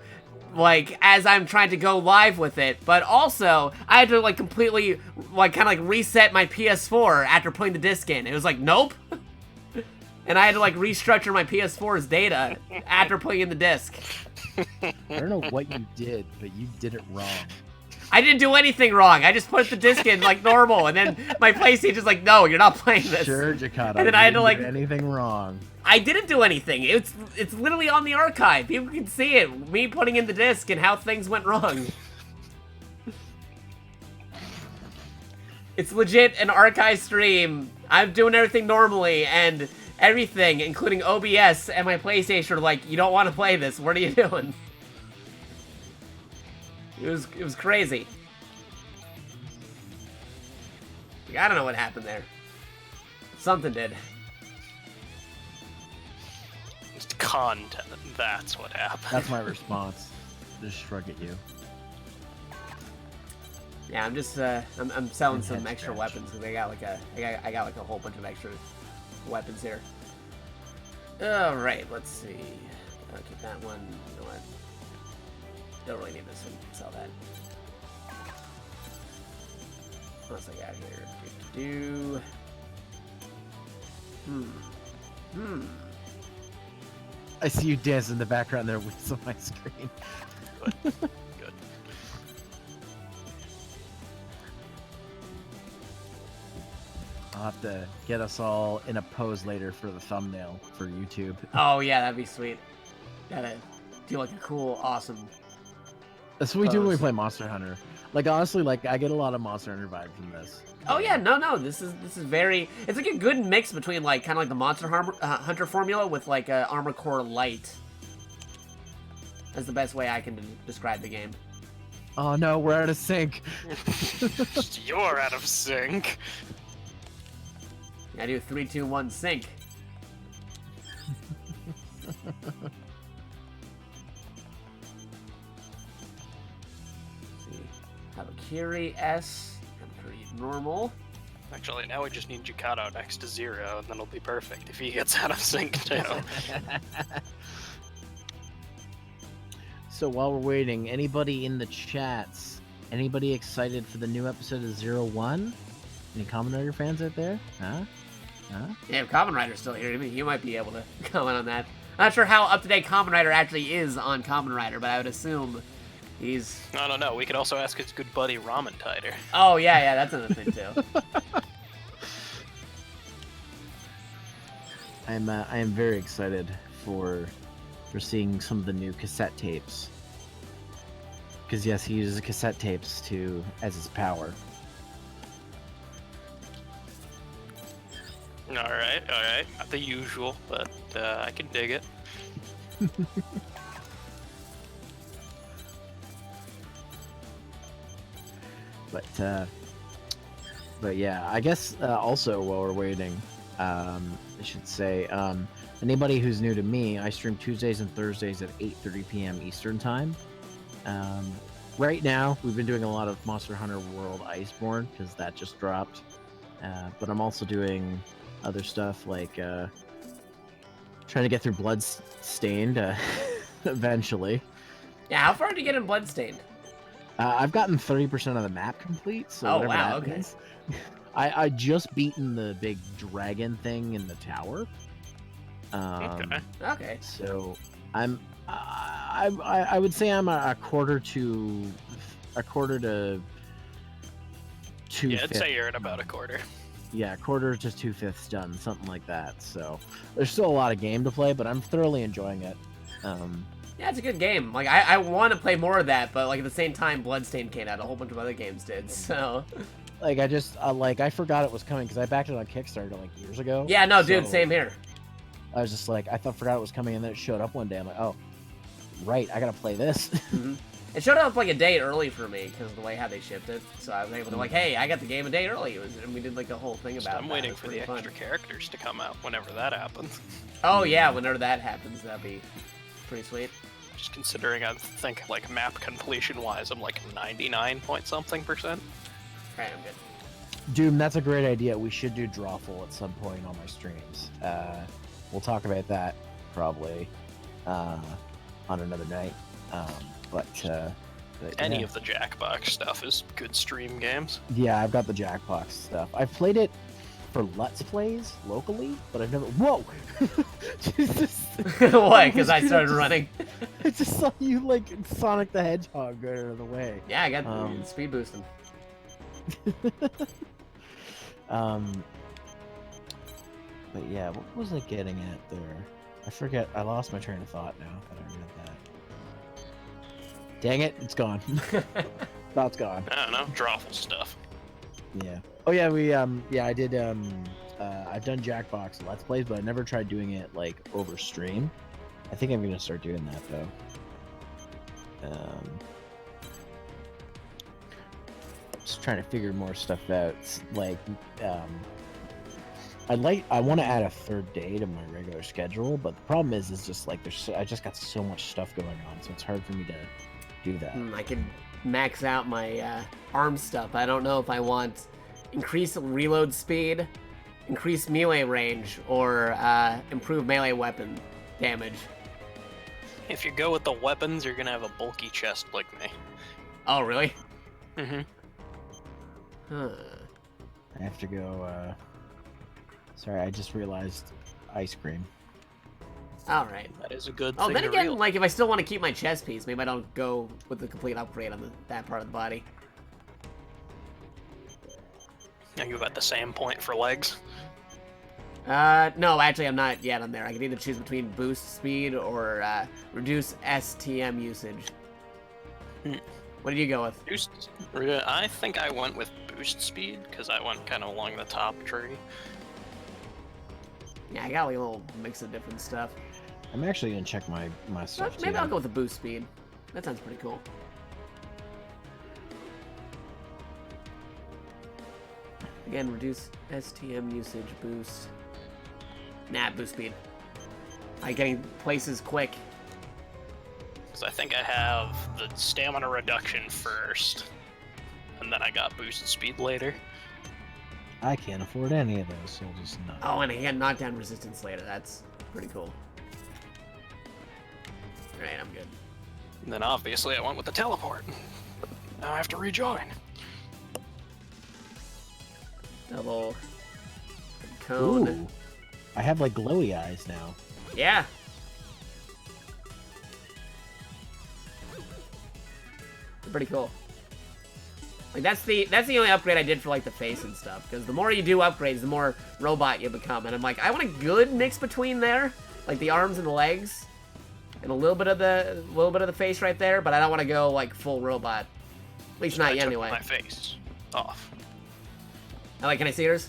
like, as I'm trying to go live with it, but also, I had to, like, completely, like, kind of, like, reset my PS4 after putting the disc in. It was like, nope. And I had to, like, restructure my PS4's data after putting in the disc. I don't know what you did, but you did it wrong. I didn't do anything wrong. I just put the disc in like normal, and then my PlayStation's like, "No, you're not playing this." Sure, Jakarta. And then I had to, like, do anything wrong. I didn't do anything. It's literally on the archive. People can see it. Me putting in the disc and how things went wrong. It's legit an archive stream. I'm doing everything normally, and everything, including OBS and my PlayStation, are like, "You don't want to play this. What are you doing?" It was crazy. Like, I don't know what happened there. Something did. Just content. That's what happened. That's my response. Just shrug at you. Yeah, I'm just I'm selling some Head extra scratch. weapons because I got like a whole bunch of extra weapons here. All right, let's see. I'll keep that one. You know what? Don't really need this one. Sell that. What else I got here? I see you dancing in the background there with on my screen. Good. I'll have to get us all in a pose later for the thumbnail for YouTube. Oh yeah, that'd be sweet. Gotta do like a cool, awesome. That's what we do when we Pose. play Monster Hunter. Like, honestly, like, I get a lot of Monster Hunter vibes from this. Oh yeah, no, this is very. It's like a good mix between like kind of like the Monster Hunter formula with like Armor Core Light. That's the best way I can describe the game. Oh no, we're out of sync. You're out of sync. I do 3, 2, 1 sync. Habakiri S. Habakiri normal. Actually, now we just need Jakarta next to 0, and then it'll be perfect if he gets out of sync too. So while we're waiting, anybody in the chats, anybody excited for the new episode of 01? Any Kamen Rider fans out there? Huh? Yeah, if Kamen Rider's still here, you might be able to comment on that. I'm not sure how up-to-date Kamen Rider actually is on Kamen Rider, but I would assume he's... I don't know. We could also ask his good buddy Ramen Tider. Oh, yeah, that's another thing, too. I am very excited for seeing some of the new cassette tapes. Because yes, he uses cassette tapes as his power. All right. Not the usual, but I can dig it. But yeah, I guess also while we're waiting, I should say, anybody who's new to me, I stream Tuesdays and Thursdays at 8:30 p.m. Eastern time. Right now, we've been doing a lot of Monster Hunter World Iceborne because that just dropped. But I'm also doing other stuff like trying to get through Bloodstained eventually. Yeah, how far did you get in Bloodstained? I've gotten 30% of the map complete. So Oh, whatever wow, that okay. means. I just beaten the big dragon thing in the tower. Okay. Okay. So I would say I'm a quarter to 2/5. Yeah, I'd say you're at about a quarter. Yeah, quarter to 2/5 done, something like that. So there's still a lot of game to play, but I'm thoroughly enjoying it. Yeah, it's a good game. Like, I want to play more of that, but, like, at the same time, Bloodstained came out. A whole bunch of other games did, so... Like, I just, I forgot it was coming because I backed it on Kickstarter, like, years ago. Yeah, no, dude, So same here. I was just like, forgot it was coming, and then it showed up one day. I'm like, oh, right, I gotta play this. It showed up like a day early for me because of the way how they shipped it. So I was able to like, hey, I got the game a day early, and we did like a whole thing about it. I'm waiting for the extra characters to come out whenever that happens. Oh yeah, whenever that happens, that'd be pretty sweet. Just considering I think like map completion wise, I'm like 99 point something%. Alright, I'm good. Doom, that's a great idea. We should do Drawful at some point on my streams. We'll talk about that probably on another night. But Any of the Jackbox stuff is good stream games. Yeah, I've got the Jackbox stuff. I've played it for Let's Plays locally, but I've never. Whoa! Jesus. What? Because I started running. I just saw you like Sonic the Hedgehog go out of the way. Yeah, I got speed boosting. But yeah, what was I getting at there? I forget. I lost my train of thought now that I read that. Dang it, it's gone. Thought's gone. I don't know, drawful stuff. Yeah. Oh yeah, I did I've done Jackbox Let's Plays, but I never tried doing it like over stream. I think I'm gonna start doing that though. Just trying to figure more stuff out. Like I want to add a third day to my regular schedule, but the problem is just like I just got so much stuff going on, so it's hard for me to do that. I can max out my arm stuff. I don't know if I want increased reload speed, increased melee range, or improve melee weapon damage. If you go with the weapons, you're gonna have a bulky chest like me. Oh, really? Mm-hmm. Huh. I have to go. Sorry, I just realized ice cream. All right. That is a good Oh, thing then to again, realize. like if I still want to keep my chest piece, maybe I don't go with the complete upgrade on that part of the body. Are you at the same point for legs? No, actually I'm not yet on there. I can either choose between boost speed or reduce STM usage. What did you go with? Boost. I think I went with boost speed because I went kind of along the top tree. Yeah, I got like a little mix of different stuff. I'm actually gonna check my stuff Maybe too. I'll go with the boost speed. That sounds pretty cool. Again, reduce STM usage, boost. Nah, boost speed. Like getting places quick. Because I think I have the stamina reduction first, and then I got boosted speed later. I can't afford any of those, so I'll just not. Oh, and I got knockdown resistance later. That's pretty cool. Alright, I'm good. And then obviously I went with the teleport. Now I have to rejoin. Double cone. Ooh, I have like glowy eyes now. Yeah. Pretty cool. Like that's the only upgrade I did for like the face and stuff. Because the more you do upgrades, the more robot you become. And I'm like, I want a good mix between there, like the arms and the legs, and a little bit of the face right there. But I don't want to go like full robot. At least not I yet, took anyway. my face off. Can I see yours?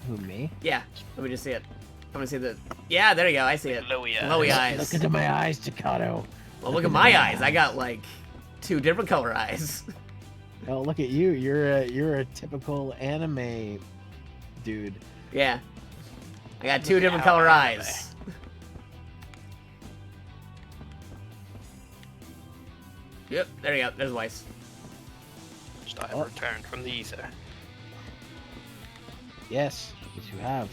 Who, me? Yeah. Let me just see it. I'm gonna see the. Yeah, there you go. I see it. Glowy eyes. Glowy eyes. Look into my eyes, Takato. Well, look at my eyes. I got like 2 different color eyes. Oh, look at you. You're a typical anime dude. Yeah. I got 2 Look at different how color anime. eyes. Yep, there you go. There's Weiss. I have returned from the ether. Yes, yes you have.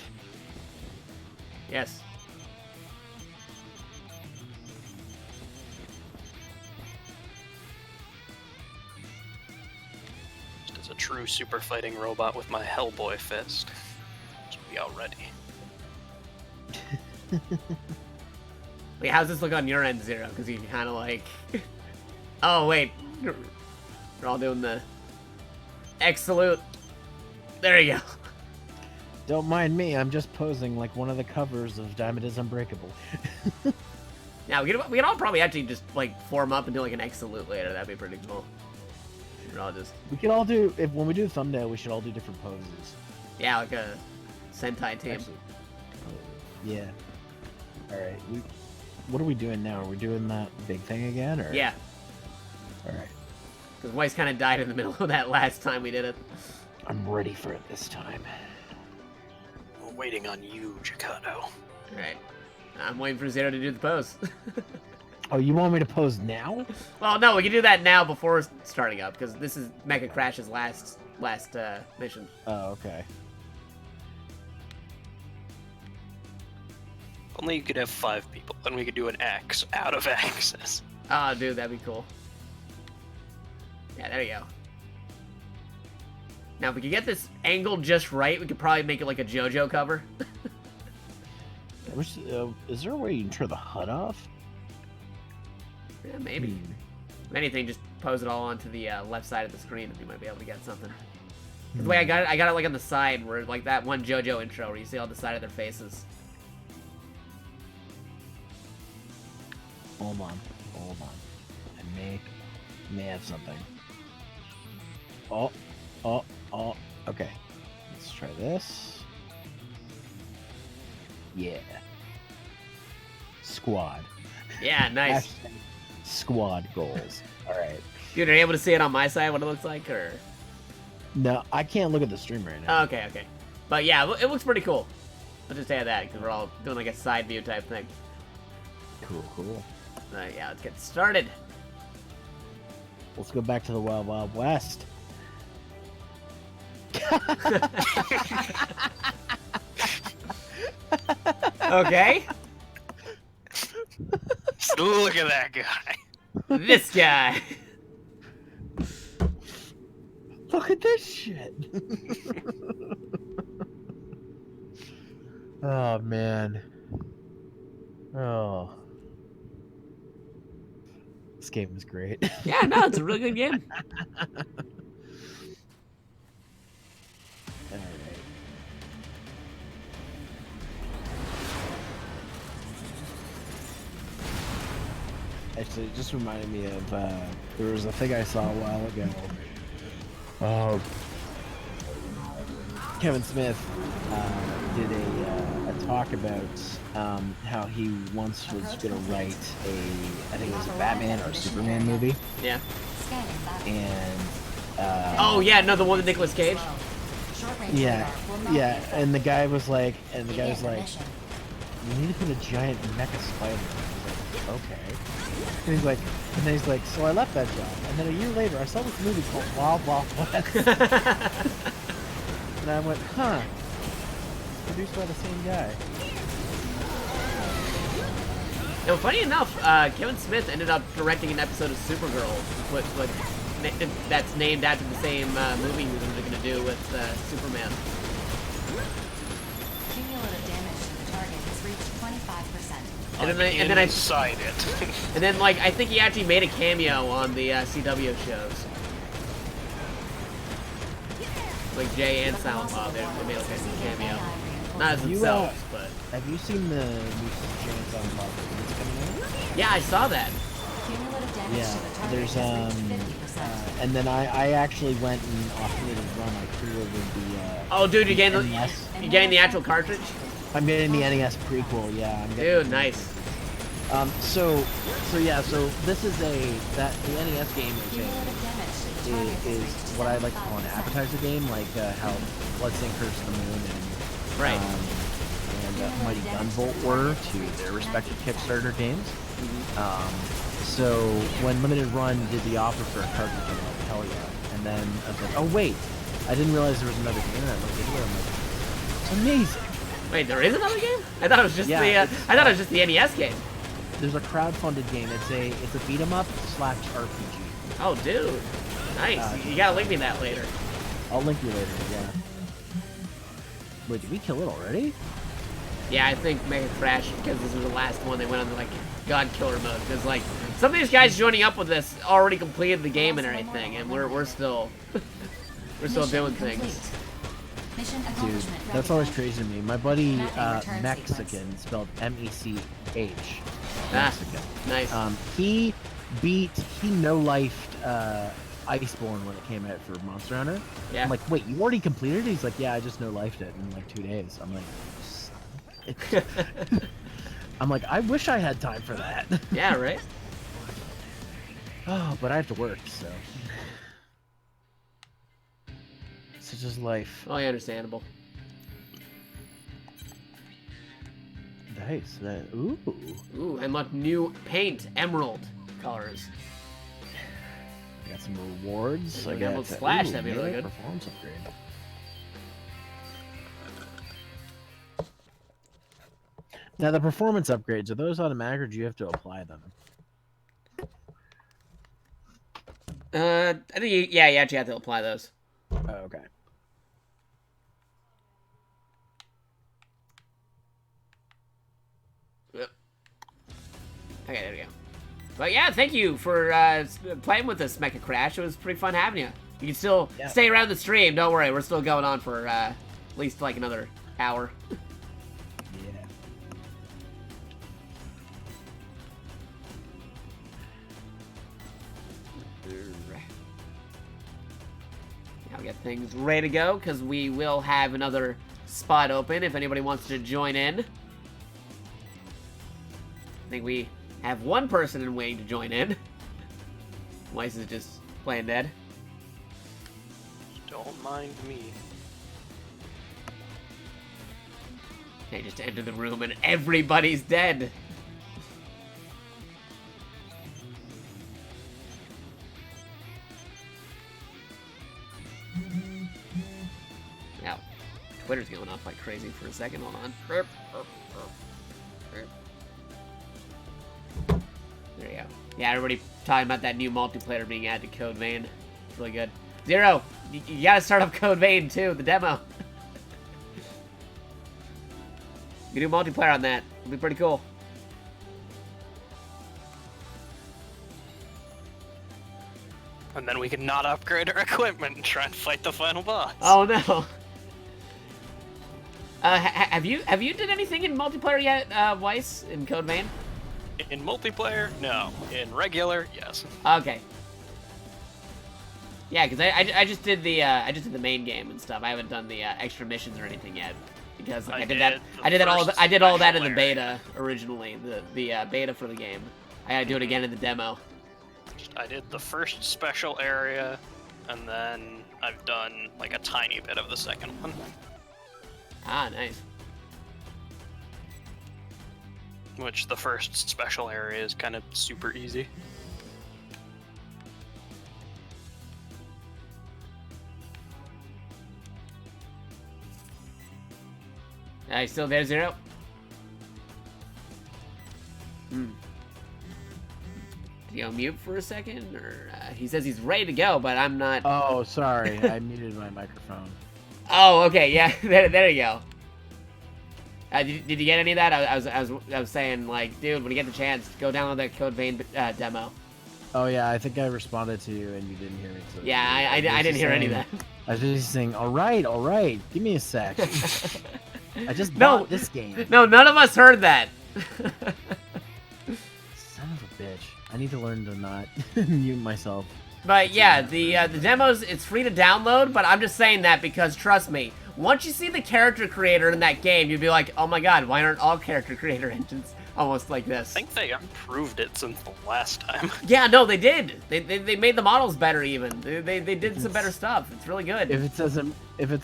Yes. Just as a true super fighting robot with my Hellboy fist. Just be out ready. Wait, how's this look on your end, Zero? Because you kind of like... Oh, wait. You're all doing the... X salute. There you go. Don't mind me, I'm just posing like one of the covers of Diamond is Unbreakable. Yeah, we can all probably actually just like form up and do like an X salute later. That'd be pretty cool. We're all just We could all do when we do the thumbnail. We should all do different poses. yeah, like a Sentai team. Actually, yeah. All right. What are we doing now? Are we doing that big thing again, or? Yeah, All right. because Weiss kind of died in the middle of that last time we did it. I'm ready for it this time. We're waiting on you, Jacato. All right, I'm waiting for Zero to do the pose. Oh, you want me to pose now? Well, no, we can do that now before starting up because this is Mecha Crash's last mission. Oh, okay. Only you could have 5 people, then we could do an X out of X's. Oh, dude, that'd be cool. Yeah, there you go. Now, if we could get this angle just right, we could probably make it like a JoJo cover. Is there a way you can turn the HUD off? Yeah, maybe. If anything, just pose it all onto the left side of the screen and you might be able to get something. 'Cause the way I got it like on the side where like that one JoJo intro where you see all the side of their faces. Hold on. I may have something. Oh. Okay. Let's try this. Yeah. Squad. Yeah, nice. Hashtag squad goals. All right. Dude, are you able to see it on my side what it looks like, or? No, I can't look at the stream right now. Oh, okay. But yeah, it looks pretty cool. I'll just add that because we're all doing like a side view type thing. Cool. Yeah, let's get started. Let's go back to the Wild Wild West. Okay. Look at that guy. This guy. Look at this shit. Oh, man. Oh. This game is great. Yeah, no, it's a really good game. All right. Actually, it just reminded me of there was a thing I saw a while ago. Oh, Kevin Smith did a talk about how he once was going to write I think it was a Batman or a Superman movie, Yeah. and Oh yeah, no, the one with Nicolas Cage. yeah, and the guy was like, you need to put a giant mecha spider. I was like, okay. And then he's like, so I left that job, and then a year later I saw this movie called Wild Wild West. And I went, huh, produced by the same guy. Now, funny enough, Kevin Smith ended up directing an episode of Supergirl, that's named after the same movie he was going to do with Superman. Cumulative damage to the target has reached 25%. And then I Inside it. And then, like, I think he actually made a cameo on the CW shows. Like Jay and Silent Bob, they made like a cameo. Not as themselves, but. Have you seen the new Jay and Silent Bob that's coming out? Yeah, I saw that. Cumulative damage Yeah, to the target there's has reached 50%. and then I actually went and off-rated run. I pre-ordered the. Oh, dude, you're NES. getting the actual cartridge? I'm getting the NES prequel. Yeah, I'm getting. Dude, nice. So this is the NES game Cumulative damage to the target has is reached what I like to call an 75%. appetizer game, like how Bloodstained Curse of the Moon Right. and Mighty Gunvolt were to their respective Kickstarter games. So when Limited Run did the offer for a cartridge, I'm like, hell yeah. And then I was like, oh wait, I didn't realize there was another game. And I looked into it, I'm like, it's amazing. Wait, there is another game? I thought it was just the NES game. There's a crowd-funded game. It's a beat 'em up / RPG. Oh, dude. Nice. You gotta link me that later. I'll link you later. Yeah. Wait, did we kill it already? Yeah, I think Mega Crash, because this was the last one, they went on like God Killer mode. Because like some of these guys joining up with us already completed the game and everything, and we're still we're still doing things. Mission Dude, accomplishment that's always recognized. crazy to me. My buddy Mapping return Mexican, spelled MECH. Ah, Mexican. nice. He no-lifed Iceborne when it came out for Monster Hunter. Yeah. I'm like, wait, you already completed it? He's like, yeah, I just no-lifed it in like 2 days. I'm like, son of a bitch. I'm like, I wish I had time for that. Yeah, right? Oh, but I have to work, so. It's just life. Oh, yeah, understandable. Nice. Ooh. Ooh, unlock new paint, emerald colors. I got some rewards. Ooh, I an got Emerald Splash, that'd be really melee good. Performance upgrade. Now the performance upgrades, are those automatic or do you have to apply them? I think you actually have to apply those. Oh, okay. Yep. Okay, there we go. But yeah, thank you for playing with us, Mecha Crash. It was pretty fun having you. You can still stay around the stream. Don't worry, we're still going on for at least like another hour. Yeah. Now we got things ready to go because we will have another spot open if anybody wants to join in. I think we have one person in waiting to join in. Weiss is just playing dead. Don't mind me. They just enter the room and everybody's dead. Now, Twitter's going off like crazy for a second. Hold on. There you go. Yeah, everybody talking about that new multiplayer being added to Code Vein. It's really good. Zero, you gotta start up Code Vein too, the demo. You do multiplayer on that. It'll be pretty cool. And then we can not upgrade our equipment and try and fight the final boss. Oh no. Have you did anything in multiplayer yet, Weiss, in Code Vein? In multiplayer, no. In regular, yes. Okay. Yeah, because I just did the main game and stuff. I haven't done the extra missions or anything yet because like, I did all that in the beta originally, the beta for the game. I gotta do it again in the demo. I did the first special area, and then I've done like a tiny bit of the second one. Ah, nice. Which the first special area is kind of super easy. You still there, Zero? Did he go mute for a second? Or he says he's ready to go, but I'm not. Oh, sorry. I muted my microphone. Oh, okay, yeah. there you go. Did you get any of that? I was saying, like, dude, when you get the chance, go download that Code Vein demo. Oh yeah, I think I responded to you and you didn't hear me. So Yeah, I didn't hear any of that. I was just saying, all right, give me a sec. I just bought this game. No, none of us heard that. Son of a bitch. I need to learn to not mute myself. But yeah, the demos, it's free to download, but I'm just saying that because, trust me, once you see the character creator in that game, you'll be like, oh my god, why aren't all character creator engines almost like this? I think they improved it since the last time. Yeah, no, they did. They made the models better even. They did some better stuff. It's really good. If it's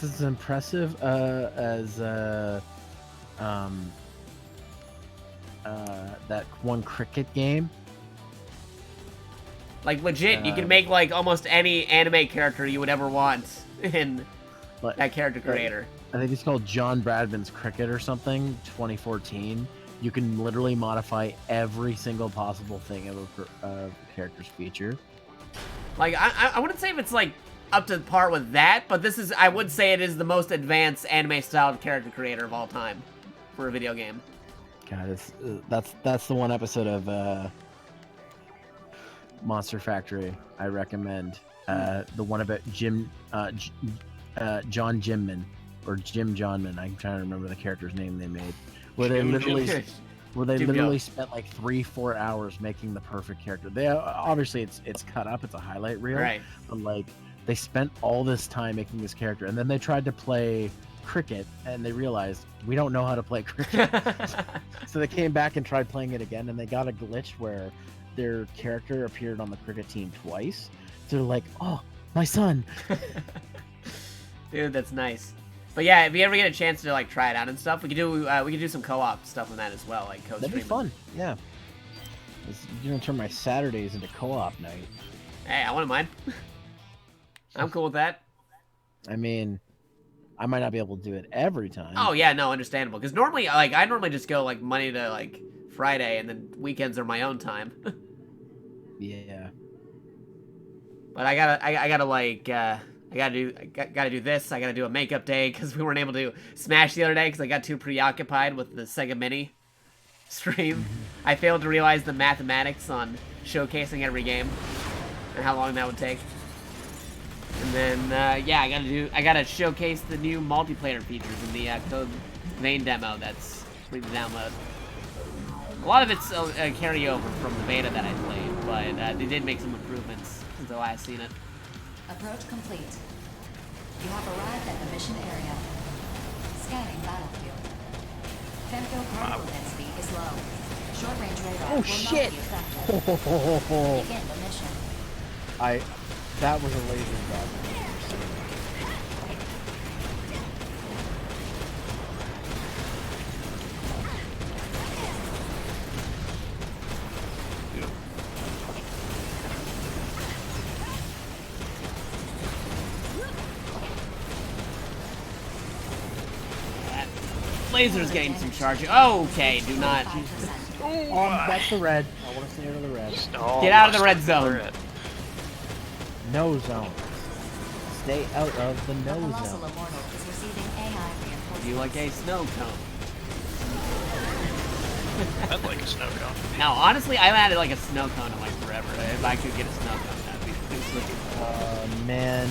as impressive as that one cricket game. Like, legit, you can make, like, almost any anime character you would ever want in that character creator. I think it's called John Bradman's Cricket or something, 2014. You can literally modify every single possible thing of a character's feature. Like, I wouldn't say if it's, like, up to par with that, but this is, I would say it is the most advanced anime-styled character creator of all time for a video game. God, that's the one episode of Monster Factory I recommend. The one about John Jimman or Jim Johnman. I'm trying to remember the character's name they made. Where they literally where they Do go. literally spent like 3-4 hours making the perfect character. They obviously it's cut up, it's a highlight reel, Right. but like they spent all this time making this character, and then they tried to play cricket, and they realized we don't know how to play cricket. So they came back and tried playing it again, and they got a glitch where their character appeared on the cricket team twice. So they're like, "Oh, my son!" Dude, that's nice. But yeah, if you ever get a chance to like try it out and stuff, we could do some co-op stuff on that as well, like co-streaming. That'd be fun. Yeah. You're gonna turn my Saturdays into co-op night. Hey, I wouldn't mind. I'm cool with that. I mean, I might not be able to do it every time. Oh yeah, no, understandable. Because normally, like, I normally just go like Monday to like Friday, and then weekends are my own time. Yeah. But I gotta like, I gotta do this. I gotta do a makeup day because we weren't able to Smash the other day because I got too preoccupied with the Sega Mini stream. I failed to realize the mathematics on showcasing every game and how long that would take. And then, yeah, I gotta showcase the new multiplayer features in the Code Vein demo that's free to download. A lot of it's a carryover from the beta that I played, but they did make some improvements since I last seen it. Approach complete. You have arrived at the mission area. Scanning battlefield. Femto particle density is low. Short-range radar Oh will shit! not be affected. Begin the mission. That was a laser gun. That laser's getting some charging. Oh, okay, do not. That's the red. I want to stay out of the red. Get out of the red zone. No zone. Stay out of the no Colossal zone. Immortal is receiving AI reinforcements. You like a snow cone? I'd like a snow cone. Now, honestly, I haven't had like a snow cone in like forever. If I could get a snow cone, that'd be pretty sweet. Man.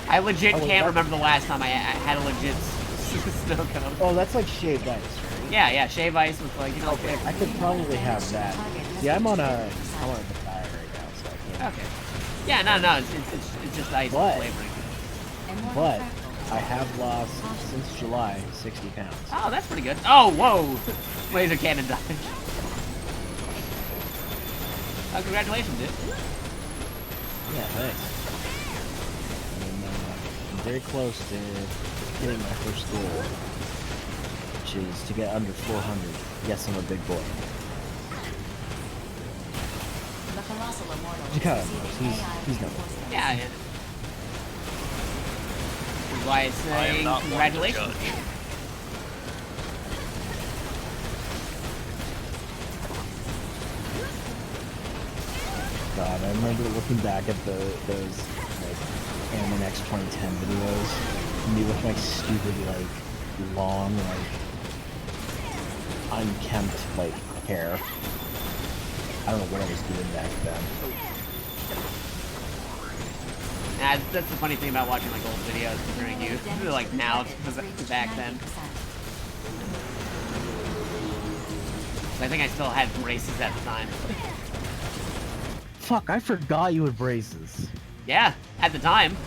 I legit Oh, wait, can't that- remember the last time I had a legit snow cone. Oh, that's like shaved ice, right? Yeah, shave ice with like, you know. Okay, I could probably have that. See, I'm on a diet right now, so I can't. Okay. Yeah, no, it's just ice But- flavoring. But I have lost since July 60 pounds. Oh, that's pretty good. Oh, whoa! Laser cannon dodge. Oh, congratulations, dude. Yeah, thanks. And, I'm very close to hitting my first goal, which is to get under 400. Yes, I'm a big boy. The Colossal Immortal is Jakarta, receiving AI he's no. reinforcements. Yeah. Which is why I I say am not one to congratulations. judge. God, I remember looking back at those like X 2010 videos, and me with my stupid like long like unkempt like hair. I don't know what I was doing back then. Nah, that's the funny thing about watching like old videos comparing you to like now to back then. I think I still had braces at the time. Fuck, I forgot you had braces. Yeah, at the time.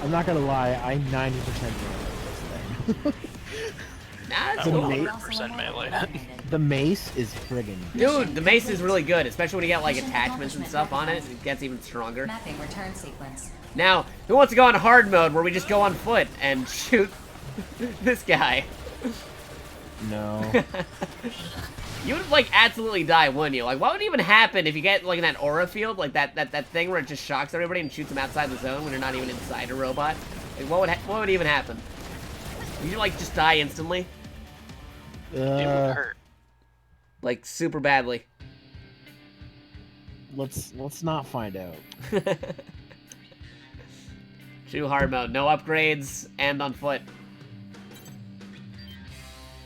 I'm not gonna lie, I 90% know this thing. Nah, it's I cool. will mate. 100% melee. The mace is friggin' Dude, the mace is really good, especially when you get like attachments and stuff on it. It gets even stronger. Mapping return sequence. Now, who wants to go on hard mode where we just go on foot and shoot this guy? no. You would like absolutely die, wouldn't you? Like, what would even happen if you get like in that aura field, like that thing where it just shocks everybody and shoots them outside the zone when you're not even inside a robot? Like, what would even happen? Would you like just die instantly? It would hurt. Like super badly. Let's not find out. True hard mode, no upgrades, and on foot.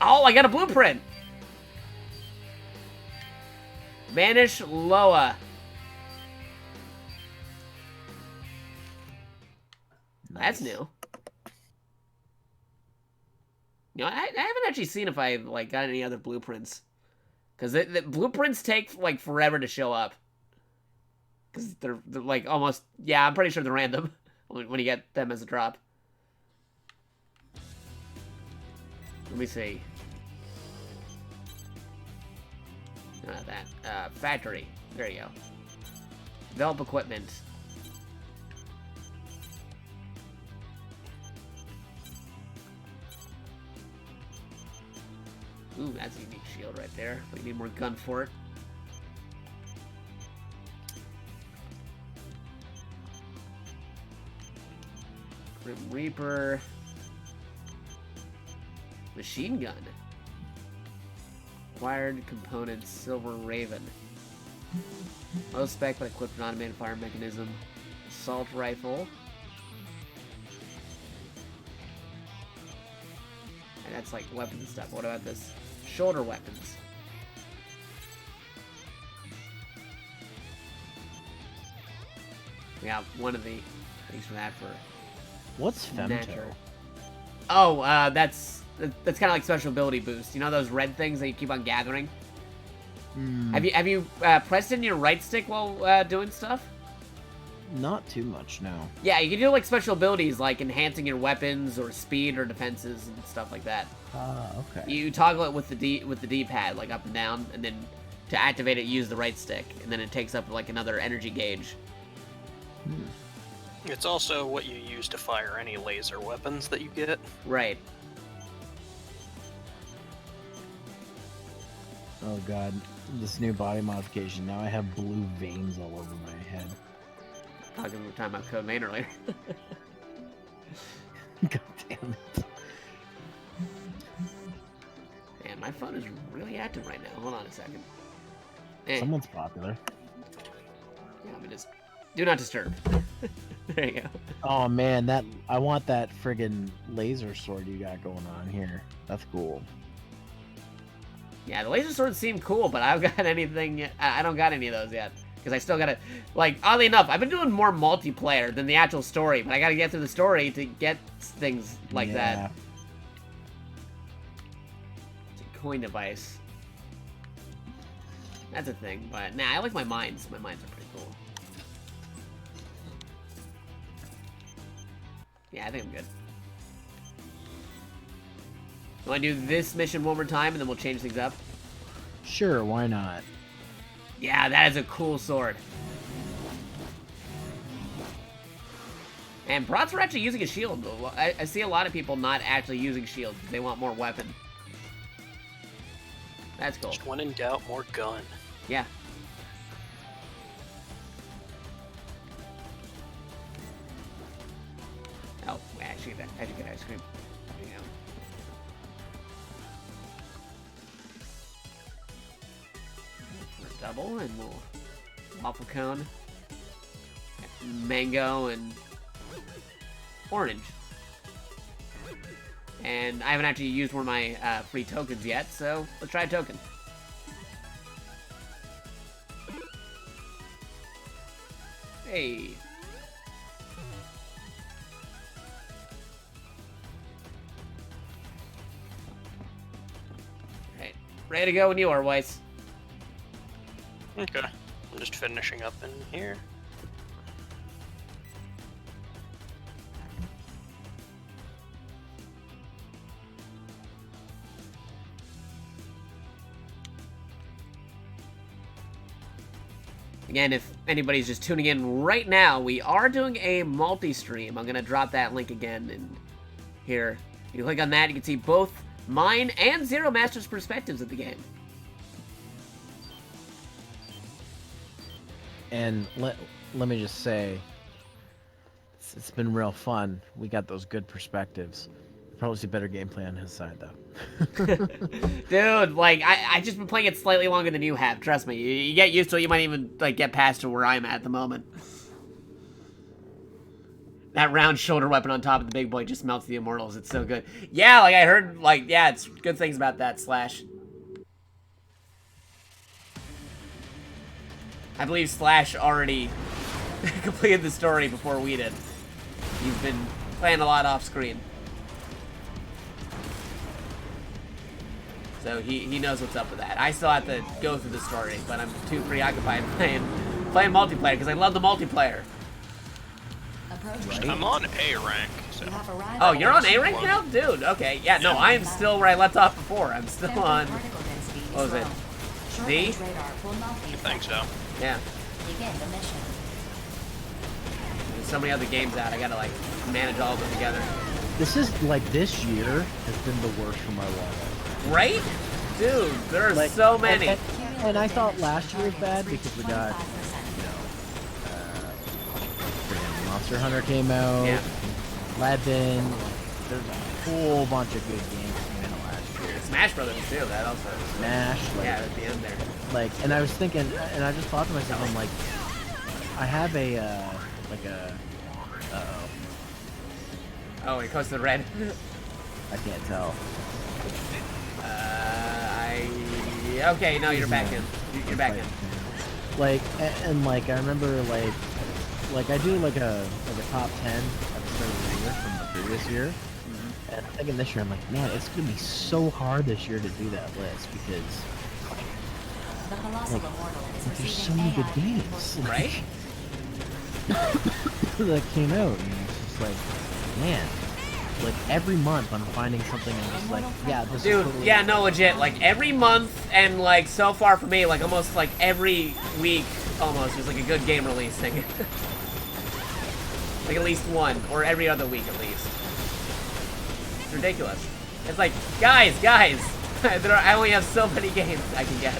Oh, I got a blueprint! Vanish Loa. That's new. You know, I haven't actually seen if I like got any other blueprints, because the blueprints take like forever to show up. Because they're like almost, yeah, I'm pretty sure they're random when you get them as a drop. Let me see. Not that. Factory. There you go. Develop equipment. Ooh, that's a unique shield right there. We need more gun for it. Grim Reaper. Machine gun. Acquired components, Silver Raven. Low spec but equipped with an automated fire mechanism. Assault rifle. And that's like weapon stuff. What about this? Shoulder weapons. We got one of the things for that for What's femto? natural. Oh, that's kind of like special ability boost. You know those red things that you keep on gathering? Have you pressed in your right stick while doing stuff? Not too much, no. Yeah, you can do like special abilities like enhancing your weapons or speed or defenses and stuff like that. Okay. You toggle it with the D-pad, like up and down, and then to activate it, use the right stick, and then it takes up like another energy gauge. It's also what you use to fire any laser weapons that you get. Right. Oh god, this new body modification. Now I have blue veins all over my head. Talking about time about Code Main earlier. God damn it. Man, my phone is really active right now. Hold on a second. Eh. Someone's popular. Yeah, let me just do not disturb. There you go. Oh man, that I want that friggin' laser sword you got going on here. That's cool. Yeah, the laser swords seem cool, but I don't got anything yet. I don't got any of those yet. Because I still gotta, like, oddly enough, I've been doing more multiplayer than the actual story, but I gotta get through the story to get things like that. It's a coin device. That's a thing, but nah, I like my mines. My mines are pretty cool. Yeah, I think I'm good. You wanna do this mission one more time and then we'll change things up? Sure, why not? Yeah, that is a cool sword. And brats are actually using a shield. I see a lot of people not actually using shields because they want more weapon. That's cool. Just when in doubt, more gun. Yeah. Oh, actually, I should get ice cream. There you go. Double, and we'll waffle cone, mango, and orange. And I haven't actually used one of my free tokens yet, so let's try a token. Hey. Alright, ready to go when you are, Weiss. Okay. I'm just finishing up in here. Again, if anybody's just tuning in right now, we are doing a multi-stream. I'm going to drop that link again in here. You click on that, you can see both mine and Zero Master's perspectives of the game. And let me just say, it's been real fun. We got those good perspectives. Probably see better gameplay on his side, though. Dude, like, I just been playing it slightly longer than you have. Trust me. You get used to it, you might even, like, get past to where I'm at the moment. That round shoulder weapon on top of the big boy just melts the immortals. It's so good. Yeah, like, I heard, like, yeah, it's good things about that, Slash. I believe Slash already completed the story before we did. He's been playing a lot off screen. So he knows what's up with that. I still have to go through the story, but I'm too preoccupied playing multiplayer because I love the multiplayer. Approach. I'm on A rank, so. You have arrived Oh, at you're on mission A rank now? Dude, okay. Yeah, no, I am still where I left off before. I'm still Femto on... particle density is What was it? low. Short D? range radar will not be I think affected. so. Yeah. Begin the mission. There's so many other games out. I gotta, like, manage all of them together. This is like this year has been the worst for my wallet. Right? Dude, there are Like, so many. And I thought last year was bad because we got, 25%. freaking Monster Hunter came out, Yeah. Levin. There's a whole bunch of good games coming out last year. Smash Brothers, too. That also... Smash, like, Yeah, at the end there. like, and I was thinking, and I just thought to myself, I'm like, I have a, Oh, it goes to the red. I can't tell. Okay, no, you're back in. You're back in. Like, and like, I remember, like I do like a top 10 at the start of the year from the previous year. Mm-hmm. And I'm thinking this year, I'm like, man, it's gonna be so hard this year to do that list because The colossal immortal is there's receiving so many good AI games Right? that came out, and it's just like, man, like every month I'm finding something and I'm just like, yeah, this is Dude, totally yeah, no, legit. Like, every month, and, like, so far for me, like, almost, like, every week, almost, there's, like, a good game releasing. Like, at least one, or every other week, at least. It's ridiculous. It's like, guys, I only have so many games I can get.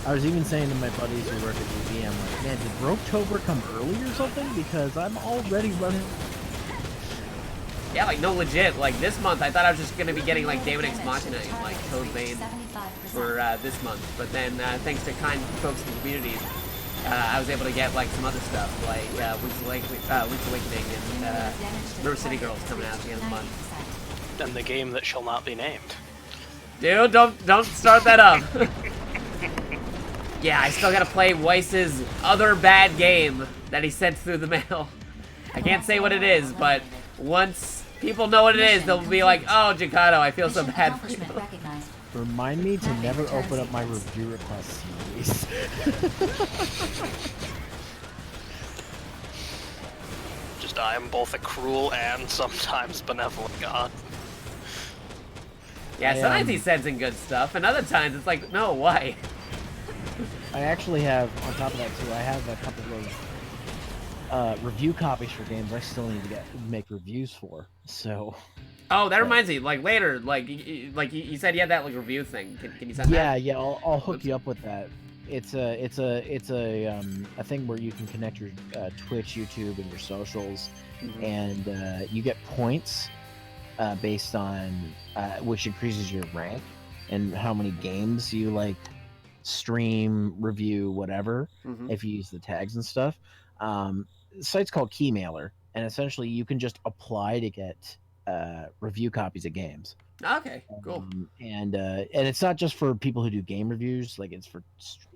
I was even saying to my buddies who work at UV, I'm like, man, did Roguetober come early or something? Because I'm already running. Yeah, like, no, legit. Like, this month, I thought I was just gonna be getting, like, Daemon X Machina and, like, Code Vein 75%. for, this month. But then, thanks to kind folks in the community, I was able to get, like, some other stuff, like, Link's Awakening and, River City Girls coming out at the end of the month. And the game that shall not be named. Dude, don't start that up. Yeah, I still gotta play Weiss's other bad game that he sent through the mail. I can't say what it is, but once people know what it is, they'll be like, oh, Jikato, I feel so Mission bad for you. accomplishment recognized. Remind me to never open up my review request series. Just I am both a cruel and sometimes benevolent god. Yeah, I, sometimes he sends in good stuff, and other times it's like, no, why? I actually have, on top of that too, I have a couple of review copies for games I still need to make reviews for. So. Oh, that reminds me, like, later, like you said you had that, like, review thing. Can you send that? Yeah, I'll hook you up with that. It's a thing where you can connect your Twitch, YouTube, and your socials, and you get points based on which increases your rank and how many games you like stream, review, whatever. If you use the tags and stuff, the site's called Keymailer, and essentially you can just apply to get review copies of games. Okay, cool. And it's not just for people who do game reviews, like it's for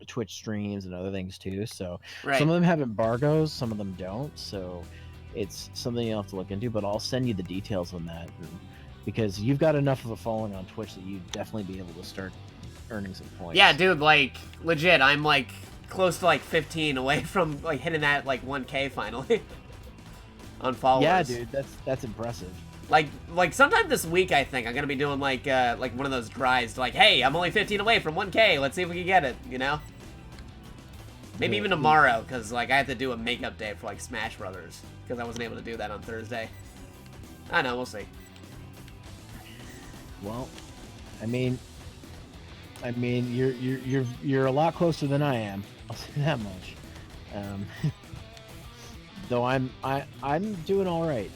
Twitch streams and other things too. So Right. some of them have embargoes, some of them don't. So it's something you'll have to look into. But I'll send you the details on that, because you've got enough of a following on Twitch that you'd definitely be able to start earning some points. Yeah, dude, like, legit, I'm, like, close to, like, 15 away from, like, hitting that, like, 1K finally. On followers. Yeah, dude, that's impressive. Like sometime this week, I think I'm gonna be doing like one of those drives to, like, hey, I'm only 15 away from 1K. Let's see if we can get it. You know? Maybe even tomorrow, because like I have to do a makeup day for like Smash Brothers, because I wasn't able to do that on Thursday. I know, we'll see. Well, I mean, you're a lot closer than I am. I'll say that much. Though I'm doing all right.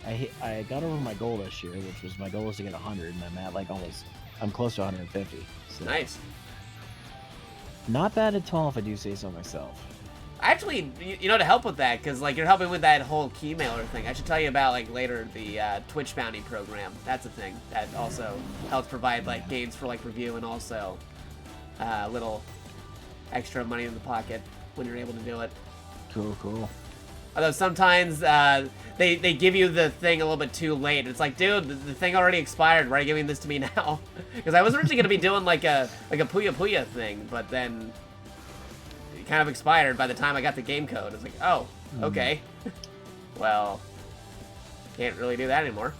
I got over my goal this year, which was my goal was to get 100, and I'm at like I'm close to 150. So Nice. not bad at all, if I do say so myself. Actually, you know, to help with that, because like you're helping with that whole Keymailer thing, I should tell you about like later the Twitch bounty program. That's a thing that also helps provide like games for like review, and also a little extra money in the pocket when you're able to do it. Cool. Although sometimes they give you the thing a little bit too late. It's like, dude, the thing already expired. Why are you giving this to me now? Because I was originally gonna be doing like a Puya Puya thing, but then it kind of expired by the time I got the game code. It's like, oh, okay. Well, can't really do that anymore.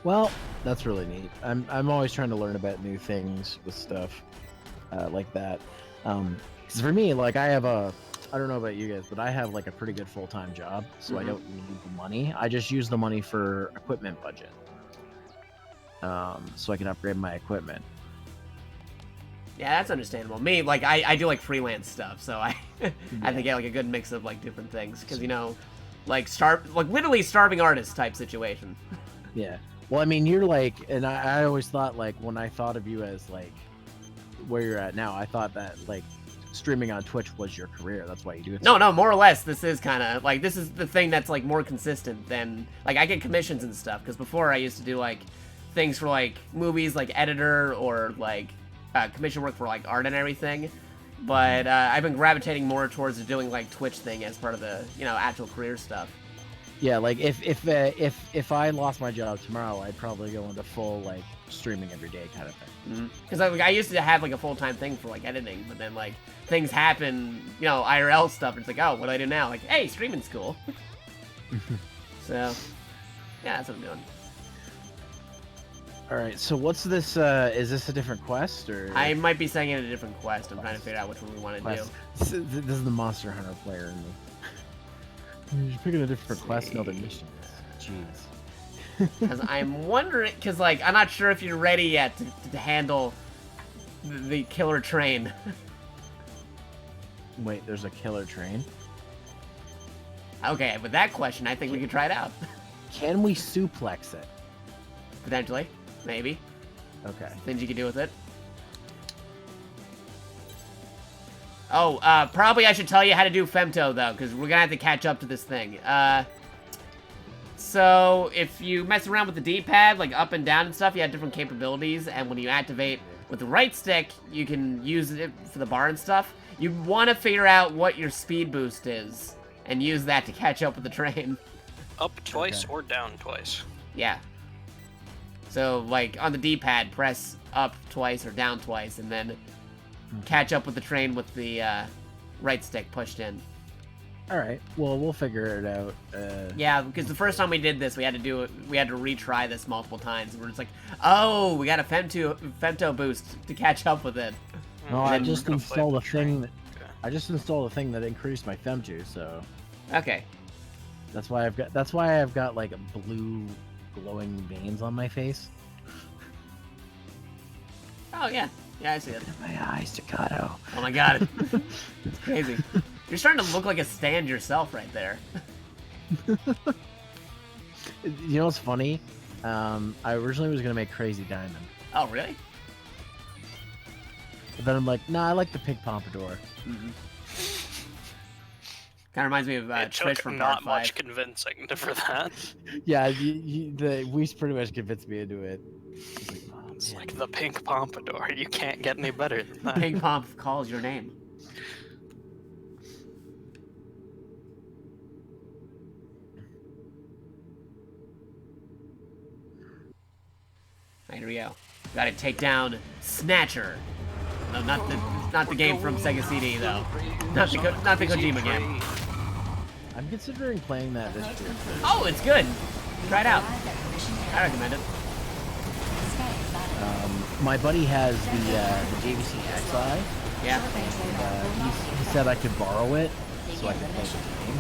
Well, that's really neat. I'm always trying to learn about new things with stuff like that. 'Cause for me, like I don't know about you guys, but I have like a pretty good full-time job, so I don't need the money. I just use the money for equipment budget, so I can upgrade my equipment. Yeah, that's understandable. Me, like, I do like freelance stuff, so I I think I like a good mix of like different things, because you know, like literally starving artist type situation. Yeah. Well, I mean, you're like, and I always thought like when I thought of you as like where you're at now, I thought that like streaming on Twitch was your career. That's why you do it. No, more or less, this is kind of like, this is the thing that's like more consistent than like I get commissions and stuff, because before I used to do like things for like movies, like editor, or like commission work for like art and everything. But I've been gravitating more towards doing like Twitch thing as part of the, you know, actual career stuff. Yeah, like if I lost my job tomorrow, I'd probably go into full like streaming every day kind of thing. Because I used to have like a full-time thing for like editing, but then like things happen, you know, IRL stuff, and it's like, oh, what do I do now? Like, hey, streaming's cool. So, yeah, that's what I'm doing. All right, so what's this? Is this a different quest or? I might be saying it a different quest. I'm trying to figure out which one we want to do. This is the Monster Hunter player in me. You're picking a different quest, another mission. Jeez. Because I'm wondering, because like I'm not sure if you're ready yet to handle the killer train. Wait, there's a killer train? Okay, with that question, I think we could try it out. Can we suplex it? Potentially, maybe. Okay. Things you could do with it. Oh, probably I should tell you how to do Femto, though, because we're gonna have to catch up to this thing. So, if you mess around with the D-pad, like up and down and stuff, you have different capabilities, and when you activate with the right stick, you can use it for the bar and stuff. You want to figure out what your speed boost is, and use that to catch up with the train. Up twice or down twice. Yeah. So, like, on the D-pad, press up twice or down twice, and then catch up with the train with the right stick pushed in. All right. Well, we'll figure it out. Yeah, because the first time we did this, we had to retry this multiple times. We're just like, oh, we got a femto boost to catch up with it. No, I just gonna installed play a the train. thing. I just installed a thing that increased my femto, so Okay. that's why I've got like blue glowing veins on my face. Oh yeah, yeah, I see it. My eyes, Staccato. Oh my god, it's crazy. You're starting to look like a stand yourself right there. You know what's funny? I originally was gonna make Crazy Diamond, Oh really? but then I'm like, nah, I like the pink pompadour. Kind of reminds me of It Trish took from not Part much 5. convincing for that. Yeah, we pretty much convinced me into it. I was like, oh, It's man. like the pink pompadour. You can't get any better than that. Pink Pomp calls your name. Right, here we go. Gotta take down Snatcher. No, not the game from Sega CD though. Not the Kojima game. I'm considering playing that this year. Oh, it's good. Try it out. Arrived at the mission area. I recommend it. Scanning battlefield. My buddy has the JVC XI. Yeah. Short-range radar will not be He said I could borrow it so I Begin could the play mission. the game.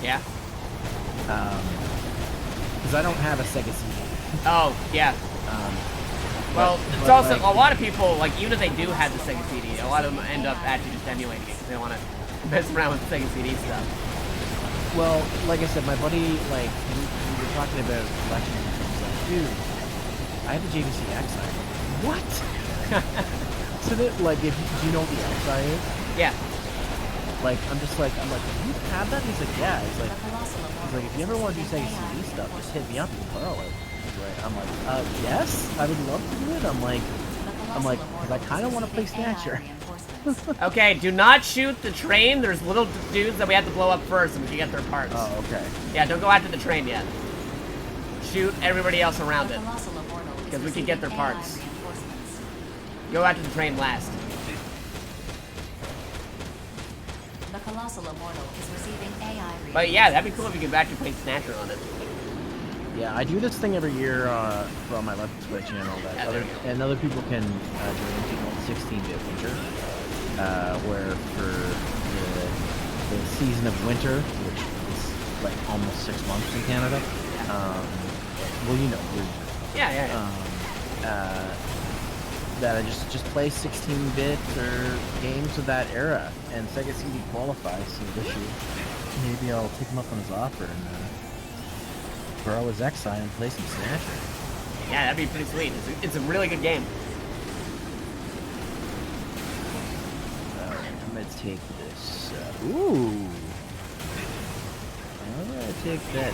Yeah. Because I don't have a Sega CD. Oh, yeah. Well, it's but, also like- a lot of people, like, even if they do have the Sega CD, a lot of them end up actually just emulating it because they want to mess around with the Sega CD stuff. Well, like I said, my buddy, like, we were talking about collections and things. Like, dude, I have a JVC XI. What? So that, like, do you know what the XI is? Yeah. Like, I'm like, do you have that? He's like, yeah. He's The like, colossal if you ever want to do Sega CD stuff, just hit me up and borrow it. Right. I'm like, yes, I would love to do it. I'm like, because I kind of want to play Snatcher. Okay, do not shoot the train. There's little dudes that we have to blow up first, and we can get their parts. Oh, okay. Yeah, don't go after the train yet. Shoot everybody else around The it. colossal immortal is 'Cause we can get their receiving AI parts. reinforcements. Go after the train last. The colossal immortal is receiving AI reinforcements. But yeah, that'd be cool if you could actually play Snatcher on it. Yeah, I do this thing every year for my Let's Play channel that Yeah, there you go. other people can join into called 16-bit winter, where for the season of winter, which is like almost 6 months in Canada. Well, you know, Yeah. that I just play 16-bit or games of that era, and Sega CD qualifies. So this year, maybe I'll take him up on his offer and borrow his XI and play some Snatcher. Yeah, that'd be pretty sweet. It's a really good game. I'm gonna take this. Ooh. I'm gonna take that.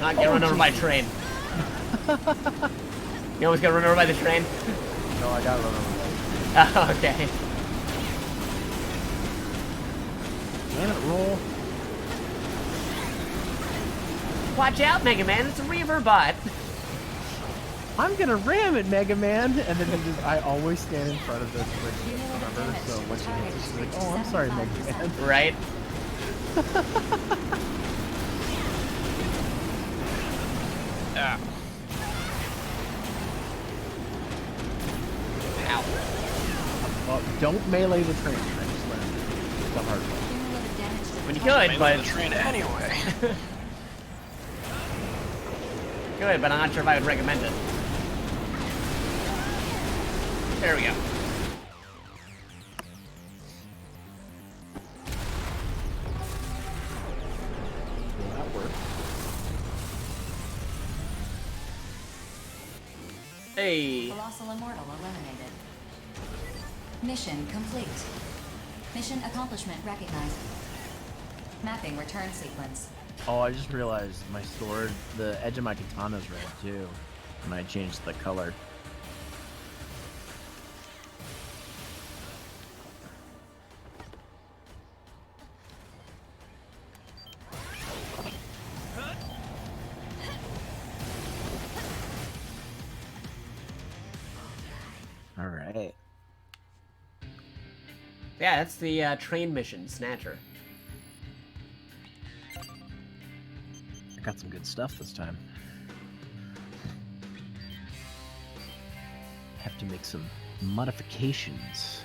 Not get run over by a train. You always get run over by the train? No, I got run over. Oh, okay. Damn it, roll. Watch out, Mega Man. It's a reaver bot. I'm gonna ram it, Mega Man, and then I always stand in front of the switch. Cumulative Remember? damage So to when the she target hits it, she's is like, reached "Oh, I'm sorry, Mega 75%. Man." Right? Ah. Ow. Well, don't melee the train. I just learned the hard way. Cumulative damage to the When you target could, Melee but the train anyway. good, but I'm not sure if I would recommend it. There we go. Well, that worked. Hey. Colossal immortal eliminated. Mission complete. Mission accomplishment recognized. Mapping return sequence. Oh, I just realized my sword, the edge of my katana's red too, and I changed the color. All right. Yeah, that's the train mission, Snatcher. I got some good stuff this time. Have to make some modifications.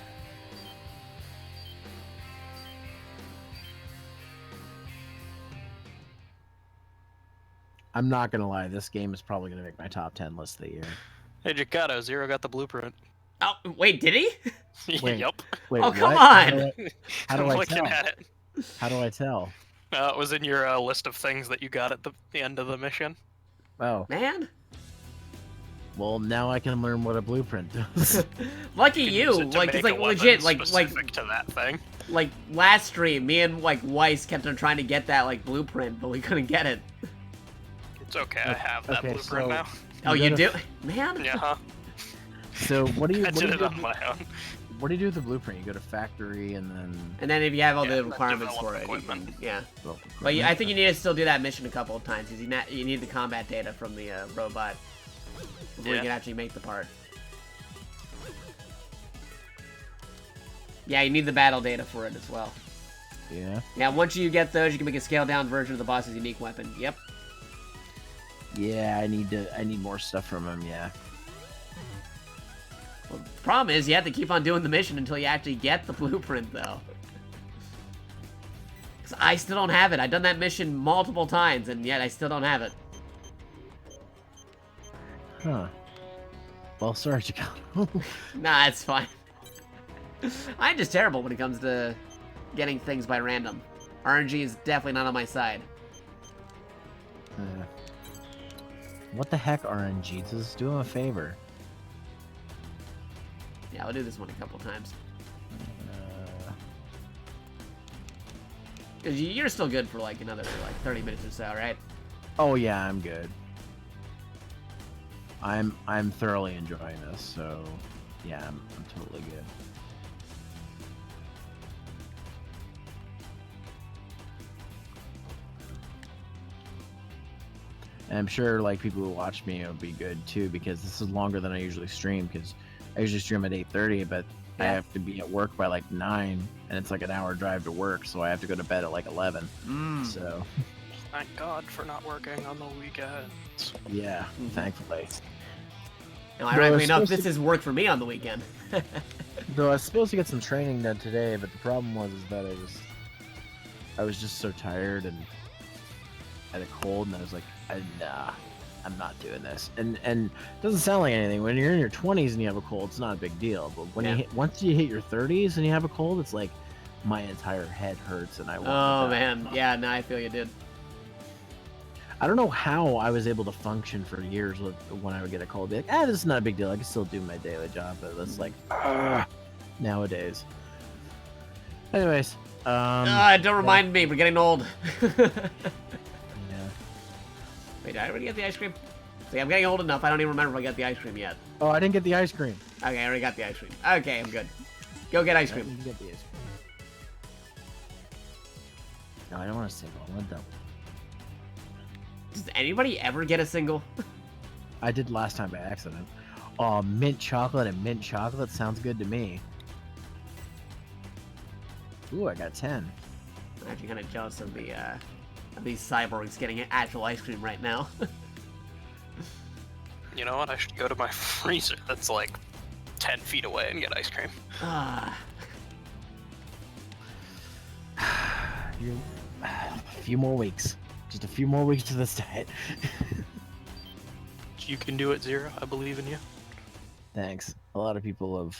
I'm not gonna lie, this game is probably gonna make my top 10 list of the year. Hey, Jacato, Zero got the blueprint. Oh, wait, did he? Wait. Yup. Wait, Oh, what? come How on! do how do I'm I looking tell? at it. How do I tell? It was in your list of things that you got at the end of the mission. Oh, Man, well, now I can learn what a blueprint does. lucky You can you. use it to Like, make it's a like weapon legit. Like specific to that thing. last stream, me and like Weiss kept on trying to get that like blueprint, but we couldn't get it. It's okay, I have that Okay, blueprint so- now. Oh, You you gotta do, man. Yeah, huh? So what do you I what do did you it do? on my own. What do you do with the blueprint? You go to factory and then. And then if you have all Yeah, the requirements develop for it, you equipment. can, yeah. Well, But I think you need to still do that mission a couple of times because you need the combat data from the robot before you Yeah. can actually make the part. Yeah, you need the battle data for it as well. Yeah. Yeah, once you get those, you can make a scaled down version of the boss's unique weapon. Yep. Yeah, I need more stuff from him. Yeah. Well, the problem is you have to keep on doing the mission until you actually get the blueprint, though. 'Cause I still don't have it. I've done that mission multiple times, and yet I still don't have it. Huh. Well, sorry, Chicago. Nah, it's fine. I'm just terrible when it comes to getting things by random. RNG is definitely not on my side. What the heck, RNG? Just do him a favor. Yeah, I'll do this one a couple times. Cause you're still good for like another like 30 minutes or so, right? Oh yeah, I'm good. I'm thoroughly enjoying this, so yeah, I'm totally good. And I'm sure like people who watch me will be good too, because this is longer than I usually stream, because I usually stream at 8:30, but I Yeah. have to be at work by like 9, and it's like an hour drive to work, so I have to go to bed at like 11. So Thank God for not working on the weekends. yeah, thankfully. Now, ironically enough, supposed this to- is work for me on the weekend. Though I was supposed to get some training done today, but the problem was is that I was just so tired and had a cold, and I was like, nah, I'm not doing this. And it doesn't sound like anything. When you're in your 20s and you have a cold, it's not a big deal. But when once you hit your 30s and you have a cold, it's like my entire head hurts and I want Oh to die. man, yeah, no, I feel you, dude. I don't know how I was able to function for years when I would get a cold. Be like, this is not a big deal. I can still do my daily job, but it's like nowadays. Anyways, Don't remind me, we're getting old. yeah. Wait, did I already get the ice cream? See, I'm getting old enough, I don't even remember if I got the ice cream yet. Oh, I didn't get the ice cream. Okay, I already got the ice cream. Okay, I'm good. Go get ice I cream. didn't get the ice cream. No, I don't want a single. I want a double. Does anybody ever get a single? I did last time by accident. Oh, mint chocolate and mint chocolate sounds good to me. Ooh, I got 10. I'm actually kind of jealous of these cyborgs getting actual ice cream right now. You know what? I should go to my freezer that's like 10 feet away and get ice cream. Ah, A few more weeks. Just a few more weeks to this diet. You can do it, Zero. I believe in you. Thanks. A lot of people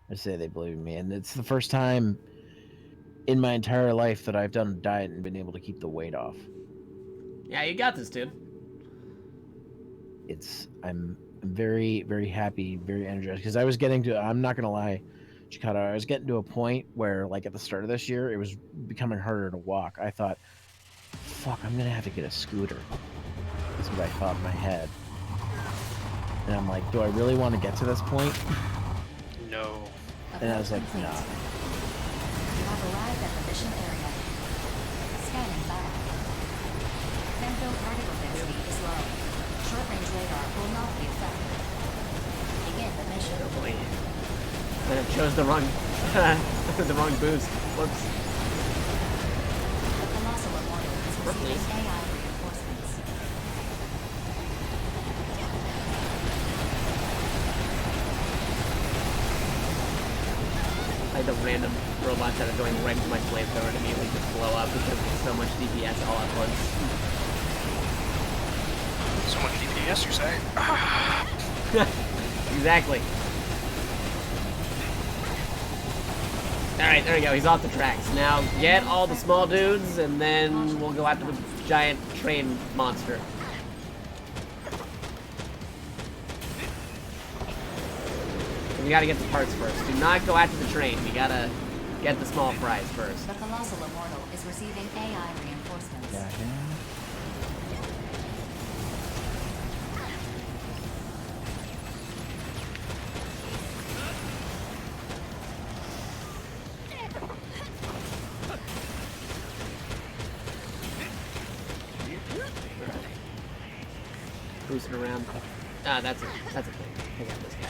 I say they believe in me, and it's the first time in my entire life that I've done a diet and been able to keep the weight off. yeah, you got this, dude. I'm very, very happy, very energized, because I was getting to, I'm not gonna lie, Chikado, I was getting to a point where, like, at the start of this year, it was becoming harder to walk. I thought, fuck, I'm gonna have to get a scooter. That's what I thought in my head. And I'm like, do I really want to get to this point? No. And I was like, Complete. nah. You have arrived at the mission area. Scanning battlefield. Femto particle density is low. Short-range radar will not be affected. Begin the mission. Oh boy. I chose the wrong, the wrong boost. Whoops. The colossal immortal is receiving AI reinforcements. Like the random robots that are going right into my flamethrower and immediately just blow up because there's so much DPS all at once. So much DPS, you're saying? Exactly. Alright, there we go. He's off the tracks. Now get all the small dudes, and then we'll go after the giant train monster. We gotta get the parts first. Do not go after the train. We gotta get the small fries first. The colossal immortal is receiving AI reinforcements. Yeah. Boosting around. Ah, that's a thing. Take out this guy.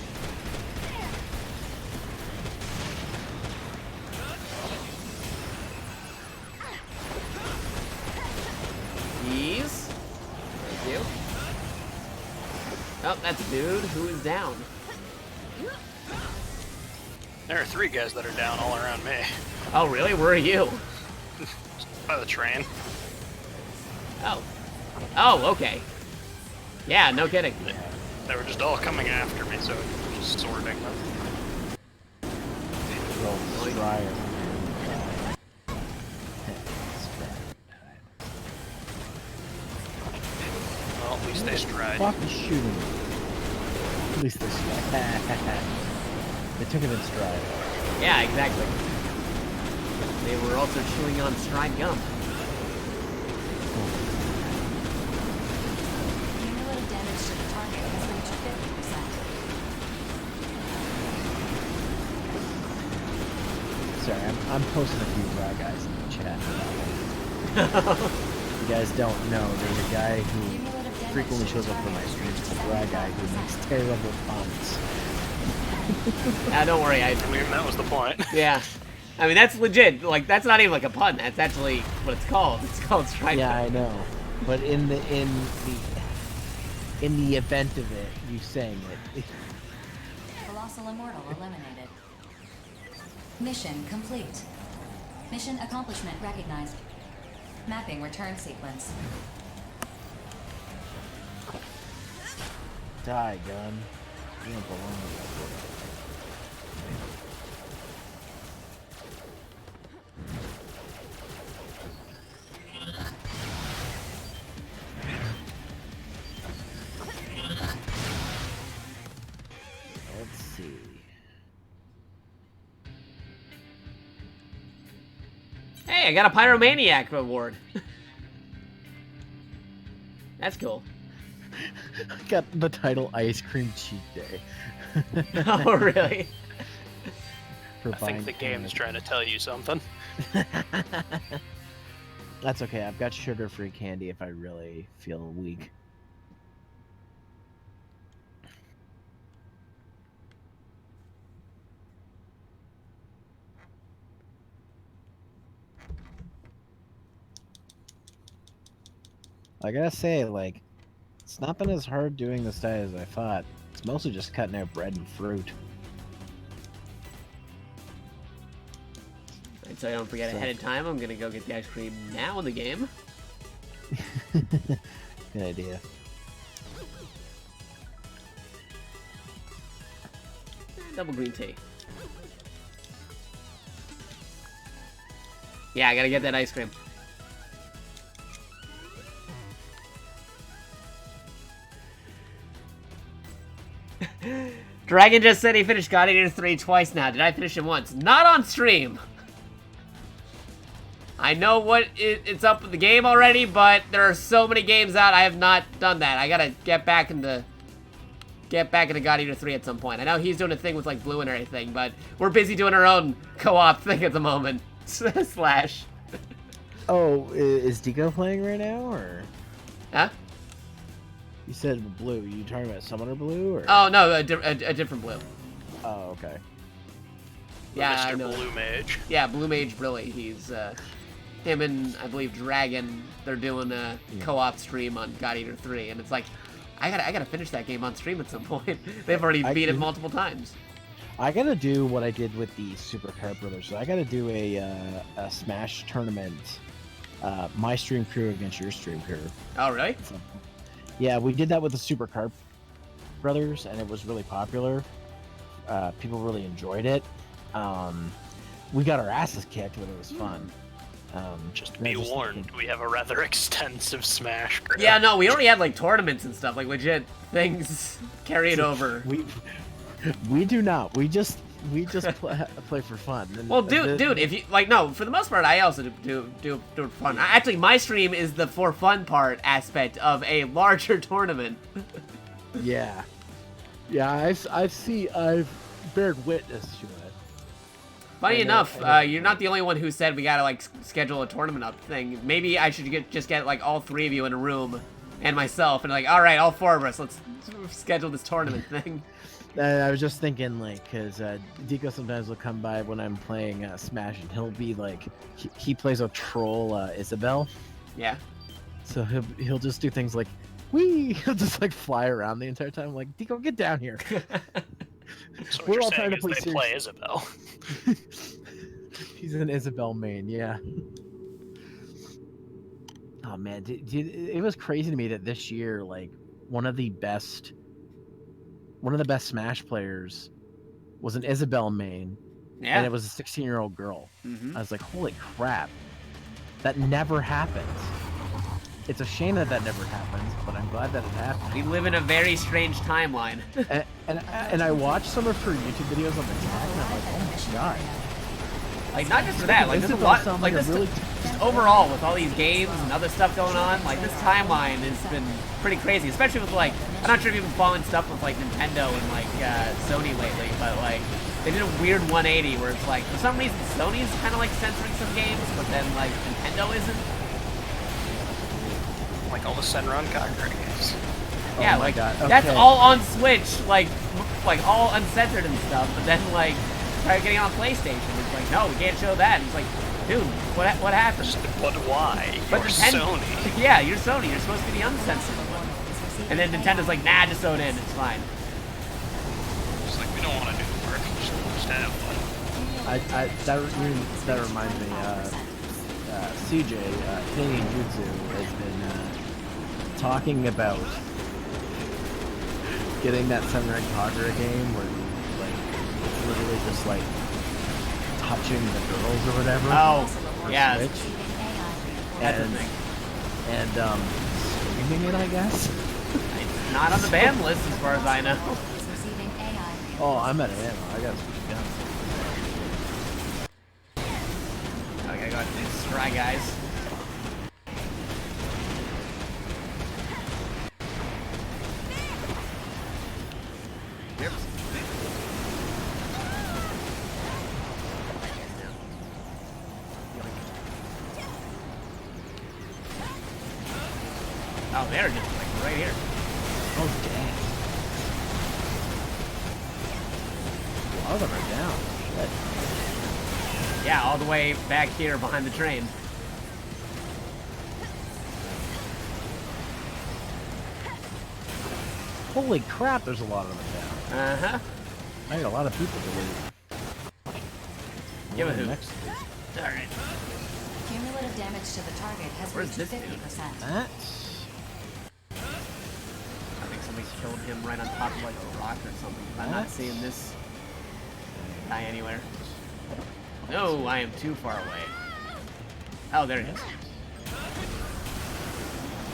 Ease. Thank you. Oh, that's a dude who is down. There are 3 guys that are down all around me. Oh, really? Where are you? By the train. Oh. Oh, okay. Yeah, no kidding. They were just all coming after me, so just sorting them. Little Strider. Well, at least they stride. Fuck is shooting me. At least this stride. They took it in stride. Yeah, exactly. They were also chewing on stride gum. Cumulative Damage to the target has reached 50%. Sorry, I'm posting a few raw guys in the chat. You guys don't know, there's a guy who Cumulative damage frequently to shows the up for my target streams, has the reached raw guy who makes 75%. terrible puns. Don't worry, I mean, that was the point. yeah. I mean, that's legit. Like, that's not even like a pun. That's actually what it's called. It's called strike. Yeah, I know. But in the event of it, you saying it. Colossal Immortal eliminated. Mission complete. Mission accomplishment recognized. Mapping return sequence. Die, gun. You don't belong with Let's see. Hey, I got a Pyromaniac award. That's cool. I got the title Ice Cream Cheat Day. Oh, really? For I think buying the game's candy. trying to tell you something. That's okay. I've got sugar-free candy if I really feel weak. I gotta say, like, it's not been as hard doing this diet as I thought. It's mostly just cutting out bread and fruit. And so I don't forget ahead of time, I'm gonna go get the ice cream now in the game. Good idea. Double green tea. Yeah, I gotta get that ice cream. Dragon just said he finished God Eater 3 twice now. Did I finish it once? Not on stream. I know it's up with the game already, but there are so many games out. I have not done that. I gotta get back into God Eater 3 at some point. I know he's doing a thing with like Blue and everything, but we're busy doing our own co-op thing at the moment. Slash. Oh, is Deco playing right now, or? Huh? You said Blue. You talking about Summoner Blue, or? Oh no, a different Blue. Oh, okay. Yeah, I Mr. know. Blue Mage. Yeah, Blue Mage Brilly. He's him and I believe Dragon. They're doing a co-op stream on God Eater 3, and it's like I gotta finish that game on stream at some point. They've already beat it multiple times. I gotta do what I did with the Super Card Brothers. So I gotta do a Smash tournament. My stream crew against your stream crew. Oh really? Yeah, we did that with the Super Card Brothers, and it was really popular. People really enjoyed it. We got our asses kicked, but it was fun. Just be warned, we have a rather extensive Smash group. Yeah, no, we already had like tournaments and stuff, like legit things carried over. We do not. We just play for fun. And Well, dude, if you like, no, for the most part, I also do it for fun. Actually, my stream is the for fun part aspect of a larger tournament. yeah, I've bared witness to it. Funny enough, you're not the only one who said we gotta like schedule a tournament up thing. Maybe I should just get like all three of you in a room, and myself, and like, all right, all four of us, let's schedule this tournament thing. I was just thinking, like, because Deco sometimes will come by when I'm playing Smash, and he'll be like, he plays a troll Isabel, Yeah. so he'll just do things like, wee, he'll just like fly around the entire time. I'm like, Deco, get down here. So what We're you're all saying trying to is play they play serious. Isabel. He's an Isabel main, yeah. Oh man, it was crazy to me that this year, like, one of the best Smash players was an Isabel main, Yeah. and it was a 16-year-old girl. Mhm. I was like, holy crap, that never happens. It's a shame that never happens, but I'm glad that it happened. We live in a very strange timeline. And I watched some of her YouTube videos on the tag, and I'm like, oh my god. Like, not just for that, like, there's a lot, like, this, just overall, with all these games and other stuff going on, like, this timeline has been pretty crazy, especially with, like, I'm not sure if you've been following stuff with, like, Nintendo and, like, Sony lately, but, like, they did a weird 180 where it's, like, for some reason, Sony's kind of, like, censoring some games, but then, like, Nintendo isn't. Like all the Senran Kagura games. Yeah, Oh my like, God. that's Okay. all on Switch, like all uncensored and stuff, but then, like, try getting on PlayStation, it's like, no, we can't show that, and it's like, dude, what happened? But why? But You're Nintendo- Sony. Yeah, you're Sony, you're supposed to be the uncensored one. And then Nintendo's like, nah, just throw it in, it's fine. It's like, we don't want to do the work, just have fun. That reminds me, CJ, Canadian Jutsu, has been talking about getting that Senran Kagura game where, like, it's literally just, like, touching the girls or whatever. Oh, for yeah, Switch. that's the And, thing. streaming it, I guess? It's not on the ban list as far as I know. Oh, I'm at an ammo. I gotta switch it down. Okay, go ahead and just try, guys. Yep. Oh, they're just like right here. Oh, dang. A lot of them are down. Shit. Yeah, all the way back here behind the train. Holy crap, there's a lot of them down. Uh-huh. I got a lot of people to leave. Give it who? Next. Alright. Cumulative damage to the target has Where's reached this dude? 50%. That's... I think somebody killed him right on top of like a rock or something. I'm not seeing this guy anywhere. No, I am too far away. Oh, there it is.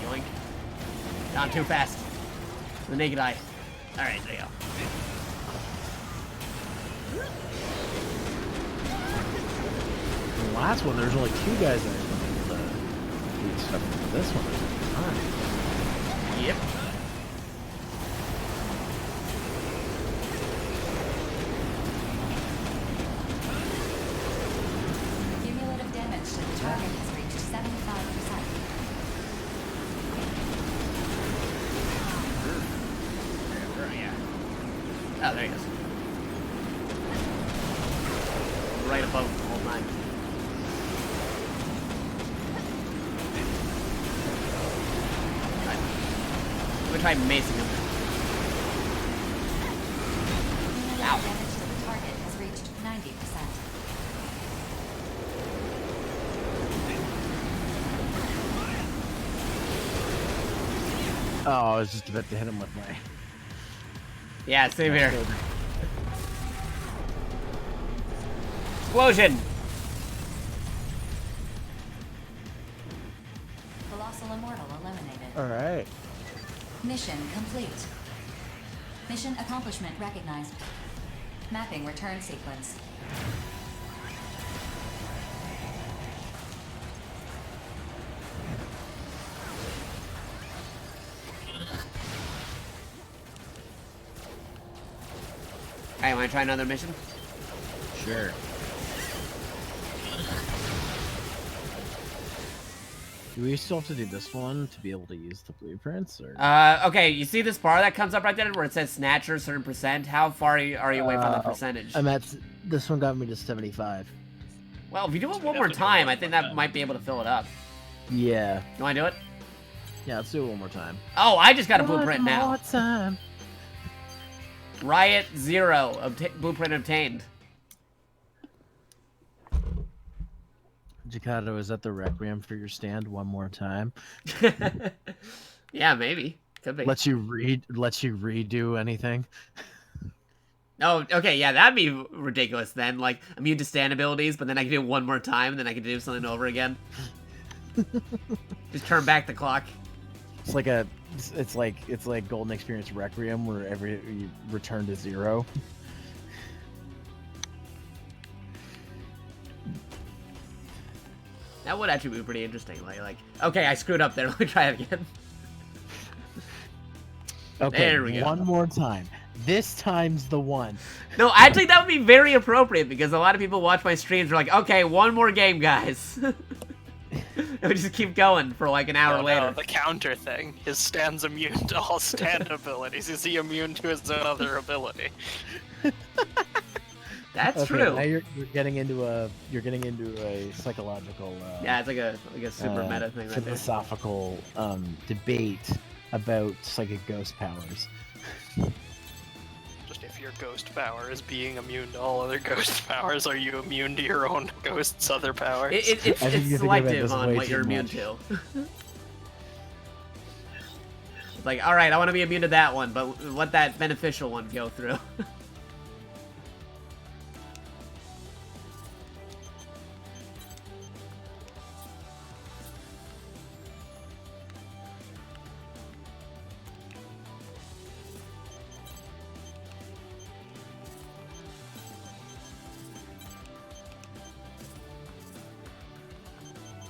Yoink. Gone too fast. The naked eye. Alright, there you go. The last one, there's only 2 guys in it. Stuff for this one, there's Yep. Cumulative damage to the target has reached 75%. Oh, there he is. Right above him the whole time. Right. I'm gonna try macing him. Cumulative Ow. damage to the target has reached 90%. Oh, I was just about to hit him with my... Yeah, same here. Explosion! Colossal Immortal eliminated. Alright. Mission complete. Mission accomplishment recognized. Mapping return sequence. Alright, wanna try another mission? Sure. Do we still have to do this one to be able to use the blueprints, or? Okay, you see this bar that comes up right there where it says snatcher, certain percent? How far are you away from the percentage? I'm at... This one got me to 75. Well, if you do it one more time, I think that might be able to fill it up. Yeah. You wanna do it? Yeah, let's do it one more time. Oh, I just got a blueprint now. One more time. Riot 0, blueprint obtained. Jakarta, is that the requiem for your stand one more time? Yeah, maybe. Could be. Lets you redo anything. Oh, okay, yeah, that'd be ridiculous then. Like, immune to stand abilities, but then I can do it one more time, and then I can do something over again. Just turn back the clock. It's like Golden Experience Requiem, where you return to 0. That would actually be pretty interesting. Like, okay, I screwed up there. Let me try it again. Okay, There we go. one more time. This time's the one. No, I think that would be very appropriate because a lot of people watch my streams and are like, okay, one more game, guys. And we just keep going for like an hour later. No, the counter thing. His stand's immune to all stand abilities. Is he immune to his own other ability? That's Okay, true. now you're getting into a psychological Yeah, it's like a super meta thing right there. philosophical debate about psychic ghost powers. Just if your ghost power is being immune to all other ghost powers, are you immune to your own ghost's other powers? It's I think you're thinking about selective this on way what too you're immune much. to. It's like, alright, I want to be immune to that one, but let that beneficial one go through.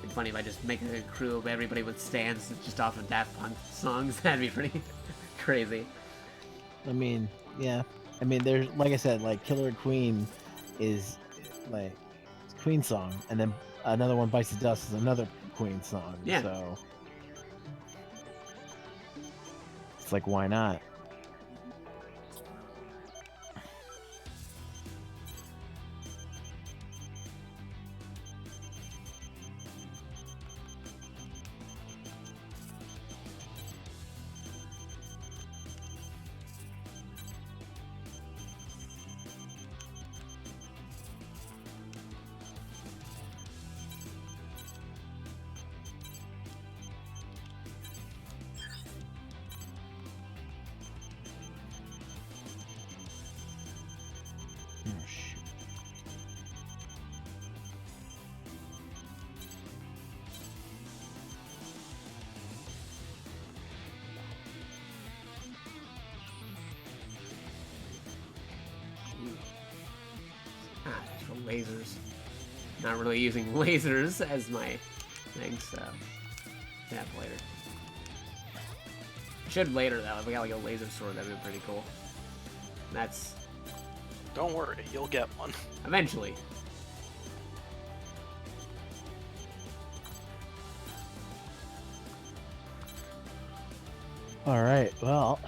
Funny if I just make a crew of everybody with stands just off of Daft Punk songs. That'd be pretty crazy. I mean, yeah. I mean, there's, like I said, like Killer Queen is like it's Queen song, and then another one, Bites the Dust, is another Queen song. Yeah. So it's like, why not? Oh, shoot. Just for lasers. Not really using lasers as my thing, so yeah, later. Should later though. If we got like a laser sword, that'd be pretty cool. That's Don't worry, you'll get one. eventually. All right. Well,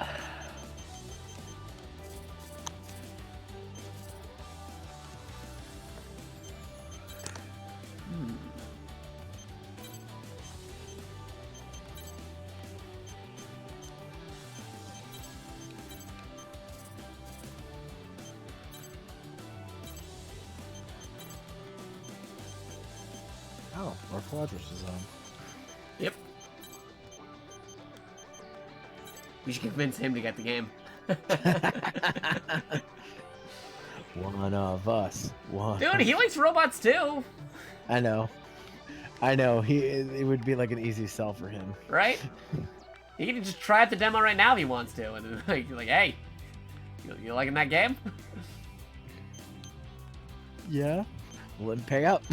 oh, our Quadrus is on. Yep. We should convince him to get the game. One of us. One. Dude, he likes robots too, I know. I know. It would be like an easy sell for him. right? He can just try out the demo right now if he wants to, and like, hey, you liking that game? Yeah. Well, then pay up.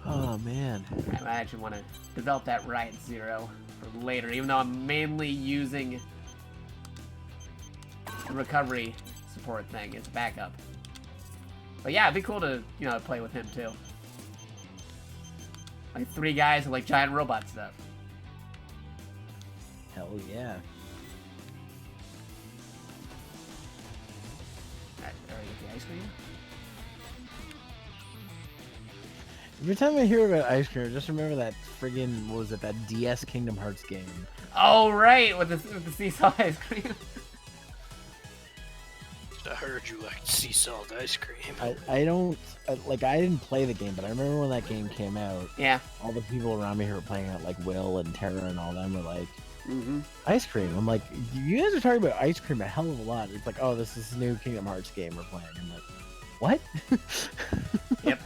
Oh man. I actually want to develop that right Zero for later, even though I'm mainly using the recovery support thing as backup. But yeah, it'd be cool to, play with him too. Like 3 guys with like giant robot stuff. Hell yeah. Alright, get the ice cream. Every time I hear about ice cream, I just remember that friggin' what was it, that DS Kingdom Hearts game. Oh right, with the seesaw ice cream. I heard you liked sea salt ice cream. I don't like, I didn't play the game, but I remember when that game came out, Yeah. all the people around me who were playing it, like Will and Tara and all them, were like, Mm-hmm. ice cream. I'm like, you guys are talking about ice cream a hell of a lot. It's like, oh, this is a new Kingdom Hearts game we're playing. I'm like, what? Yep.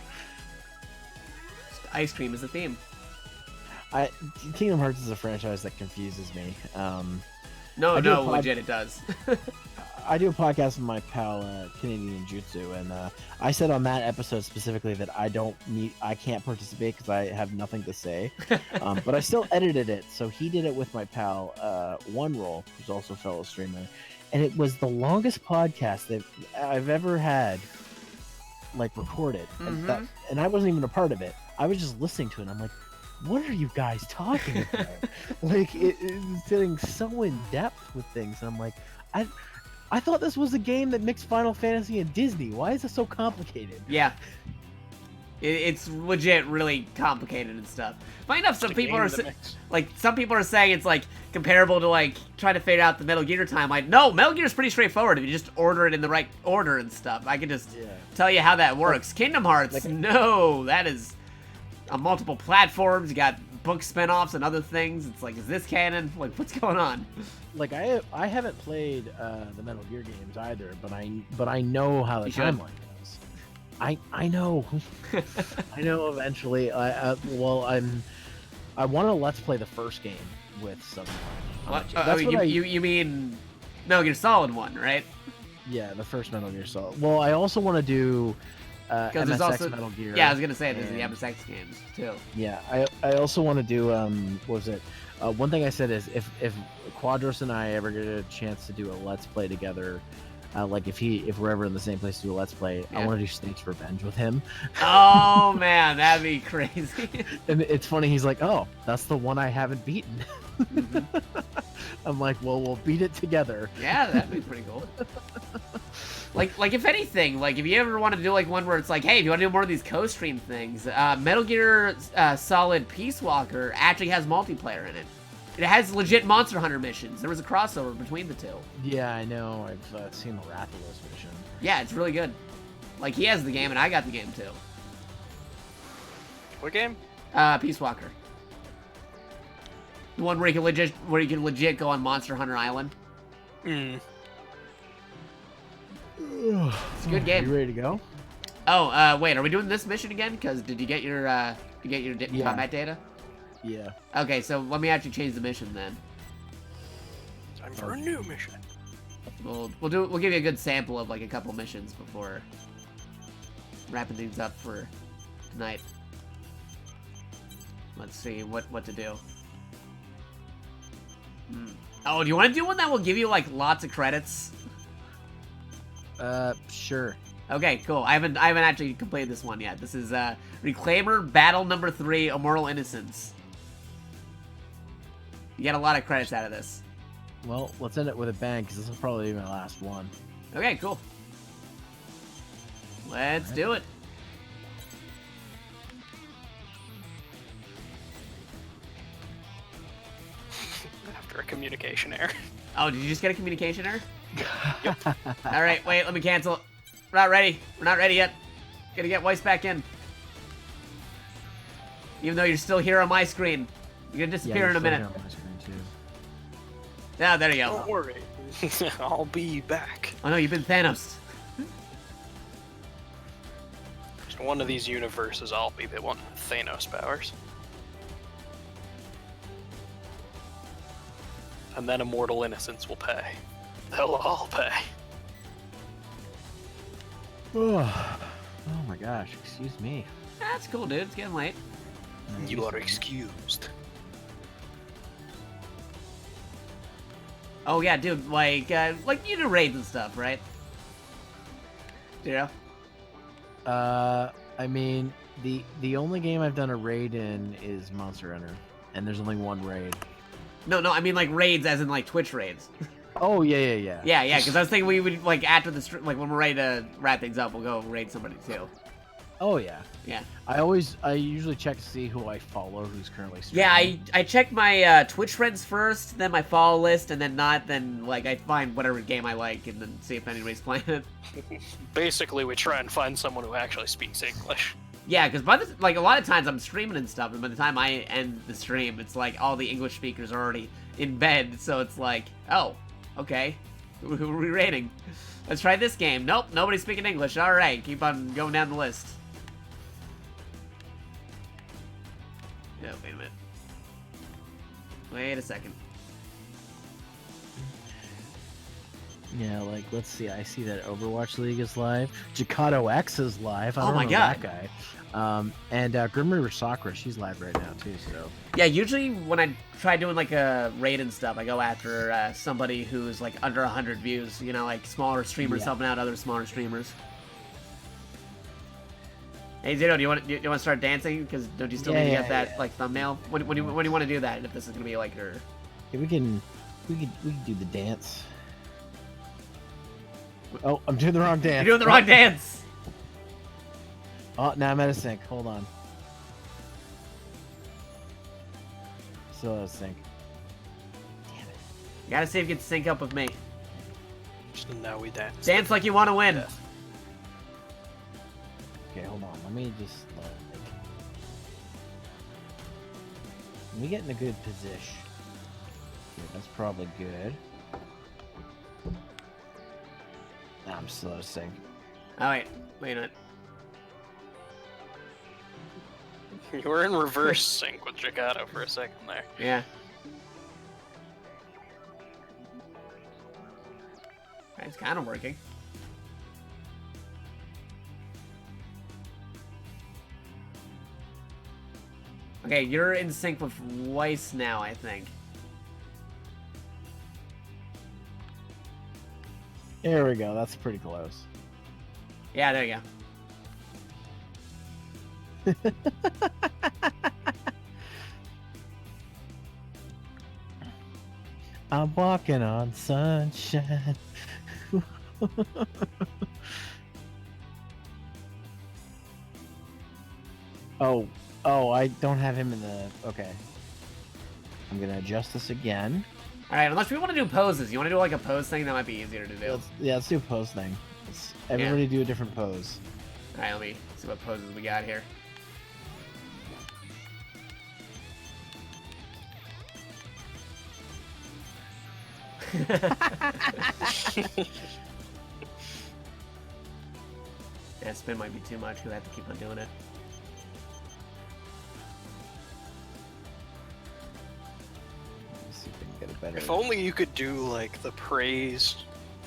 Ice cream is the theme. Kingdom Hearts is a franchise that confuses me. No, I do a pod- legit, it does. I do a podcast with my pal Canadian Jutsu, and I said on that episode specifically that I can't participate because I have nothing to say, but I still edited it. So he did it with my pal One Roll, who's also a fellow streamer, and it was the longest podcast that I've ever had, like recorded, and I wasn't even a part of it. I was just listening to it. And I'm like, what are you guys talking about? Like it's getting so in depth with things, and I'm like, I thought this was a game that mixed Final Fantasy and Disney. Why is it so complicated? Yeah. It's legit really complicated and stuff. Funny enough, some people are saying it's like comparable to like trying to figure out the Metal Gear timeline. No, Metal Gear is pretty straightforward if you just order it in the right order and stuff. I can just tell you how that works. Kingdom Hearts, no, that is on multiple platforms. You got book spinoffs and other things. It's like, is this canon? Like, what's going on? Like I haven't played the Metal Gear games either, but I know how the timeline goes. I know. I know eventually. I want to let's play the first game with someone. You mean Metal Gear Solid 1, right? Yeah, the first Metal Gear Solid. Well, I also want to do MSX also, Metal Gear. Yeah, I was gonna say there's the MSX games too. Yeah, I also want to do what was it? One thing I said is if Quadros and I ever get a chance to do a let's play together, like if we're ever in the same place to do a let's play, I want to do Snake's Revenge with him. Oh man, that'd be crazy. And it's funny, he's like, oh, that's the one I haven't beaten. I'm like, well, we'll beat it together. Yeah, that'd be pretty cool. Like if anything, like if you ever want to do like one where it's like, hey, do you want to do more of these co-stream things? Metal Gear Solid Peace Walker actually has multiplayer in it. It has legit Monster Hunter missions. There was a crossover between the two. Yeah, I know. I've seen the Rathalos mission. Yeah, it's really good. Like he has the game and I got the game too. What game? Peace Walker. The one where you can legit go on Monster Hunter Island. It's a good game. You ready to go? Oh, wait, are we doing this mission again? Because did you get your combat data? Yeah. Okay, so let me actually change the mission then. Time for a new mission. We'll give you a good sample of like a couple missions before wrapping things up for tonight. Let's see what to do. Oh, do you want to do one that will give you like lots of credits? Sure. Okay, cool. I haven't actually completed this one yet. This is Reclaimer Battle Number 3: Immortal Innocence. You get a lot of credits out of this. Well, let's end it with a bang because this will probably be my last one. Okay, cool. Let's do it. After a communication error. Oh, did you just get a communication error? Yep. All right, wait, let me cancel. We're not ready. We're not ready yet. Gotta get Weiss back in. Even though you're still here on my screen. You're gonna disappear in a minute. Yeah, there you go. Don't worry. I'll be back. Oh no, you've been Thanos. So one of these universes, I'll be the one with Thanos powers. And then Immortal Innocence will pay. They'll all pay. Oh my gosh, excuse me. That's cool, dude. It's getting late. You are excused. Oh yeah, dude. Like you do raids and stuff, right? You know? I mean, the only game I've done a raid in is Monster Hunter, and there's only one raid. No, I mean like raids as in like Twitch raids. Oh, yeah. Yeah, because I was thinking we would, like, after the stream, like, when we're ready to wrap things up, we'll go raid somebody, too. Oh, yeah. Yeah. I usually check to see who I follow, who's currently streaming. Yeah, I check my Twitch friends first, then my follow list, and then like, I find whatever game I like, and then see if anybody's playing it. Basically, we try and find someone who actually speaks English. Yeah, because like, a lot of times I'm streaming and stuff, and by the time I end the stream, it's like all the English speakers are already in bed, so it's like, oh, okay, who are we raiding? Let's try this game. Nope, nobody's speaking English. All right, keep on going down the list. Yeah, wait a minute. Wait a second. Yeah, like let's see. I see that Overwatch League is live. Jacato X is live. I Oh don't my know God. that guy. And Grim Reaper Sakura, she's live right now too. So Yeah, usually when I try doing like a raid and stuff, I go after somebody who's like under 100 views. You know, like smaller streamers Yeah. helping out other smaller streamers. Hey Zero, do you want to start dancing? Because don't you still need to get that like thumbnail? When do you want to do that? If this is gonna be like your yeah, we can do the dance. Oh, I'm doing the wrong dance. You're doing the wrong dance. Oh, now I'm out of sync. Hold on. Still out of sync. Damn it. You gotta see if you can sync up with me. Just now we dance. Dance like you want to win. Yeah. Okay, hold on. Let me just let me get in a good position. Okay, that's probably good. I'm still out of sync. Oh wait a minute. You were in reverse sync with Jacato for a second there. Yeah. It's kind of working. Okay, you're in sync with Weiss now, I think. There we go. That's pretty close. Yeah, there you go. I'm walking on sunshine. Oh, I don't have him in the... Okay. I'm gonna adjust this again. Alright, unless we want to do poses. You want to do like a pose thing? That might be easier to do. Let's do a pose thing. Everybody do a different pose. Alright, let me see what poses we got here. Yeah, spin might be too much because I have to keep on doing it. Let's see if we can get a better... If only you could do like the praise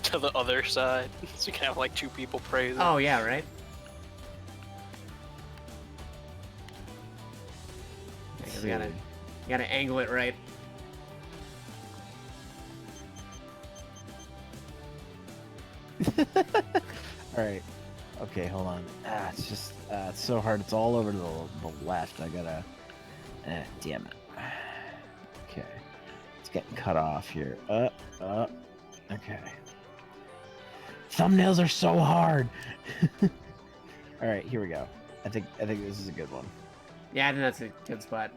to the other side, so you can have like two people praising. Oh yeah, right. Okay, we gotta angle it right. Alright. Okay, hold on. It's just, it's so hard. It's all over to the left. I gotta... damn it. Okay. It's getting cut off here. Okay. Thumbnails are so hard! Alright, here we go. I think this is a good one. Yeah, I think that's a good spot.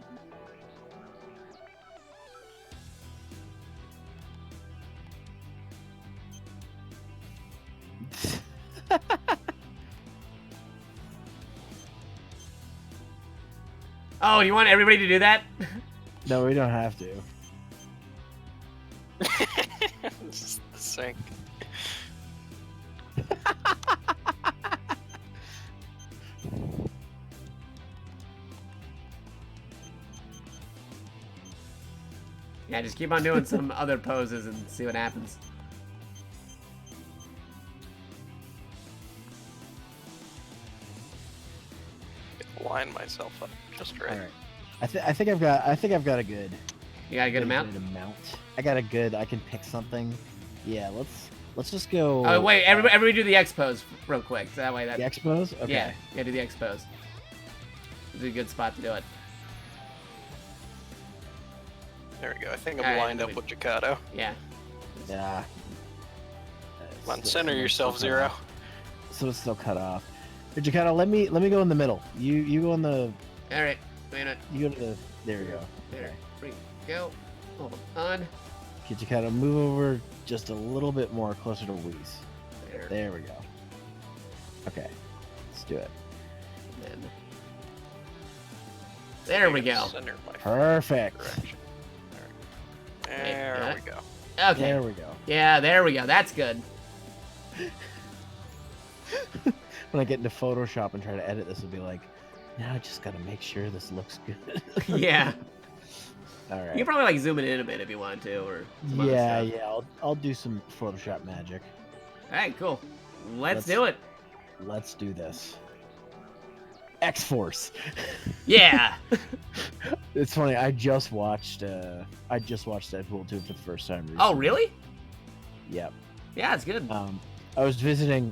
Oh, you want everybody to do that? No, we don't have to. Just the sync. Yeah, just keep on doing some other poses and see what happens. Line myself up just right. All right. I think I've got a good. You got a good amount? Good amount. I got a good. I can pick something. Yeah. Let's just go. Oh wait, everybody do the X pose real quick. So that way that. The X pose. Okay. Yeah, do the X pose. It's a good spot to do it. There we go. I think I'm Alright, lined up with Jacato. Yeah. Yeah. Come on, center yourself, Zero. So it's still cut off. Hey, Jacato, let me go in the middle. You go in the. All right. Wait a minute. You go to the. There we go. There. We go. Hold on. Okay, Jacato, move over just a little bit more closer to Whis. There. There we go. Okay, let's do it. And then... There we go. Center my Perfect. direction. Wait, There got we go. Okay. There we go. Yeah, there we go. That's good. When I get into Photoshop and try to edit this, it'll be like, now I just gotta make sure this looks good. Yeah. All You right. can probably like zoom it in a bit if you wanted to, or some other Yeah, stuff. yeah. I'll do some Photoshop magic. All right, cool. Let's Let's- do it. Let's do this. X-Force. Yeah. It's funny. I just watched Deadpool 2 for the first time recently. Oh, really? Yep. Yeah, it's good. I was visiting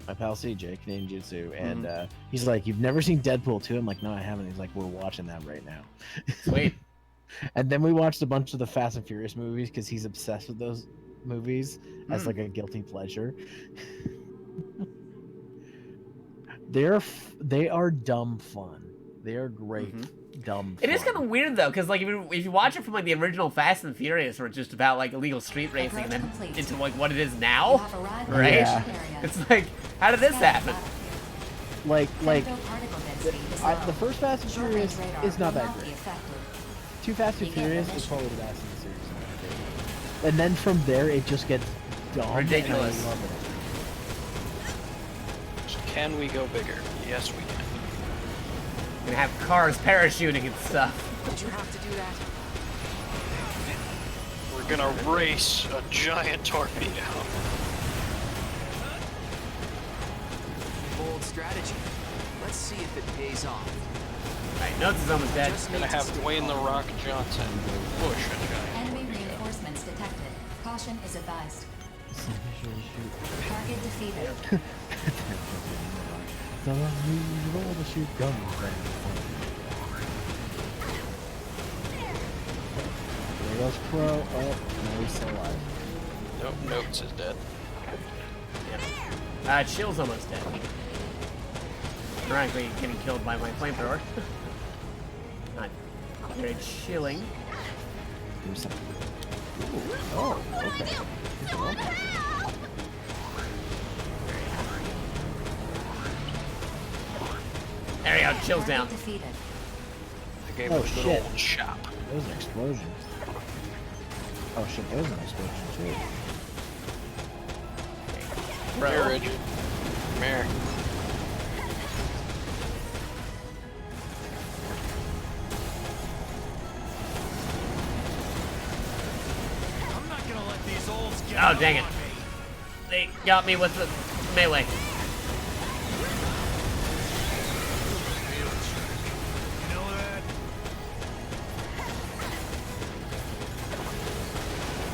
my pal CJ, Canadian Jutsu, and he's like, "You've never seen Deadpool 2?" I'm like, "No, I haven't." He's like, "We're watching that right now." Sweet. And then we watched a bunch of the Fast and Furious movies because he's obsessed with those movies as like a guilty pleasure. They are dumb fun. They are great dumb. It is fun. kind of weird though, because like if you watch it from like the original Fast and Furious, where it's just about like illegal street racing, and then Complete. into like what it is You now, have arrived at right? the Yeah. mission area. It's like, how did this Scanning happen? battlefield. like Femto particle density is low. the first Fast and Short-range Furious radar is not will that be great. affected. Too Fast and Begin the Furious is mission. probably the best in the series. in my opinion. And then from there, it just gets dumb. Ridiculous. And I love it. Can we go bigger? Yes, we can. Gonna have cars parachuting and stuff. Did you have to do that? We're gonna race a giant torpedo. Bold strategy. Let's see if it pays off. Alright, Notes is almost dead. Just Gonna need to have stay Dwayne the calm. Rock Johnson push a giant Enemy torpedo. reinforcements detected. Caution is advised. Target defeated. Roll to shoot guns. There goes Crow. Oh, no, he's still alive. Nope, Notes is dead. Chill's almost dead. Ironically, getting killed by my flamethrower. Not very chilling. Do something. Ooh. Oh, okay. Here's a rocket. There we go, chill's down. Target defeated. I gave Oh, him a good shit. old chop. That was an explosion. Oh shit, that was an explosion too. Come here, Reggie. Come here. I'm not gonna let these olds get Oh, up dang it. on me. They got me with the melee. You know that?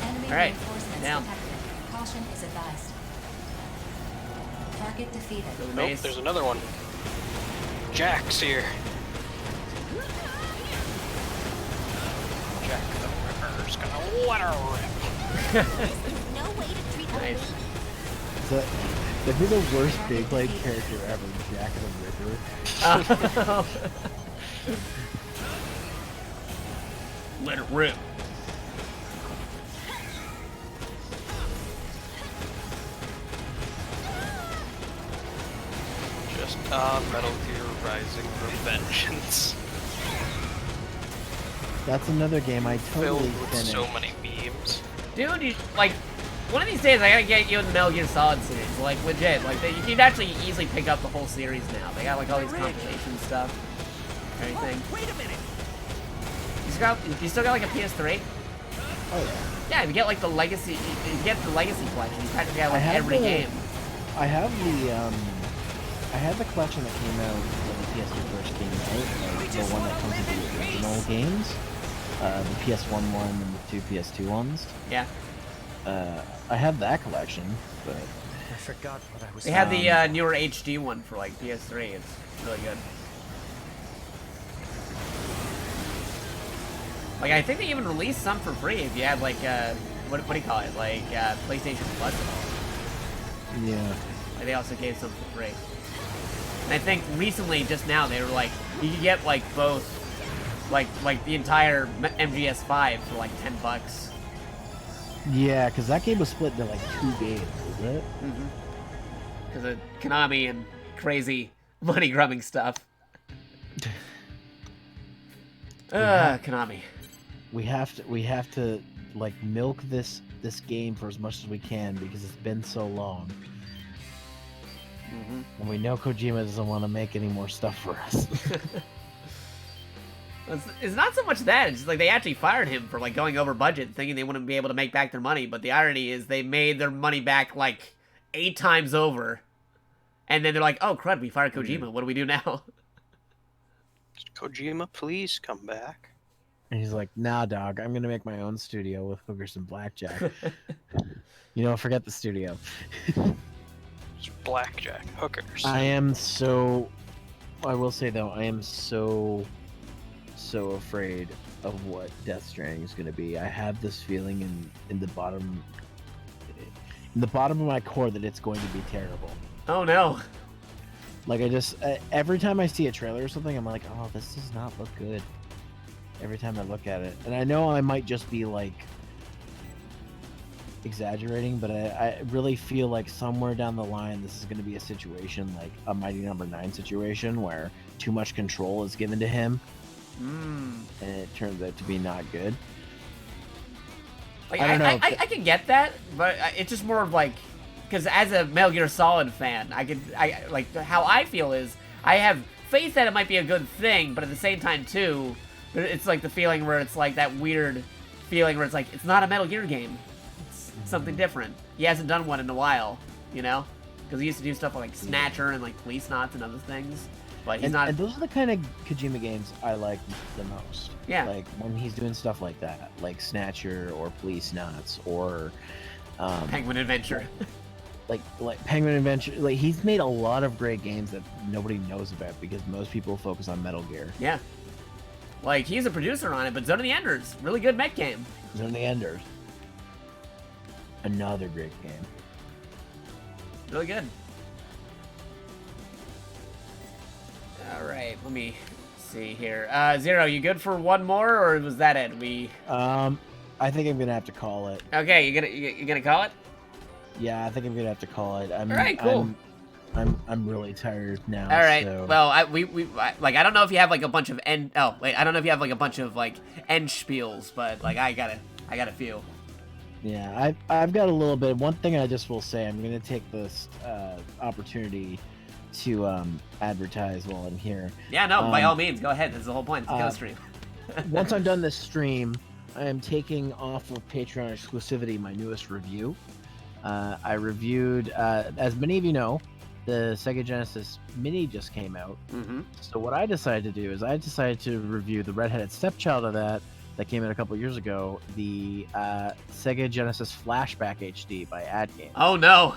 Enemy All right, reinforcements down. detected. Caution is advised. Target defeated. Go the Nope, mace. there's another one. Jack's here. Jack the Ripper's gonna let her rip. Nice. That'd be the worst Beyblade character ever, Jack the Ripper. Let it rip. Just Metal Gear Rising Revengeance. That's another game I totally Filled with finished. so many memes. Dude, you, like, one of these days I gotta get you in the Metal Gear Solid series. Like, legit. Like, you can actually easily pick up the whole series now. They got, like, all these compilation stuff. Everything. Wait a minute. You still got, like, a PS3? Oh yeah. Yeah, you get, like, the Legacy, you get the Legacy collection. You practically got, I like, have every the- game. I have the collection that came out when the PS2 first came out, like the one that comes with the original games, the PS1 one and the two PS2 ones. Yeah. I have that collection, but I forgot what I was They had the newer HD one for, like, PS3. It's really good. Like, I think they even released some for free if you had, like, what do you call it? Like, PlayStation Plus and all. yeah. Like, they also gave some for free. And I think recently, just now, they were like, you could get, like, both, like the entire MGS5 for, like, $10. Yeah, because that game was split into like 2 games, was it? Because of Konami and crazy money grubbing stuff. Konami. We have to like milk this game for as much as we can because it's been so long. And we know Kojima doesn't want to make any more stuff for us. It's not so much that, it's just like they actually fired him for like going over budget, thinking they wouldn't be able to make back their money, but the irony is they made their money back like 8 times over. And then they're like, oh crud, we fired Kojima, what do we do now? Kojima, please come back. And he's like, nah, dog, I'm going to make my own studio with hookers and blackjack. You know, forget the studio. It's blackjack, hookers. I will say though, I am so afraid of what Death Stranding is going to be. I have this feeling in the bottom of my core that it's going to be terrible. Oh no. Like every time I see a trailer or something, I'm like, oh, this does not look good. Every time I look at it, and I know I might just be like exaggerating, but I really feel like somewhere down the line, this is going to be a situation like a Mighty Number 9 situation where too much control is given to him. And it turns out to be not good. Like, I don't know. I can get that, but it's just more of like, because as a Metal Gear Solid fan, I like how I feel is I have faith that it might be a good thing, but at the same time too, it's like the feeling where it's like that weird feeling where it's like it's not a Metal Gear game, it's something different. He hasn't done one in a while, you know, because he used to do stuff like Snatcher and like Police Knots and other things. But he's not. And those are the kind of Kojima games I like the most. Yeah. Like when he's doing stuff like that, like Snatcher or Police Knots or Penguin Adventure. like Penguin Adventure. Like he's made a lot of great games that nobody knows about because most people focus on Metal Gear. Yeah. Like he's a producer on it, but Zone of the Enders, really good mech game. Zone of the Enders. Another great game. Really good. All right, let me see here. Zero, you good for one more, or was that it? I think I'm gonna have to call it. Okay, you gonna call it? Yeah, I think I'm gonna have to call it. All right, cool. I'm really tired now. All right. So. Well, I don't know if you have like a bunch of I don't know if you have like a bunch of like end spiels, but like I got a few. Yeah, I've got a little bit. One thing I just will say, I'm gonna take this opportunity to advertise while I'm here. Yeah, no, by all means, go ahead. That's the whole point. It's a go stream. Once I'm done this stream, I am taking off of Patreon exclusivity my newest review. I reviewed, as many of you know, the Sega Genesis Mini just came out. Mm-hmm. So what I decided to do is I decided to review the redheaded stepchild of that came out a couple years ago, the Sega Genesis Flashback HD by AdGame. Oh no.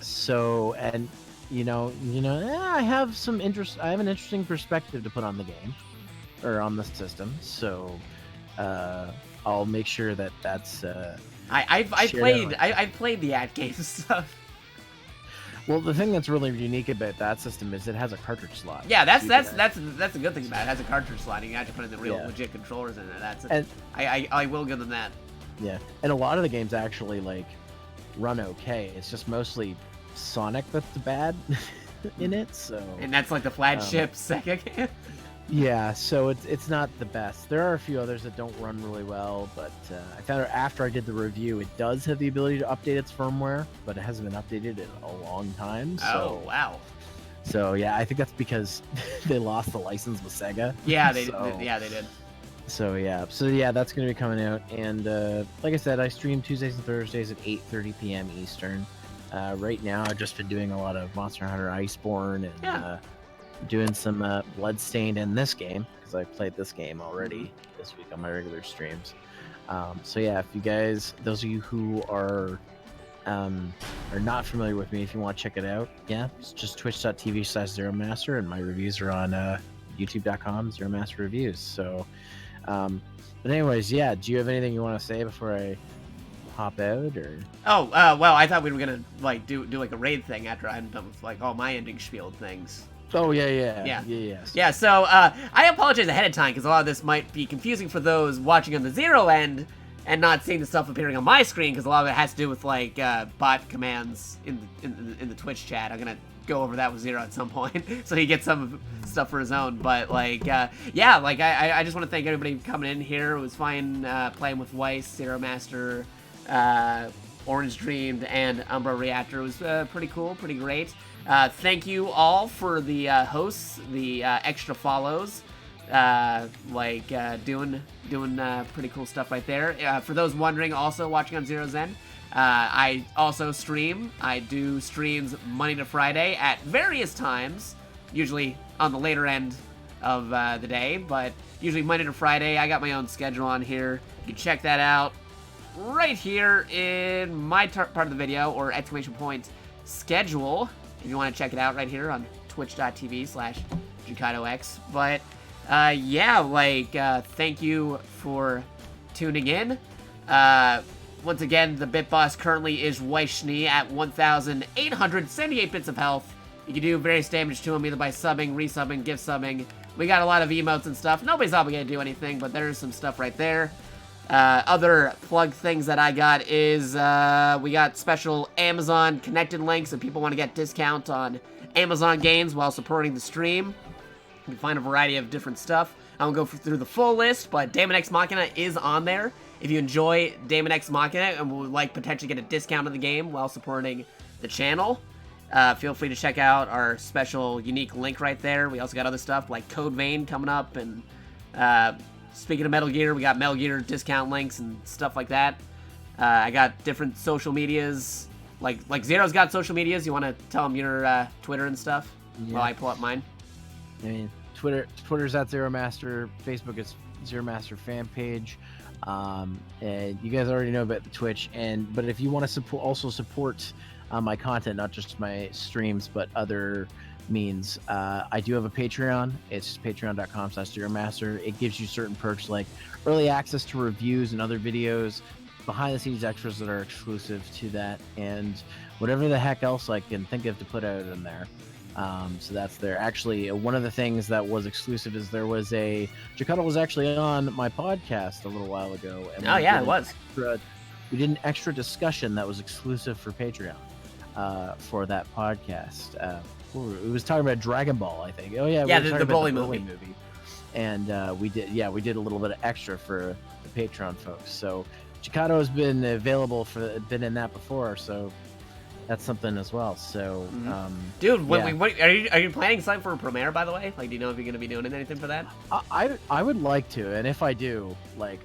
So and I have some interest. I have an interesting perspective to put on the game, or on the system. So, I'll make sure that's. I've played the AdGame stuff. Well, the thing that's really unique about that system is it has a cartridge slot. Yeah, that's a good thing about it. It has a cartridge slot. You have to put in the real legit controllers in there. I will give them that. Yeah, and a lot of the games actually like run okay. It's just mostly Sonic that's bad in it. So. And that's like the flagship Sega game. Yeah, so it's not the best. There are a few others that don't run really well, but I found out after I did the review, it does have the ability to update its firmware, but it hasn't been updated in a long time. So, oh, wow. So, yeah, I think that's because they lost the license with Sega. Yeah, they did. So, yeah, that's going to be coming out. And like I said, I stream Tuesdays and Thursdays at 8:30 p.m. Eastern. Right now, I've just been doing a lot of Monster Hunter Iceborne and... doing some Bloodstained in this game because I played this game already this week on my regular streams. So yeah, if you guys, those of you who are not familiar with me, if you want to check it out, yeah, it's just twitch.tv/ZeroMaster, and my reviews are on youtube.com ZeroMaster Reviews. So, but anyways, yeah, do you have anything you want to say before I hop out? Or well, I thought we were gonna like do like a raid thing after I'm done with like all my ending spiel things. Oh, yeah. Yeah, so I apologize ahead of time because a lot of this might be confusing for those watching on the Zero end and not seeing the stuff appearing on my screen because a lot of it has to do with, like, bot commands in the Twitch chat. I'm going to go over that with Zero at some point so he gets some stuff for his own. But, like, I just want to thank everybody coming in here. It was fine playing with Weiss, Zero Master, Orange Dreamed, and Umbra Reactor. It was pretty cool, pretty great. Thank you all for the hosts, the extra follows, doing pretty cool stuff right there. For those wondering, also watching on Zero Zen, I also stream. I do streams Monday to Friday at various times, usually on the later end of the day, but usually Monday to Friday. I got my own schedule on here. You can check that out right here in my part of the video, or exclamation point schedule, if you want to check it out right here on twitch.tv/JacadoX. But thank you for tuning in. Once again, the Bit Boss currently is Weishni at 1,878 bits of health. You can do various damage to him either by subbing, resubbing, gift subbing. We got a lot of emotes and stuff. Nobody's obligated to do anything, but there's some stuff right there. Other plug things that I got is we got special Amazon connected links if people want to get discount on Amazon games while supporting the stream. You can find a variety of different stuff. I won't go through the full list, but Daemon X Machina is on there. If you enjoy Daemon X Machina and would like potentially get a discount on the game while supporting the channel, feel free to check out our special unique link right there. We also got other stuff like Code Vein coming up, and speaking of Metal Gear, we got Metal Gear discount links and stuff like that. I got different social medias, like Zero's got social medias. You want to tell them your Twitter and stuff while I pull up mine? I mean, Twitter's at Zero Master. Facebook is Zero Master fan page. And you guys already know about the Twitch, but if you want to also support my content, not just my streams, but other means, I do have a Patreon. It's patreon.com/ZeroMaster. It gives you certain perks like early access to reviews and other videos, behind the scenes extras that are exclusive to that, and whatever the heck else I can think of to put out in there. So that's there. Actually, one of the things that was exclusive is Jacado was actually on my podcast a little while ago. And it was. We did an extra discussion that was exclusive for Patreon for that podcast. It was talking about Dragon Ball, I think. Oh yeah, the Broly movie. And we did a little bit of extra for the Patreon folks. So Jacado has been been in that before, so that's something as well. So, dude, are you planning something for a premiere, by the way? Like, do you know if you're gonna be doing anything for that? I would like to, and if I do,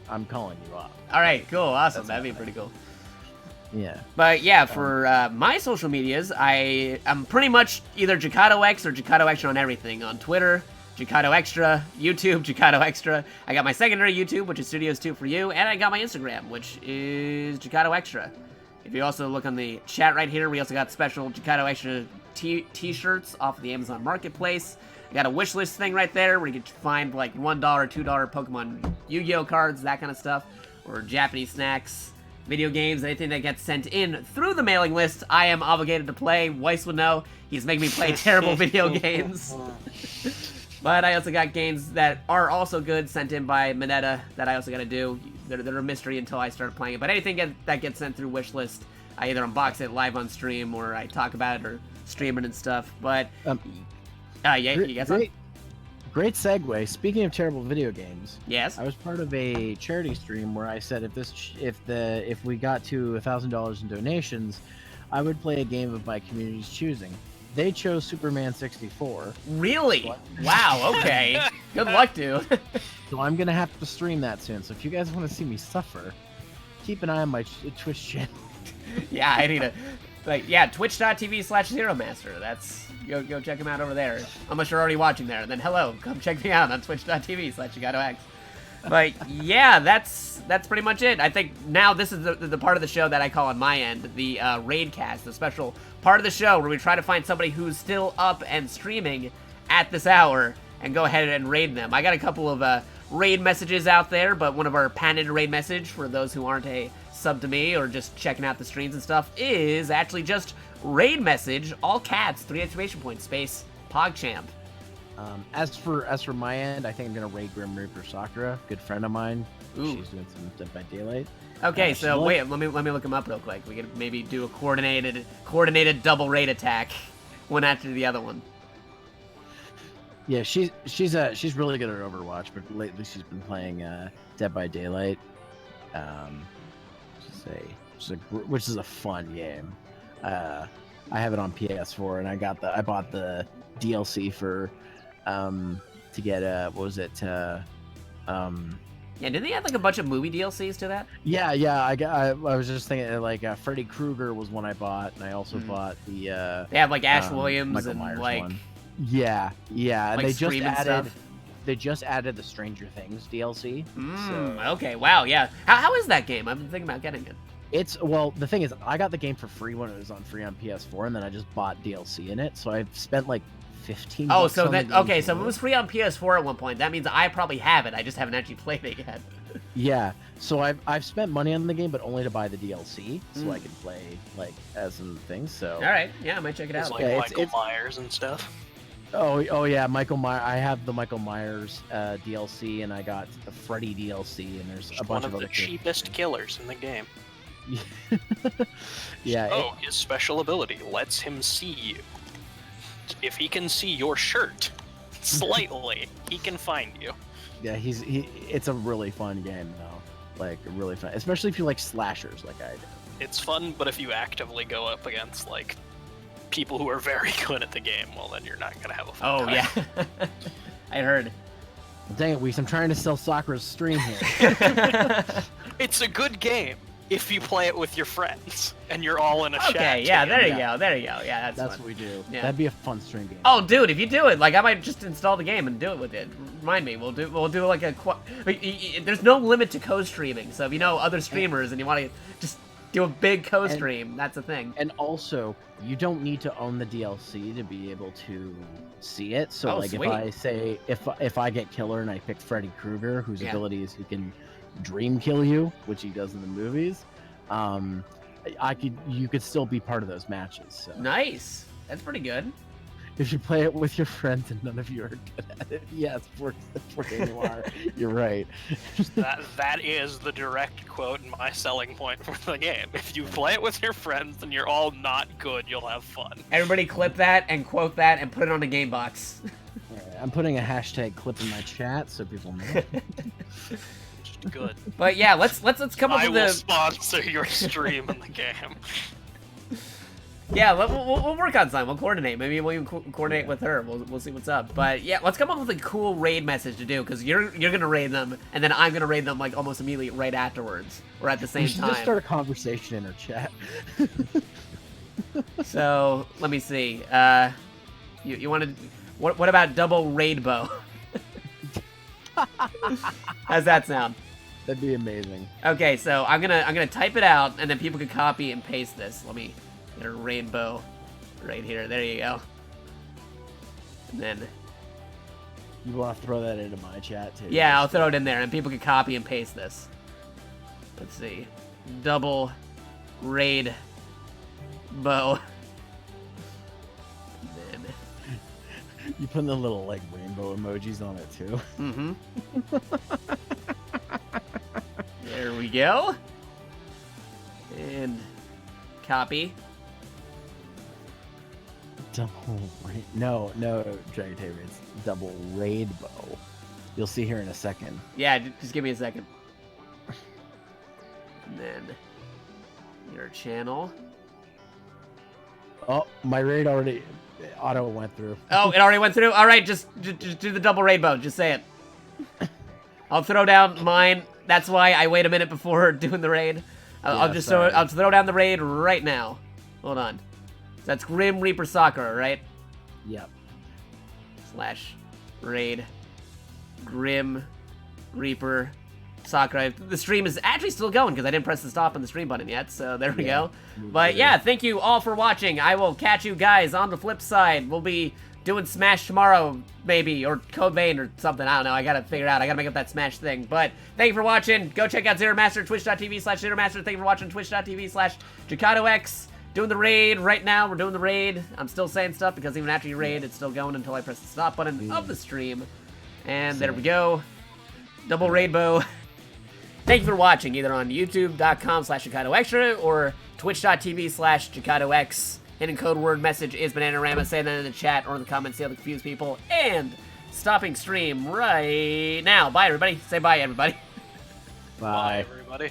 I'm calling you up. All right, cool, awesome. That'd be pretty cool. Yeah. But yeah, for my social medias, I'm pretty much either Jacado X or Jacado Extra on everything. On Twitter, Jacado Extra, YouTube, Jacado Extra. I got my secondary YouTube, which is Studios 2 for you, and I got my Instagram, which is Jacado Extra. If you also look on the chat right here, we also got special Jacado Extra t-shirts off of the Amazon Marketplace. I got a wish list thing right there where you can find like $1, $2 Pokemon Yu-Gi-Oh cards, that kind of stuff, or Japanese snacks, video games, anything that gets sent in through the mailing list. I am obligated to play. Weiss would know. He's making me play terrible video games. But I also got games that are also good sent in by Mineta that I also got to do. They're a mystery until I start playing it. But anything that gets sent through wishlist, I either unbox it live on stream or I talk about it or stream it and stuff. But you got something? Great segue. Speaking of terrible video games, yes, I was part of a charity stream where I said if we got to $1,000 in donations, I would play a game of my community's choosing. They chose Superman 64. Really? Wow, okay. Good luck, dude. So I'm going to have to stream that soon. So if you guys want to see me suffer, keep an eye on my Twitch channel. Yeah, I need to... twitch.tv/ZeroMaster. That's... Go check him out over there. Unless you're already watching there. Then hello, come check me out on twitch.tv/JacadoX. But yeah, that's pretty much it. I think now this is the part of the show that I call on my end, the raid cast, the special part of the show where we try to find somebody who's still up and streaming at this hour and go ahead and raid them. I got a couple of raid messages out there, but one of our patented raid message for those who aren't a sub to me or just checking out the streams and stuff is actually just raid message, all caps, 3 exclamation points, space, PogChamp. As for my end, I think I'm gonna raid Grim Reaper Sakura, good friend of mine. Ooh. She's doing some Dead by Daylight. Okay, so wait, let me look him up real quick. We could maybe do a coordinated double raid attack, one after the other one. Yeah, she's really good at Overwatch, but lately she's been playing Dead by Daylight, which is a fun game. I have it on PS4, and I bought the DLC for to get what was it? Yeah, didn't they add like a bunch of movie DLCs to that? Yeah. I was just thinking like Freddy Krueger was one I bought, and I also bought the. They have like Ash Williams Michael and Myers like. one. Yeah, and like they just streaming added. stuff. They just added the Stranger Things DLC. Okay, wow, yeah. How is that game? I've been thinking about getting it. It's well, the thing is, I got the game for free when it was on free on PS4, and then I just bought DLC in it. So I've spent like 15. Oh, bucks so on the then game okay, for so if it was free on PS4 at one point, that means I probably have it. I just haven't actually played it yet. Yeah, so I've spent money on the game, but only to buy the DLC, so I can play like as some things. So All right, yeah, I might check it It's out. like Yeah, Michael Myers and stuff. oh yeah, Michael Myers. I have the Michael Myers DLC, and I got the Freddy DLC, and there's a Just bunch one of the other cheapest killers in the game. Yeah. Oh, his special ability lets him see you. If he can see your shirt slightly, he can find you. Yeah, it's a really fun game though. Like really fun, especially if you like slashers like I do. It's fun, but if you actively go up against like people who are very good at the game, well then you're not gonna have a fun Oh time. yeah, I heard. Dang it, Weez, I'm trying to sell Sakura's stream here. It's a good game if you play it with your friends and you're all in a chat. Okay, yeah, there you Yeah. go, there you go. Yeah, that's That's fun. what we do. Yeah. That'd be a fun stream game. Oh, dude, if you do it, like I might just install the game and do it with it. Remind me, we'll do like a. There's no limit to co-streaming, so if you know other streamers and you want to just do a big co-stream, that's a thing. And also, you don't need to own the DLC to be able to see it. So, Oh, like, sweet. if I say if I get killer and I pick Freddy Krueger, whose Yeah. ability is he can dream kill you, which he does in the movies, you could still be part of those matches. So. Nice, that's pretty good. If you play it with your friends and none of you are good at it, yes, for you are. You're right. That is the direct quote and my selling point for the game. If you play it with your friends and you're all not good, you'll have fun. Everybody clip that and quote that and put it on the game box. Alright, I'm putting a hashtag clip in my chat so people know. Just good. But yeah, let's come up I with will the sponsor your stream in the game. yeah. We'll work on something. We'll coordinate. Maybe we'll even coordinate with her. We'll see what's up. But yeah, let's come up with a cool raid message to do because you're gonna raid them and then I'm gonna raid them like almost immediately right afterwards or at the We same should time. just start a conversation in our chat. So let me see. You want to? What about double raid bow? How's that sound? That'd be amazing. Okay, so I'm gonna type it out and then people can copy and paste this. Let me get a rainbow right here. There you go. And then You want to throw that into my chat too? yeah, I'll throw it in there and people can copy and paste this. Let's see. Double raid bow. And then You put the little like rainbow emojis on it too. mm-hmm. There we go. And copy. Double raid? No, Dragon Taber. It's double raid bow. You'll see here in a second. Yeah, just give me a second. And then your channel. Oh, my raid already auto went through. Oh, it already went through? All right, just do the double rainbow. Just say it. I'll throw down mine. That's why I wait a minute before doing the raid. I'll Yeah, just sorry. I'll throw down the raid right now. Hold on. That's Grim Reaper Sakura, right? Yep. / raid Grim Reaper Sakura. The stream is actually still going because I didn't press the stop on the stream button yet, so there we go. But yeah, thank you all for watching. I will catch you guys on the flip side. We'll be doing Smash tomorrow, maybe, or Code Vein or something. I don't know. I gotta figure it out. I gotta make up that Smash thing. But thank you for watching. Go check out Zero Master, twitch.tv/ZeroMaster. Thank you for watching twitch.tv/JacadoX. Doing the raid right now. We're doing the raid. I'm still saying stuff because even after you raid, it's still going until I press the stop button of the stream. And there we go. Double rainbow. Thank you for watching, either on youtube.com/JacadoExtra or twitch.tv/JacadoX. Hidden code word message is Bananarama. Say that in the chat or in the comments. See how to confuse people. And stopping stream right now. Bye, everybody. Say bye, everybody. Bye, everybody.